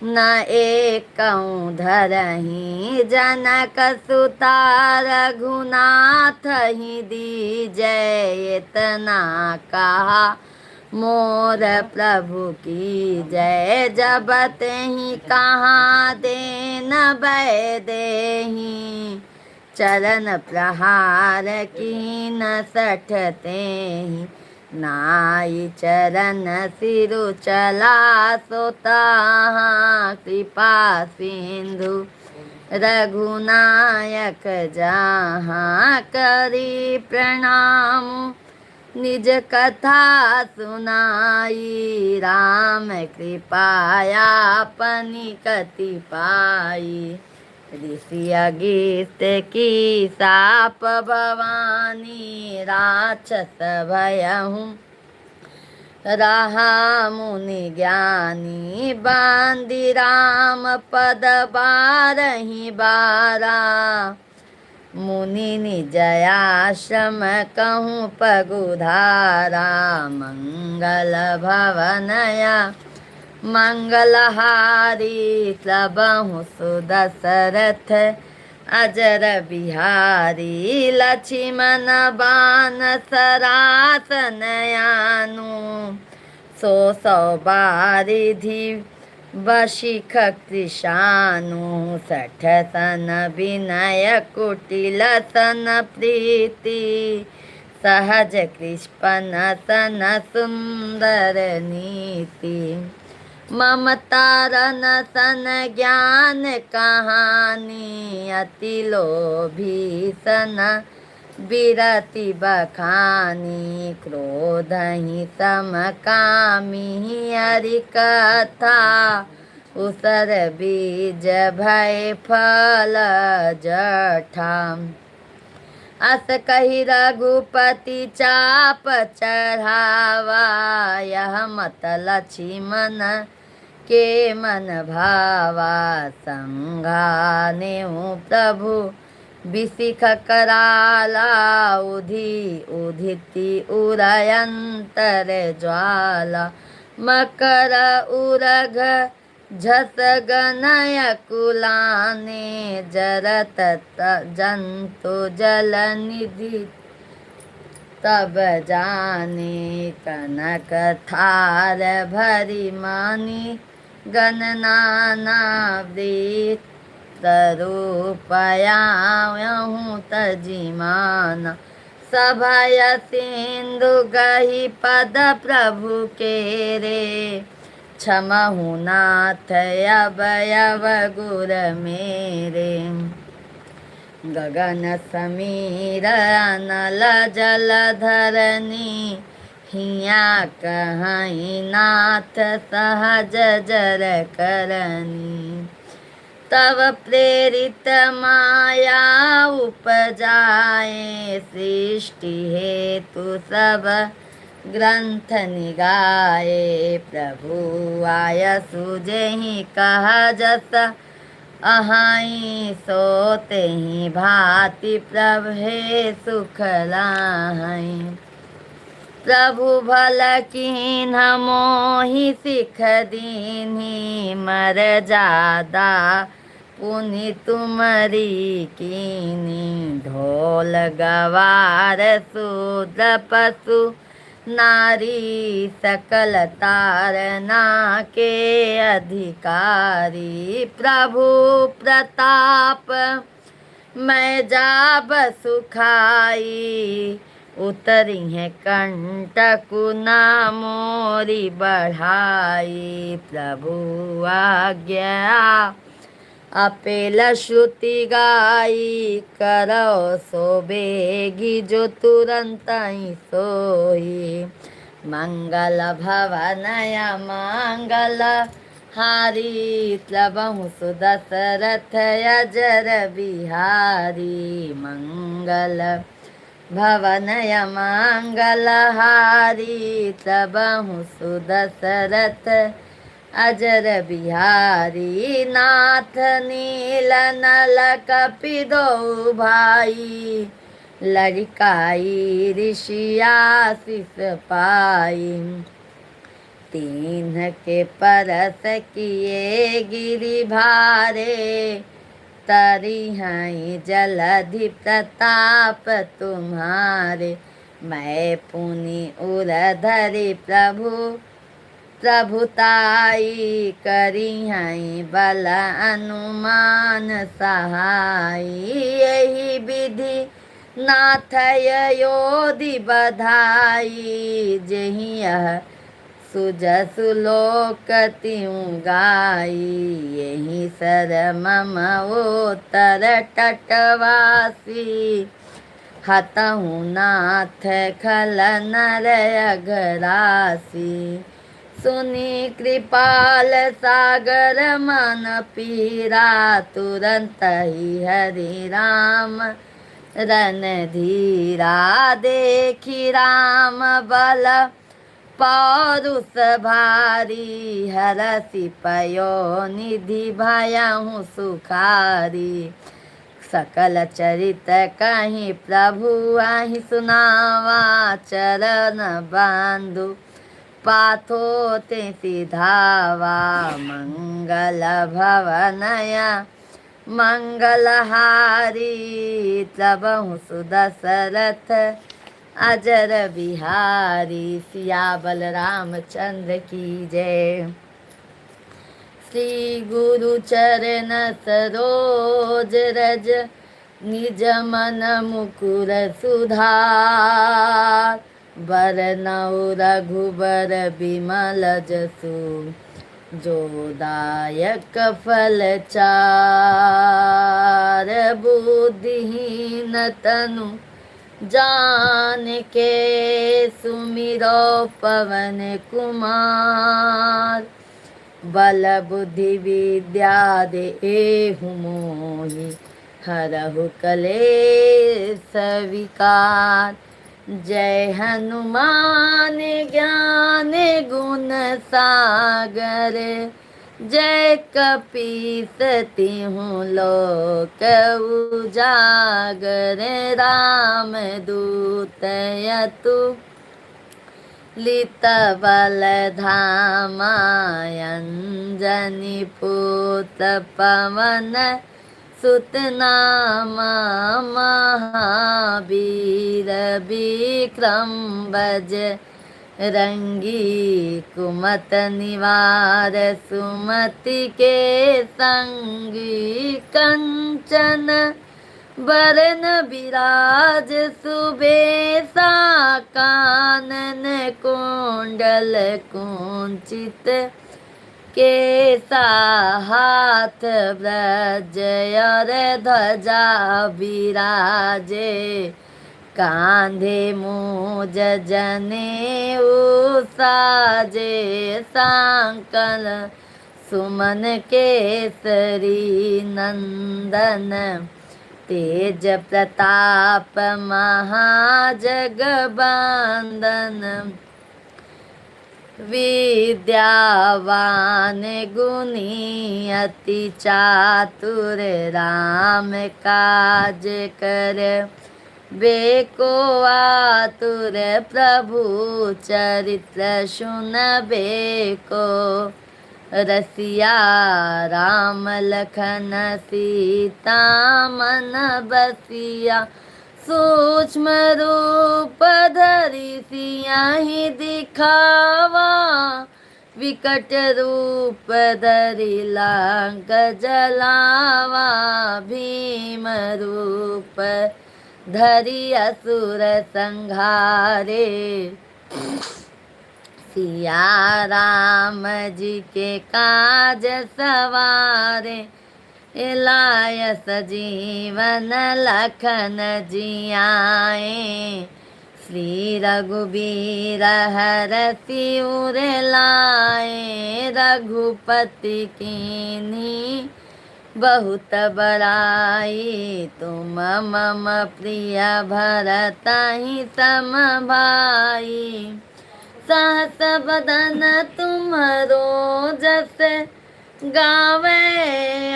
न एकं धरहि जनक सुता रघुनाथ ही दीजय इतना कहा मोर प्रभु की जय जब तेहि कहाँ देन बै देहि चरण प्रहार कीन सठ तेहि नाई चरण सिरु चला सोता कृपा सिंधु रघुनायक जहाँ करी प्रणाम निज कथा सुनाई राम कृपाया पनि कति पाई ऋषि अगीत की साप भवानी राक्षस भयहूँ रहा मुनि ज्ञानी बांदी राम पद बारहि बारा मुनि निजयाश्रम कहूँ पगुधारा मंगल भवनया मंगलहारी तबहु सुदशरथ अजर बिहारी लक्ष्मण बान सरासन यानु सो बारिधि बशिख कृशानु सठ सन विनय कुटिल सन प्रीति सहज कृष्ण सन सुंदर नीति ममता रन सन ज्ञान कहानी अति लोभी सन विरति बखानी क्रोध ही सम कामी हरि कथा उसर बीज भय फल जठा अस कही रघुपति चाप चढ़ावा यह मत लक्ष्मण के मन भावा संघाने प्रभु बिसिख कराला उदिति उदयंतर ज्वाला मकर उरघ झस गनय कुलाने जरत जंतु जल निधि तब जाने कनक थार भरी मानी गणनाना वृत रूपयाहूँ तजिमान सभय सिंधु गही पद प्रभु के रे क्षमहु नाथ अवयव गुर मेरे गगन समीर अनल जल धरनी हिया कहीं नाथ सहज जर करनी तव प्रेरित माया उपजाए सृष्टि हेतु सब ग्रंथ निगाए प्रभु आय सुजहि कह जस अहाई सोते ही भांति प्रभे सुख लाहि प्रभु भल कीन मोहि सिख दीन्ही मर जादा पुनि तुमरी कीनी ढोल गवार शूद्र पशु नारी सकल तारना के अधिकारी प्रभु प्रताप मैं जाब सुखाई उतरी है कंटकु ना मोरी बढ़ाई प्रभु आज्ञा अपेल श्रुति गाई करो सो बेगी जो तुरंत ही सोई मंगल भवनय मंगल हारी तबहु सुदशरथ अजर बिहारी मंगल भवनय मंगल हारी तबहु सुदशरथ अजर बिहारी नाथ नील नल कपिदो भाई लड़काई ऋषियाशिष पाई तीन के परस किए गिरि भारे तरी हैं जलधि प्रताप तुम्हारे मैं पुनि उरधरि प्रभुताई करी हैं बल अनुमान सहाय यही विधि नाथ योधि बधाई जही यह सुजसु लोक त्यों गाई यही सर मम ओतर तटवासी हतहु नाथ खल नर अघरासी सुनी कृपाल सागर मन पीरा तुरंत ही हरि राम रणधीरा देखी राम बल पौरुष भारी हरसि पयो निधि भयहु सुखारी सकल चरित कहीं प्रभु आहि सुनावा चरण बांधु पाथो ते सिधावा मंगल भवनया मंगलहारी तबहु सुदशरथ अजर बिहारी सिया बलराम चंद्र की जय। श्री गुरु चरण सरोज रज, निज मन मुकुर सुधार। बरनउँ रघुबर बिमल जसु, जो दायक फल चार। बुद्धिहीन तनु जान के, सुमिरो पवन कुमार। बल बुद्धि विद्या देहु मोहि, हरहु कलेश विकार। जय हनुमान ज्ञान गुण सागर, जय कपीस तिहु लोक उजागर। राम दूत अतु लित बल धामा, अंजनी पुत पवन सुत नामा। महावीर विक्रम बजरंगी, कुमत निवार सुमति के संगी। कंचन बरन बिराज सुबेसा, कानन कुंडल कुंचित केसा। हाथ ब्रज और ध्वजा बिराजे, कांधे मूज जनेऊ साजे। सांकल सुमन केसरी नंदन, तेज प्रताप महाजगबंदन। विद्यावान गुणी अति चातुर, राम काज कर बेको आतुर। प्रभु चरित्र सुनबेको, रसिया राम लखन सीता मन बसिया। सूक्ष्म रूप धरि सियहि दिखावा, विकट रूप धरि लंक जलावा। भीम रूप धरि असुर संहारे, सिया राम जी के काज सवारे। लाय सजीवन लखन जियाए, श्री रघुबीर हरषि उर लाए। रघुपति कीन्ही बहुत बड़ाई, तुम मम प्रिय भरतहि सम भाई। सहस बदन तुम्हरो जस गावे,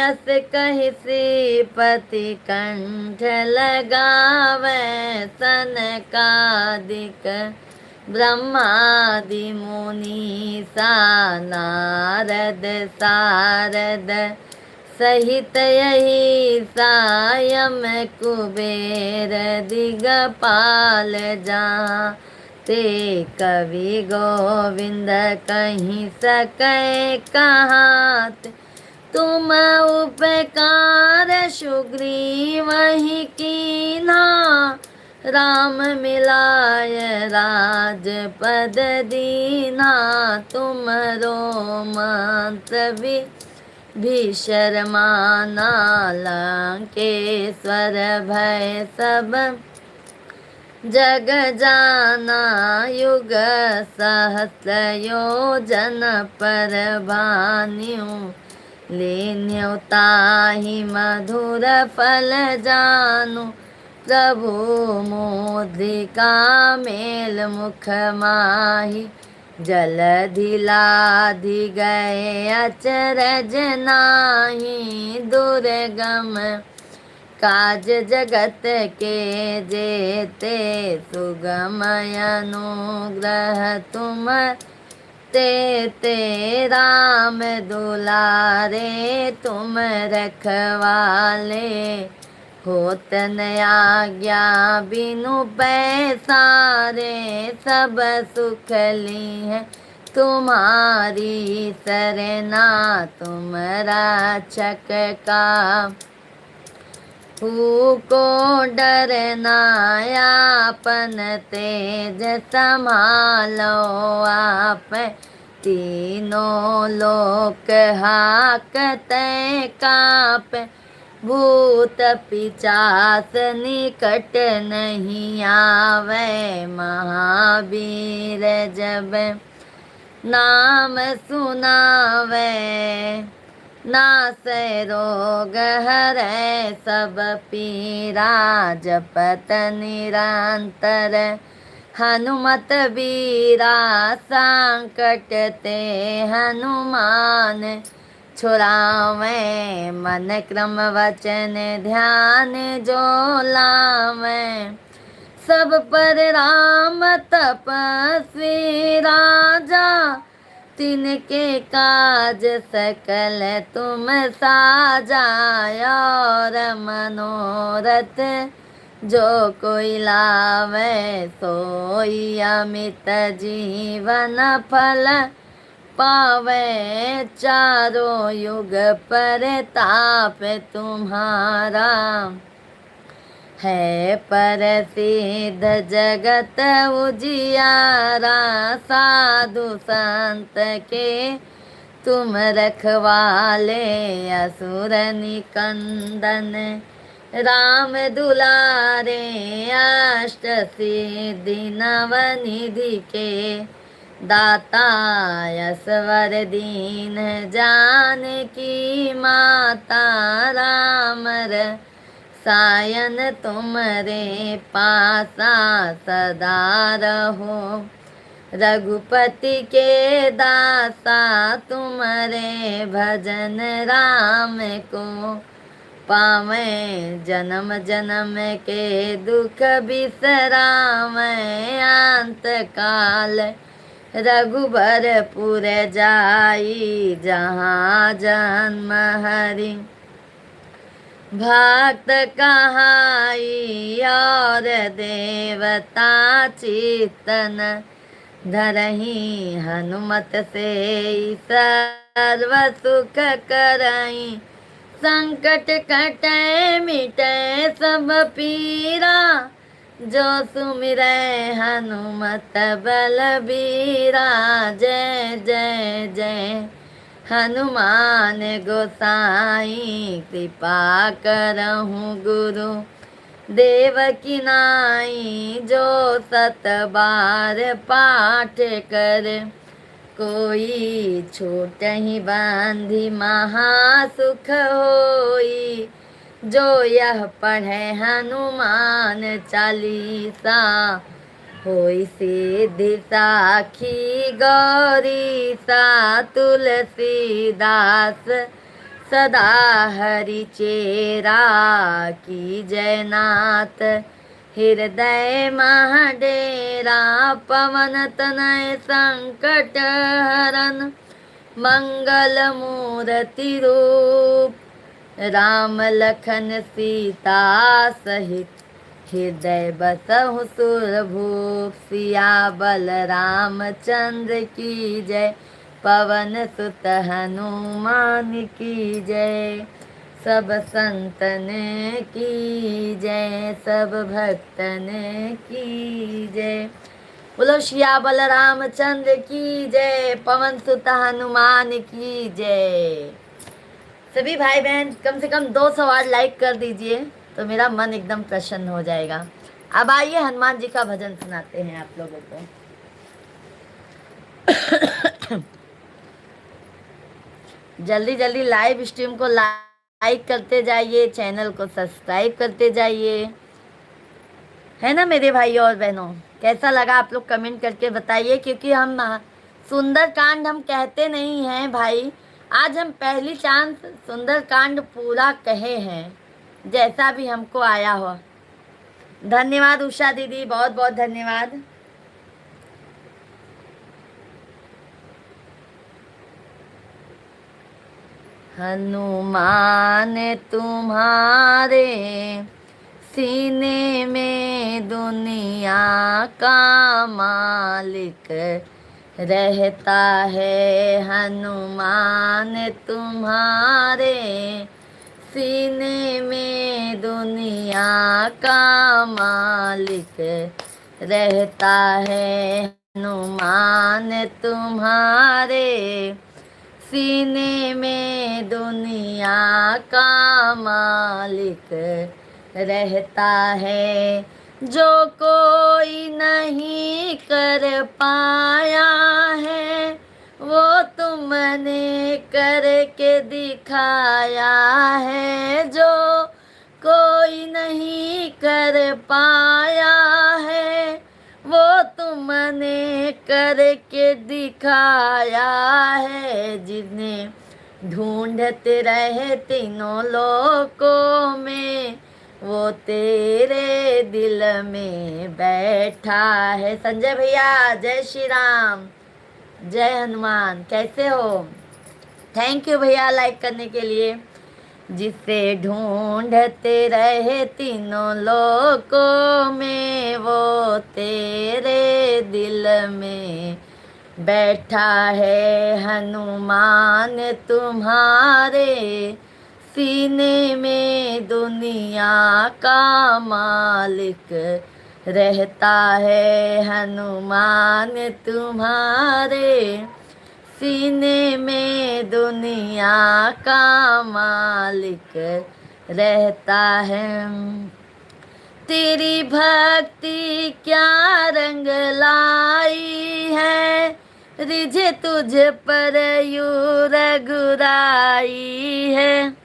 अस कहि श्रीपति कंठ लगावे। सनकादिक ब्रह्मादि मुनीसा, नारद सारद सहित यही सायम। कुबेर दिगपाल जहाँ, ते कवि गोविंद कहीं सकै कहात। तुम उपकार सुग्रीवहि कीन्हा, राम मिलाय राजपद दीन्हा। तुमरो मंत्र विभीषण माना, लंकेश्वर भय सब जग जाना। युग सहस्र योजन पर भान्यु, लीन्यौ ताहि मधुर फल जानु। प्रभु मुद्रिका मेल मुख माहि, जलधि लाधि गए अचरज नाही। दुर्गम काज जगत के जेते, सुगम अनुग्रह तुम ते राम दुलारे। तुम रखवाले होत न आज्ञा, बिनु पैसारे। सब सुख ली है तुम्हारी सरना तुम रक्षक का, को डरना आपन तेज संभालो आप, तीनों लोक हाकते काप, भूत पिचास निकट नहीं आवे, महावीर जब नाम सुनावे, नासै रोग हरै सब पीरा, जपत निरंतर हनुमत बीरा, संकट ते हनुमान छुड़ावे, मन क्रम वचन ध्यान जो लावे, सब पर राम तपस्वी राजा, तिनके काज सकल तुम साजा, और मनोरथ जो कोई लावे, सोई अमित जीवन फल पावे, चारों युग परताप तुम्हारा, है प्रसिद्ध जगत उजियारा, साधु संत के तुम रखवाले, असुर निकंदन राम दुलारे, अष्ट सिद्धि नवनिधि के दाता, असवर दीन जानकी माता, राम सायन तुमरे पासा सदा रहो, रघुपति के दासा तुमरे भजन राम को, पावे जन्म जन्म के दुख बिसरावे, अंत काल रघुबरपुर जाई, जहाँ जन्म हरि भक्त कहाई, और देवता चितन धरही, हनुमत से सर्व सुख करई, संकट कटे मिटे सब पीरा, जो सुमिरै हनुमत बलबीरा, जय जय जय हनुमान गोसाई, कृपा करहु गुरु देवकी नाई, जो सत बार पाठ कर, कोई छोट ही बांधी महासुख होई, जो यह पढ़े हनुमान चालीसा, होई सिद्धि साखी गौरी सा, तुलसीदास सदा हरि चेरा, की जयनाथ हृदय महाडेरा, पवन तनय संकट हरन मंगल मूर्ति रूप, राम लखन सीता सहित हृदय बसहु सुरभूप, सियाबल रामचंद्र की जय, पवन सुत हनुमान की जय, सब संतन की जय, सब भक्तन की जय। बोलो सियाबल रामचंद्र की जय, पवन सुत हनुमान की जय। सभी भाई बहन कम से कम 200 बार लाइक कर दीजिए तो मेरा मन एकदम प्रसन्न हो जाएगा। अब आइए हनुमान जी का भजन सुनाते हैं आप लोगों को। जल्दी जल्दी लाइव स्ट्रीम को लाइक करते जाइए, चैनल को सब्सक्राइब करते जाइए, है ना मेरे भाई और बहनों। कैसा लगा आप लोग कमेंट करके बताइए, क्योंकि हम सुंदर कांड हम कहते नहीं हैं भाई, आज हम पहली चांस सुंदर कांड पूरा कहे हैं, जैसा भी हमको आया हो। धन्यवाद उषा दीदी, बहुत बहुत धन्यवाद। हनुमान तुम्हारे सीने में दुनिया का मालिक रहता है हनुमान तुम्हारे सीने में, दुनिया का मालिक रहता है हनुमान तुम्हारे सीने में, दुनिया का मालिक रहता है। जो कोई नहीं कर पाया है वो तुमने करके दिखाया है। जो कोई नहीं कर पाया है वो तुमने करके दिखाया है। जिन्हें ढूंढते रहे तीनों लोकों में वो तेरे दिल में बैठा है। संजय भैया जय श्री राम, जय हनुमान, कैसे हो? थैंक यू भैया लाइक करने के लिए। जिसे ढूंढते रहे तीनों लोकों में वो तेरे दिल में बैठा है। हनुमान तुम्हारे सीने में, दुनिया का मालिक रहता है। हनुमान तुम्हारे सीने में, दुनिया का मालिक रहता है। तेरी भक्ति क्या रंग लाई है, रिझे तुझ पर यूं रघुराई है।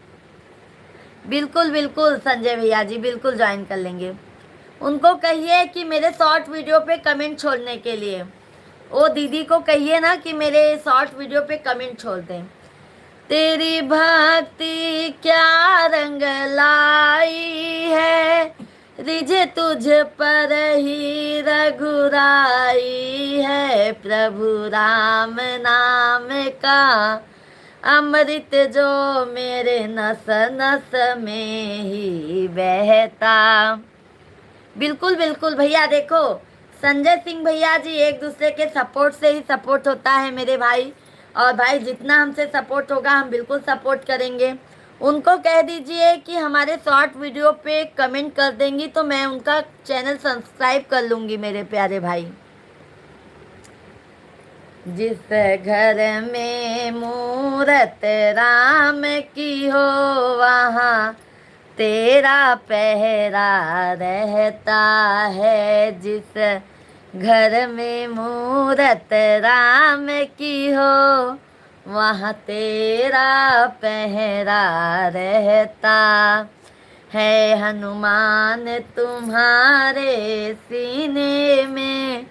बिल्कुल बिल्कुल संजय भैया जी, बिल्कुल ज्वाइन कर लेंगे। उनको कहिए कि मेरे शॉर्ट वीडियो पे कमेंट छोड़ने के लिए, वो दीदी को कहिए ना कि मेरे शॉर्ट वीडियो पे कमेंट छोड़ दें। तेरी भक्ति क्या रंग लाई है, रिझे तुझ पर ही रघुराई है। प्रभु राम नाम का अमृत जो मेरे नस नस में ही बहता। बिल्कुल बिल्कुल भैया, देखो संजय सिंह भैया जी, एक दूसरे के सपोर्ट से ही सपोर्ट होता है मेरे भाई। और भाई जितना हमसे सपोर्ट होगा हम बिल्कुल सपोर्ट करेंगे। उनको कह दीजिए कि हमारे शॉर्ट वीडियो पे कमेंट कर देंगी तो मैं उनका चैनल सब्सक्राइब कर लूँगी मेरे प्यारे भाई। जिस घर में मूरत राम की हो वहाँ तेरा पहरा रहता है। जिस घर में मूरत राम की हो वहाँ तेरा पहरा रहता है। हनुमान तुम्हारे सीने में,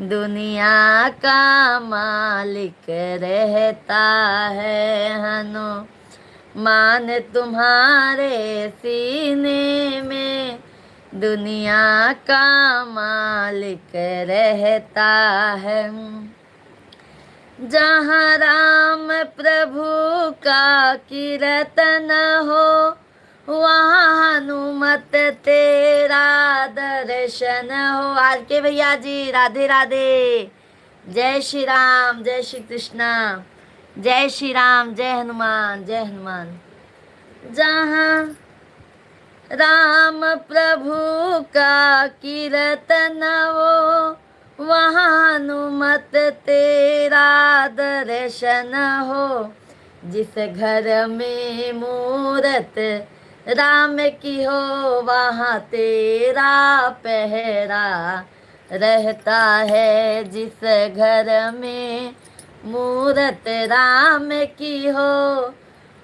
दुनिया का मालिक रहता है। हनुमान तुम्हारे सीने में, दुनिया का मालिक रहता है। जहाँ राम प्रभु का कीर्तन हो वहाँ हनुमत तेरा दर्शन हो। आर के भैया जी राधे राधे, जय श्री राम, जय श्री कृष्णा, जय श्री राम, जय हनुमान, जय हनुमान। जहाँ राम प्रभु का कीर्तन हो वहाँ हनुमत तेरा दर्शन हो। जिस घर में मूरत राम की हो वहाँ तेरा पहरा रहता है। जिस घर में मूरत राम की हो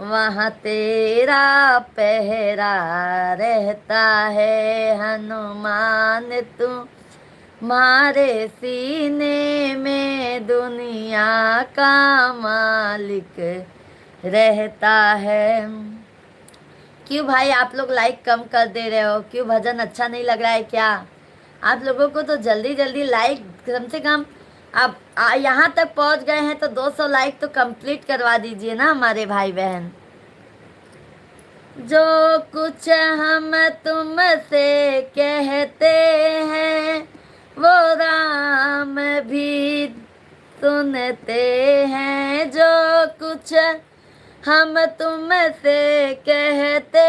वहाँ तेरा पहरा रहता है। हनुमान तुम्हारे सीने में, दुनिया का मालिक रहता है। क्यों भाई आप लोग लाइक कम कर दे रहे हो? क्यों भजन अच्छा नहीं लग रहा है क्या? आप लोगों को तो जल्दी जल्दी लाइक, कम से कम आप यहाँ तक पहुँच गए हैं तो 200 लाइक तो कंप्लीट करवा दीजिए ना हमारे भाई बहन। जो कुछ हम तुमसे कहते हैं वो राम भी सुनते हैं जो कुछ हम तुमसे कहते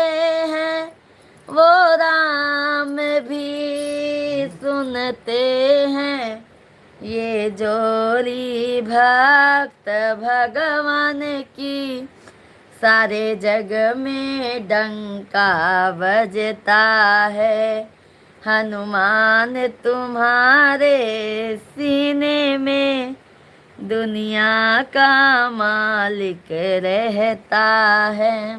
हैं, वो राम भी सुनते हैं। ये जोरी भक्त भगवान की, सारे जग में डंका बजता है। हनुमान तुम्हारे सीने में दुनिया का मालिक रहता है।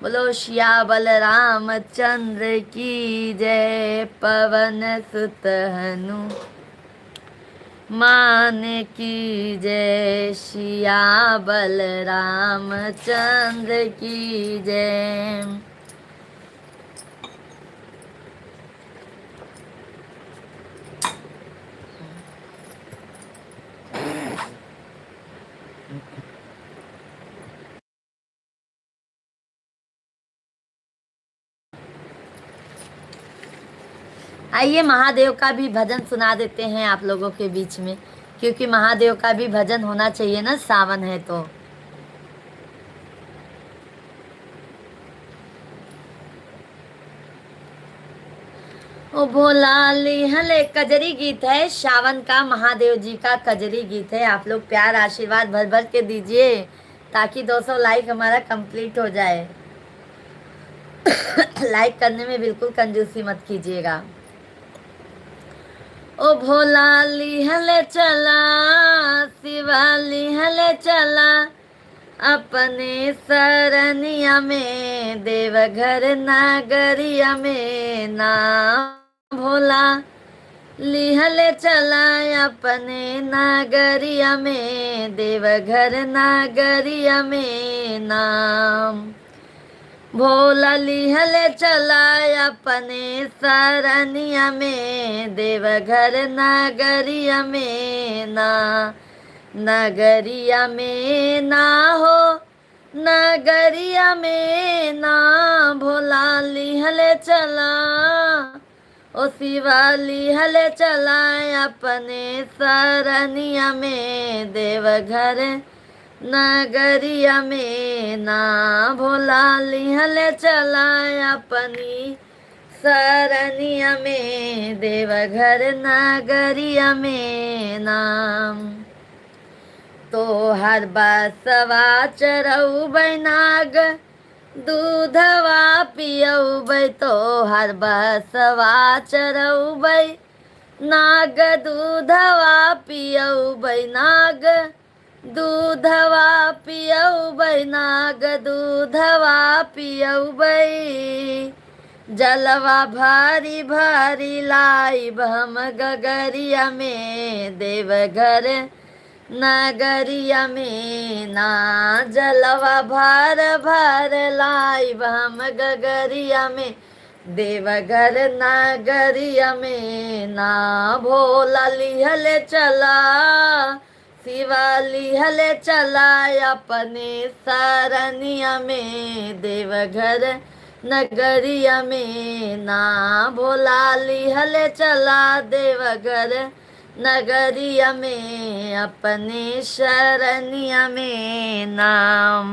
बोलो सियावर रामचंद्र की जय। पवन सुत हनुमान की जय। सियावर रामचंद्र की जय। आइए महादेव का भी भजन सुना देते हैं आप लोगों के बीच में, क्योंकि महादेव का भी भजन होना चाहिए ना, सावन है तो। ओ भोला लिहले कजरी गीत है, सावन का महादेव जी का कजरी गीत है। आप लोग प्यार आशीर्वाद भर भर के दीजिए ताकि 200 लाइक हमारा कंप्लीट हो जाए। लाइक करने में बिल्कुल कंजूसी मत कीजिएगा। ओ भोला लिहले चला, शिवा लिहले चला, अपने सरनिया में देवघर नागरिया में ना। भोला लिहले चला अपने नागरिया में देवघर नागरिया में नाम। भोला लिहले चला अपने सरनिया में देवघर नगरिया में ना। नगरिया में ना हो, नगरिया में ना। भोला लिहले चला, ओ शिवा लिहले चला अपने सरनिया में देवघर नगरिया में ना। भोला लिहले चला अपनी सरनिया में देवघर नगरिया में नाम। तो हर बसवा चरऊ नाग, दूधवा पियऊ बै। तो हर बसवा चरऊ नाग, दूधवा पियऊ नाग। दूधवा पियऊ नाग, दूधवा पियऊ। जलवा भारी भारी लाइब हम गगरिया में देवघर नगरिया में ना। जलवा भार भार लाइब हम गगरिया में देवघर नगरिया में ना। भोला लिहले चला, शिवा लिहले चला अपने सरनिया में देवघर नगरिया में ना। भोला लिहले चला देवघर नगरिया में अपने शरणिया में नाम।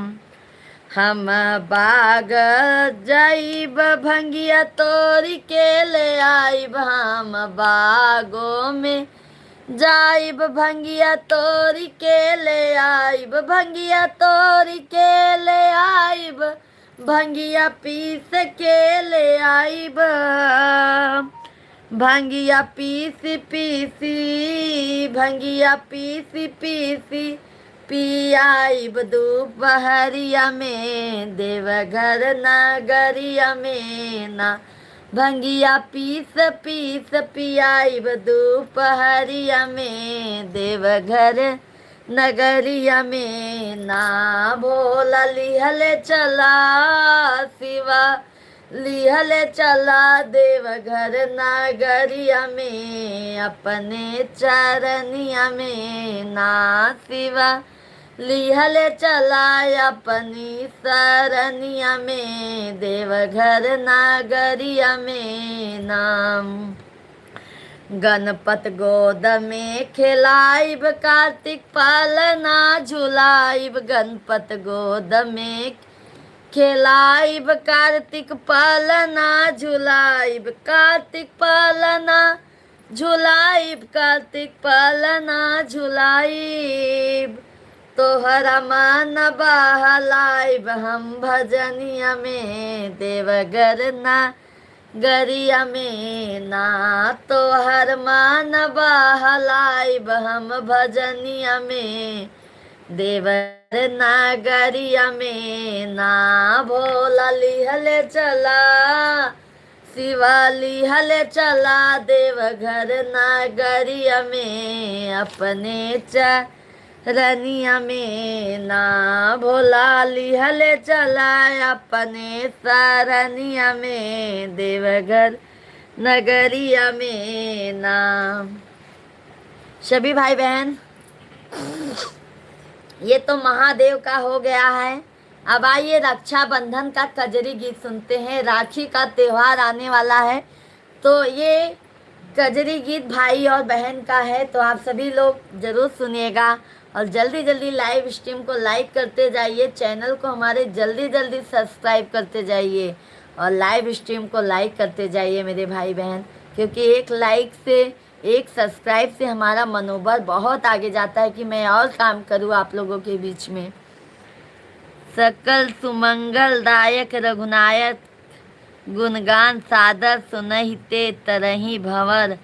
हम बाग जाइब भंगिया तोरी के ले आइब, हम बागों में जाइब भंगिया तोरी के ले आइब। भंगिया तोरी के ले आइब, भंगिया पीस के ले आइब। भंगिया पीसी पीसी, भंगिया पीसी पीसी पियाइब दोपहरिया में देवघर नगरिया में ना। भंगिया पीस पीस पियाइब दोपहरिया में देवघर नगरिया में ना। भोला लिहले चला, शिवा लिहले चला देवघर नगरिया में अपने चरनिया में ना। शिवा लिहले चला अपनी सरनिया में देवघर नगरिया में नाम। गणपत गोद में खिलाइब, कार्तिक पालना झुलाइब। गणपत गोद में खिलाइब, कार्तिक पालना झुलाइब। कार्तिक पालना झुलाइब, कार्तिक पालना झुलाइब। तोहरा मन बहलाइब हम भजनिया में, देवगर ना गरिया में ना। तोहर मन बहलाइब हम भजनिया में, देवर नागरिया में ना। भोला लिहले चला, शिवा लिहले चला, देवघर नागरिया में अपने चरनिया में ना। भोला लिहले चला अपने सरनिया में, देवघर नगरिया में ना। सभी भाई बहन, ये तो महादेव का हो गया है। अब आइए रक्षाबंधन का कजरी गीत सुनते हैं। राखी का त्योहार आने वाला है, तो ये कजरी गीत भाई और बहन का है, तो आप सभी लोग जरूर सुनिएगा। और जल्दी जल्दी लाइव स्ट्रीम को लाइक करते जाइए, चैनल को हमारे जल्दी जल्दी सब्सक्राइब करते जाइए और लाइव स्ट्रीम को लाइक करते जाइए मेरे भाई बहन, क्योंकि एक लाइक से, एक सब्सक्राइब से हमारा मनोबल बहुत आगे जाता है कि मैं और काम करूँ आप लोगों के बीच में। सकल सुमंगलदायक रघुनायक गुणगान सादर सुनहिते तरही भंवर,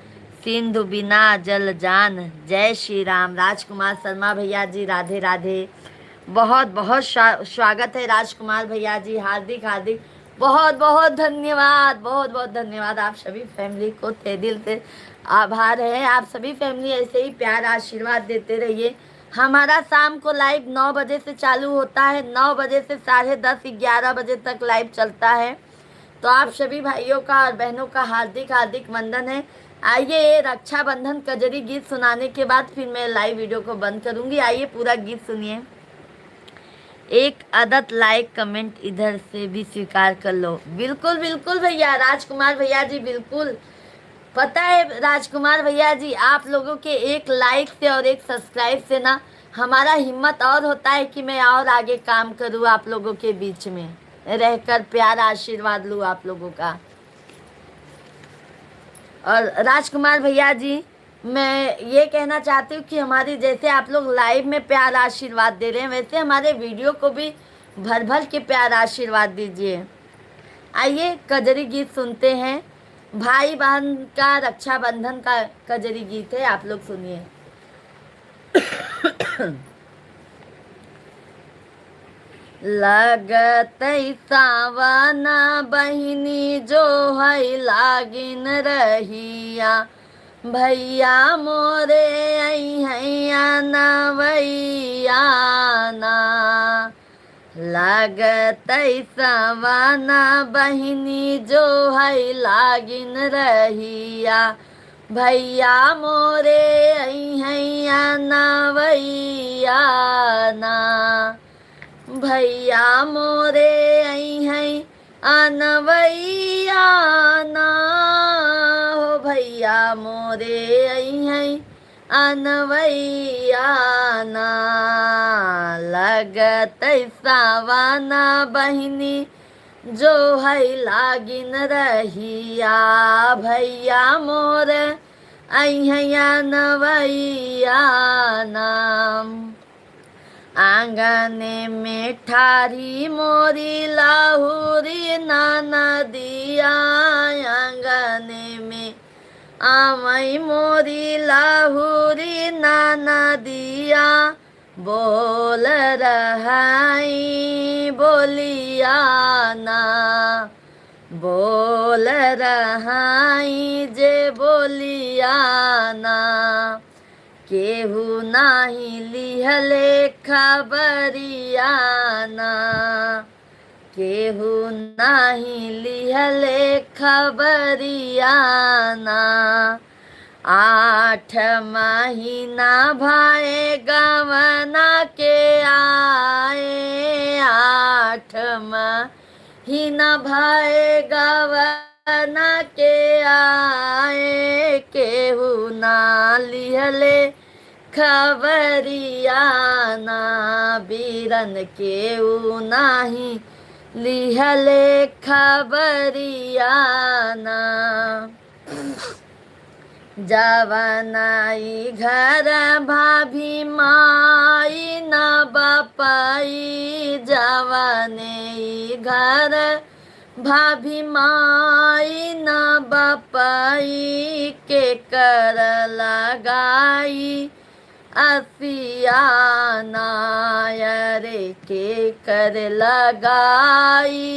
सिंधु बिना जल जान। जय श्री राम। राजकुमार शर्मा भैया जी, राधे राधे। बहुत बहुत स्वागत है राजकुमार भैया जी, हार्दिक हार्दिक बहुत बहुत धन्यवाद, बहुत बहुत धन्यवाद। आप सभी फैमिली को तहे दिल से आभार है। आप सभी फैमिली ऐसे ही प्यार आशीर्वाद देते रहिए। हमारा शाम को लाइव 9 बजे से चालू होता है, 9 बजे से 10:30 11 बजे तक लाइव चलता है। तो आप सभी भाइयों का और बहनों का हार्दिक हार्दिक वंदन है। आइए रक्षाबंधन कजरी गीत सुनाने के बाद फिर मैं लाइव वीडियो को बंद करूंगी। आइए पूरा गीत सुनिए। एक अदद लाइक कमेंट इधर से भी स्वीकार कर लो। बिल्कुल बिल्कुल भैया, राजकुमार भैया जी, बिल्कुल। पता है राजकुमार भैया जी, आप लोगों के एक लाइक से और एक सब्सक्राइब से ना हमारा हिम्मत और होता है कि मैं और आगे काम करूँ, आप लोगों के बीच में रहकर प्यार आशीर्वाद लूँ आप लोगों का। और राजकुमार भैया जी, मैं ये कहना चाहती हूँ कि हमारी जैसे आप लोग लाइव में प्यार आशीर्वाद दे रहे हैं, वैसे हमारे वीडियो को भी भर भर के प्यार आशीर्वाद दीजिए। आइए कजरी गीत सुनते हैं। भाई बहन का रक्षाबंधन का कजरी गीत है, आप लोग सुनिए। लगत सावन बहिनी जो है लागिन रहिया, भैया मोरे हैया नवैया ना। लगत सावन बहिनी जो है लागिन रहिया, भैया मोरे हैया नवैया ना। भैया मोरे हैं अनवैया ना, हो भैया मोरे हैं अनवैया ना। लगत सावन बहिनी जो है लागिन रहिया, भैया मोर हैया नवैया नाम। आंगने में ठारी मोरी लाहुरी नाना दिया, आंगने में आवई मोरी लाहुरी नाना दिया। बोल रहाई बोलिया ना, बोल रहाई जे बोलिया ना। केहू नाही लिहले खबरिया ना, केहू नाही लिहले खबरिया ना। 8 महीना भाए गवना के आए, 8 महीना भाए गवना ना के आए केहू ना लिहले खबरिया ना बीरन केहू नाही लिहले खबरिया ना जवनाई घर भाभी माई न बापाई जवने घर भाभी माई न बापाई के कर लगाई असियाना रे के कर लगाई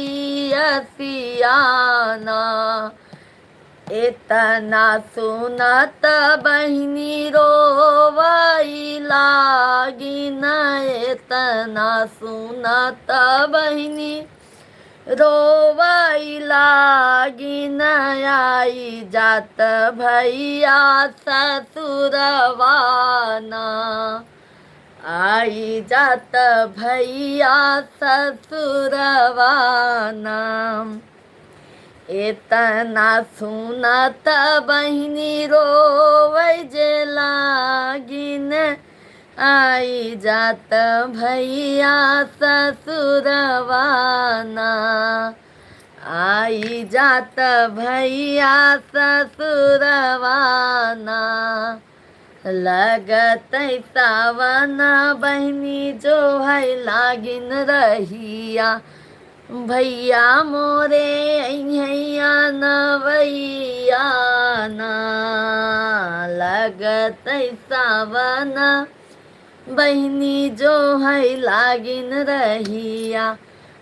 असियाना इतना सुनत बहिनी रोवई लागी न इतना सुनत बहिनी रोवई लागी न आई जात भैया ससुरवाना आई जात भैया ससुरवाना इतना सुनत बहिनी रोवै जे लागिन आई जात भैया ससुरवाना आई जात भैया ससुरवाना लगत सावन बहिनी जो है लागिन रहिया भैया मोरे अइहैया नवैया ना लगत सावन बहिनी जो है लागिन रहिया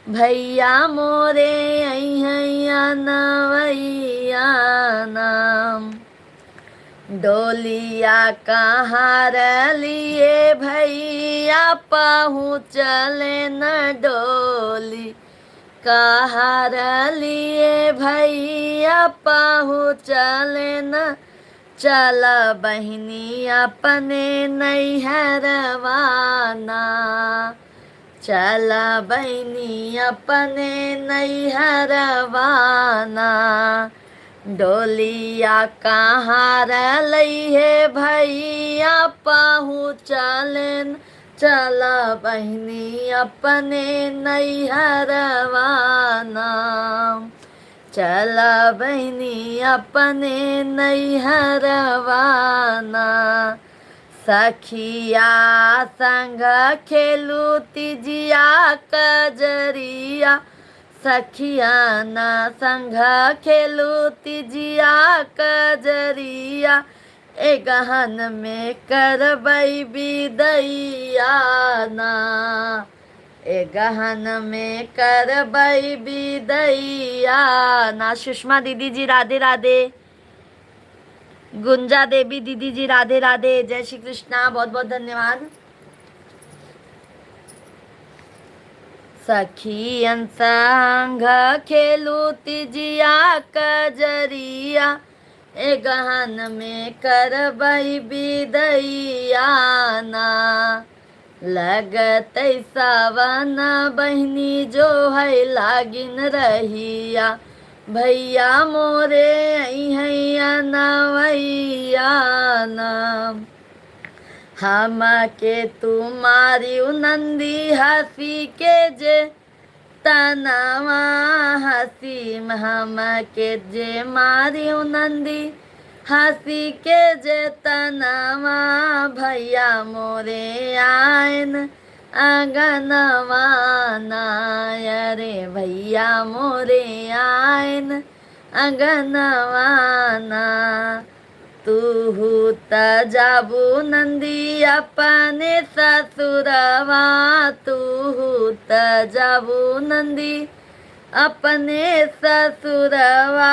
भैया मोरे अइहैया नवैया नाम डोलिया कहाँ लिए भैया पहुँचले न डोली कहाँ लिए भैया पहुँचले न चल बहिनी अपने नैहरवाना चल बहिनी अपने नैहरवाना डोलिया कहाँ रहे भैया पहुँचलन चल बहिनी अपने नैहरवाना चल बहिनी अपने नैहरवाना सखिया संग खेलू तिजिया कजरिया सखिया ना संग खेलू तिजिया कजरिया ए गहन में करबई बिदैया ना ए गहन में करबई बिदैया ना। सुषमा दीदी जी राधे राधे, गुंजा देवी दीदी जी राधे राधे, जय श्री कृष्णा, बहुत बहुत धन्यवाद। सखियन संग खेलू तिजिया कजरिया ए गहन में करबई बिदैया ना लगत सावन बहिनी जो है लागिन रहिया भैया मोरे अइहैया नवैया नाम हम के तुम्हारी नंदी हंसी के जे तनावा हंसी हम के जे मारी नंदी हंसी के जे तनावा भैया मोरे आयन अंगनवा रे भैया मोरे आयन अंगनवा तू त जाबू नंदी अपने ससुरवा तू त जाबू नंदी अपने ससुरवा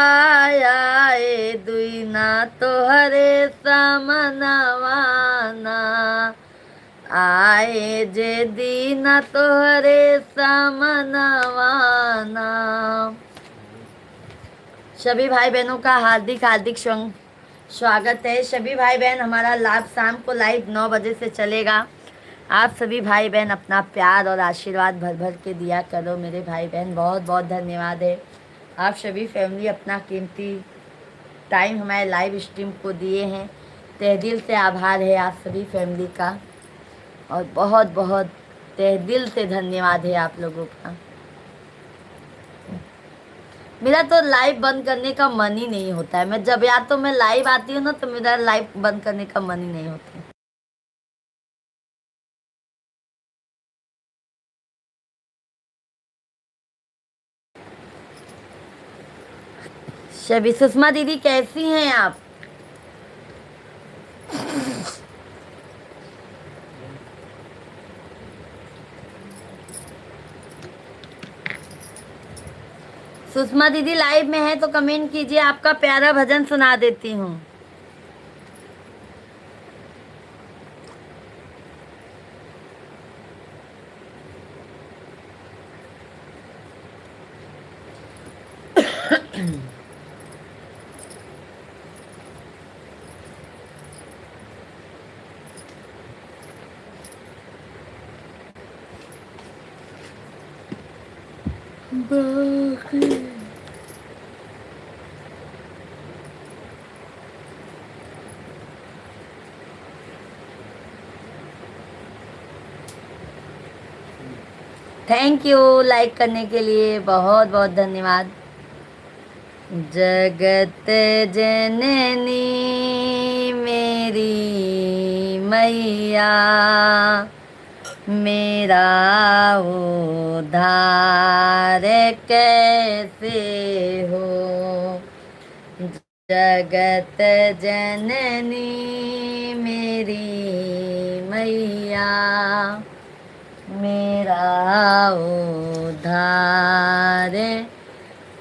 आए दुईना तोहरे समनवाना आए जे दीना तोहरे समनवाना। सभी भाई बहनों का हार्दिक हार्दिक स्वागत है। सभी भाई बहन हमारा लाइव शाम को लाइव 9 बजे से चलेगा। आप सभी भाई बहन अपना प्यार और आशीर्वाद भर भर के दिया करो मेरे भाई बहन, बहुत बहुत धन्यवाद है आप सभी फैमिली अपना कीमती टाइम हमारे लाइव स्ट्रीम को दिए हैं। तहे दिल से आभार है आप सभी फैमिली का, और बहुत बहुत तहे दिल से धन्यवाद है आप लोगों का। मेरा तो लाइव बंद करने का मन ही नहीं होता है। मैं जब या तो मैं लाइव आती हूँ ना, तो मेरा लाइव बंद करने का मन ही नहीं होता है। शबी सुषमा दीदी कैसी हैं आप? सुषमा दीदी लाइव में है तो कमेंट कीजिए, आपका प्यारा भजन सुना देती हूँ। थैंक यू लाइक करने के लिए, बहुत बहुत धन्यवाद। जगत जननी मेरी मैया, मेरा उद्धार कैसे हो। जगत जननी मेरी मैया, मेरा उद्धार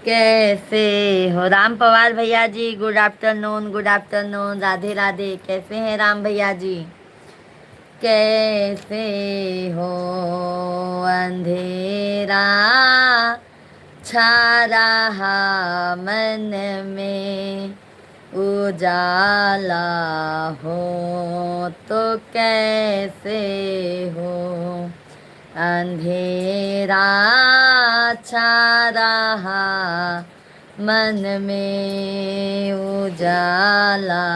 कैसे हो। राम पवार भैया ji good afternoon, good afternoon, Radhe Radhe. कैसे हैं राम भैया जी? कैसे हो। अंधेरा छा रहा मन में, उजाला हो तो कैसे हो। अंधेरा छा रहा मन में, उजाला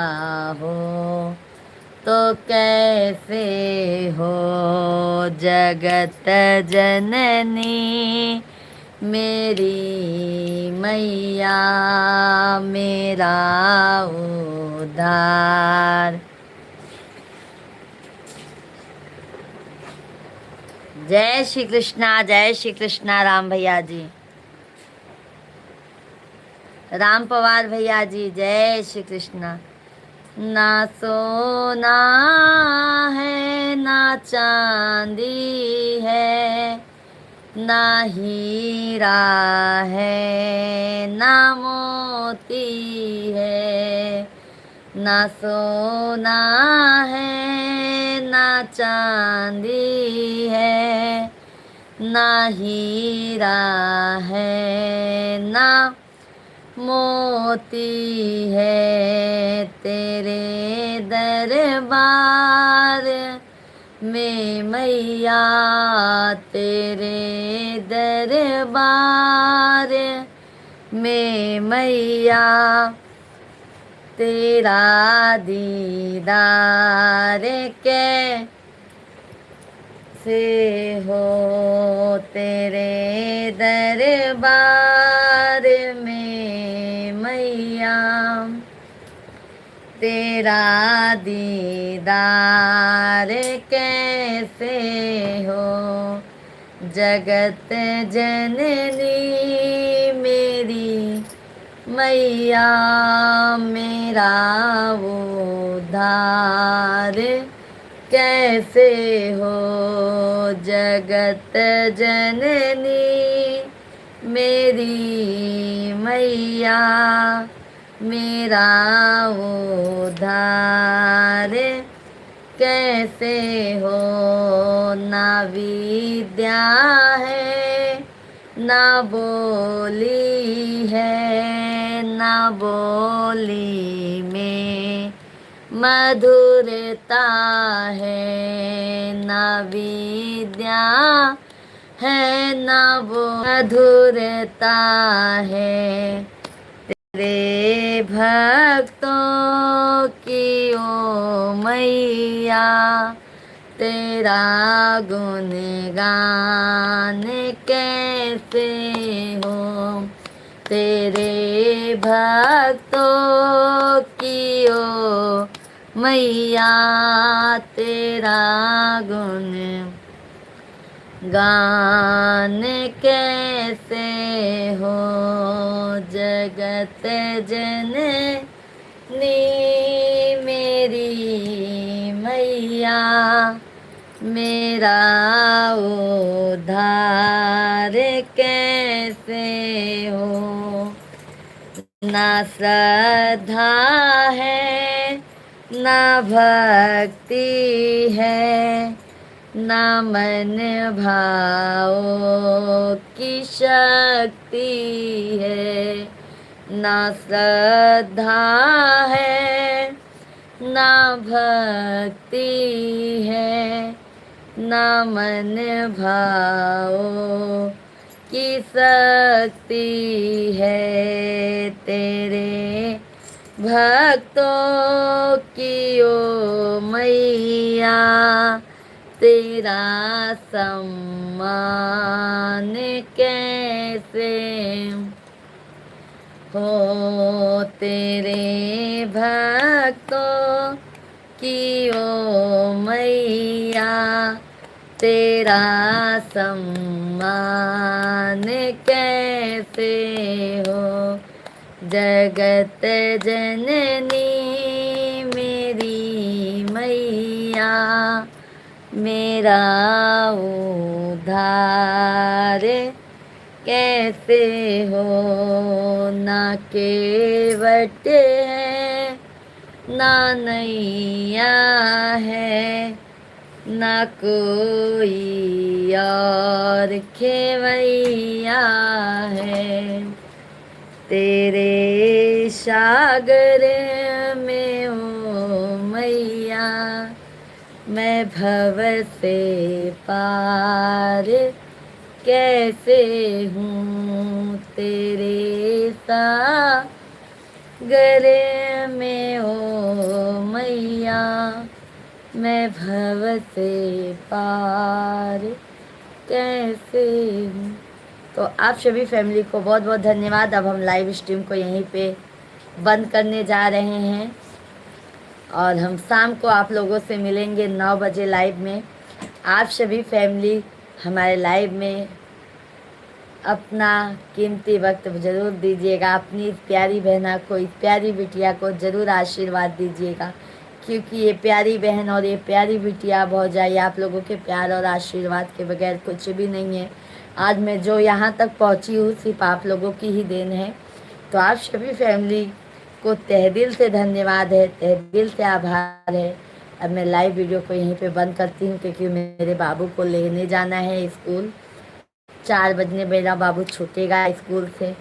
हो तो कैसे हो। जगत जननी मेरी मैया, मेरा उद्धार। जय श्री कृष्णा, जय श्री कृष्णा राम भैया जी। राम पवार भैया जी जय श्री कृष्णा। ना सोना है ना चांदी है, ना हीरा है ना मोती है। ना सोना है ना चांदी है, ना हीरा है ना मोती है। तेरे दरबार में मैया, तेरे दरबार में मैया, तेरा दीदार कैसे हो। तेरे दरबार में मैया, तेरा दीदार कैसे हो। जगत जननी मेरी मैया, मेरा उद्धार कैसे हो। जगत जननी मेरी मैया, मेरा उद्धार कैसे हो। ना विद्या है ना बोली है, ना बोली में मधुरता है। ना विद्या है ना वो मधुरता है तेरे भक्तों की ओ मैया तेरा गुणगान कैसे हो तेरे भक्तों की ओ मैया तेरा गुण गान कैसे हो जगत जननी मेरी मैया मेरा उद्धार कैसे हो ना श्रद्धा है ना भक्ति है ना मन भाव की शक्ति है ना श्रद्धा है ना भक्ति है ना मन भाव की शक्ति है तेरे भक्तों की ओ मैया तेरा सम्मान कैसे हो तेरे भक्तों की ओ मैया तेरा सम्मान कैसे हो जगत जननी मेरी मैया मेरा उद्धार कैसे हो ना केवट है ना नैया है ना कोई और खेवैया है तेरे सागर में ओ मैया मैं भव से पार कैसे हूँ तेरे सागर में ओ मैया मैं भव से पार कैसे हूँ। तो आप सभी फैमिली को बहुत बहुत धन्यवाद। अब हम लाइव स्ट्रीम को यहीं पे बंद करने जा रहे हैं और हम शाम को आप लोगों से मिलेंगे 9 बजे लाइव में। आप सभी फैमिली हमारे लाइव में अपना कीमती वक्त ज़रूर दीजिएगा। अपनी इस प्यारी बहना को इस प्यारी बिटिया को ज़रूर आशीर्वाद दीजिएगा क्योंकि ये प्यारी बहन और ये प्यारी बिटिया भौजाई आप लोगों के प्यार और आशीर्वाद के बगैर कुछ भी नहीं है। आज मैं जो यहाँ तक पहुँची हूँ सिर्फ आप लोगों की ही देन है। तो आप सभी फैमिली को तहे दिल से धन्यवाद है, तहे दिल से आभार है। अब मैं लाइव वीडियो को यहीं पे बंद करती हूँ क्योंकि मेरे बाबू को लेने जाना है स्कूल। 4 बजने मेरा बाबू छूटेगा स्कूल से।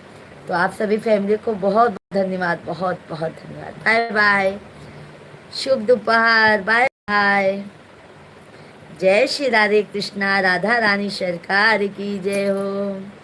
तो आप सभी फैमिली को बहुत धन्यवाद, बहुत बहुत धन्यवाद। बाय बाय, शुभ दोपहर, बाय बाय। जय श्री राधे कृष्णा, राधा रानी सरकार की जय हो।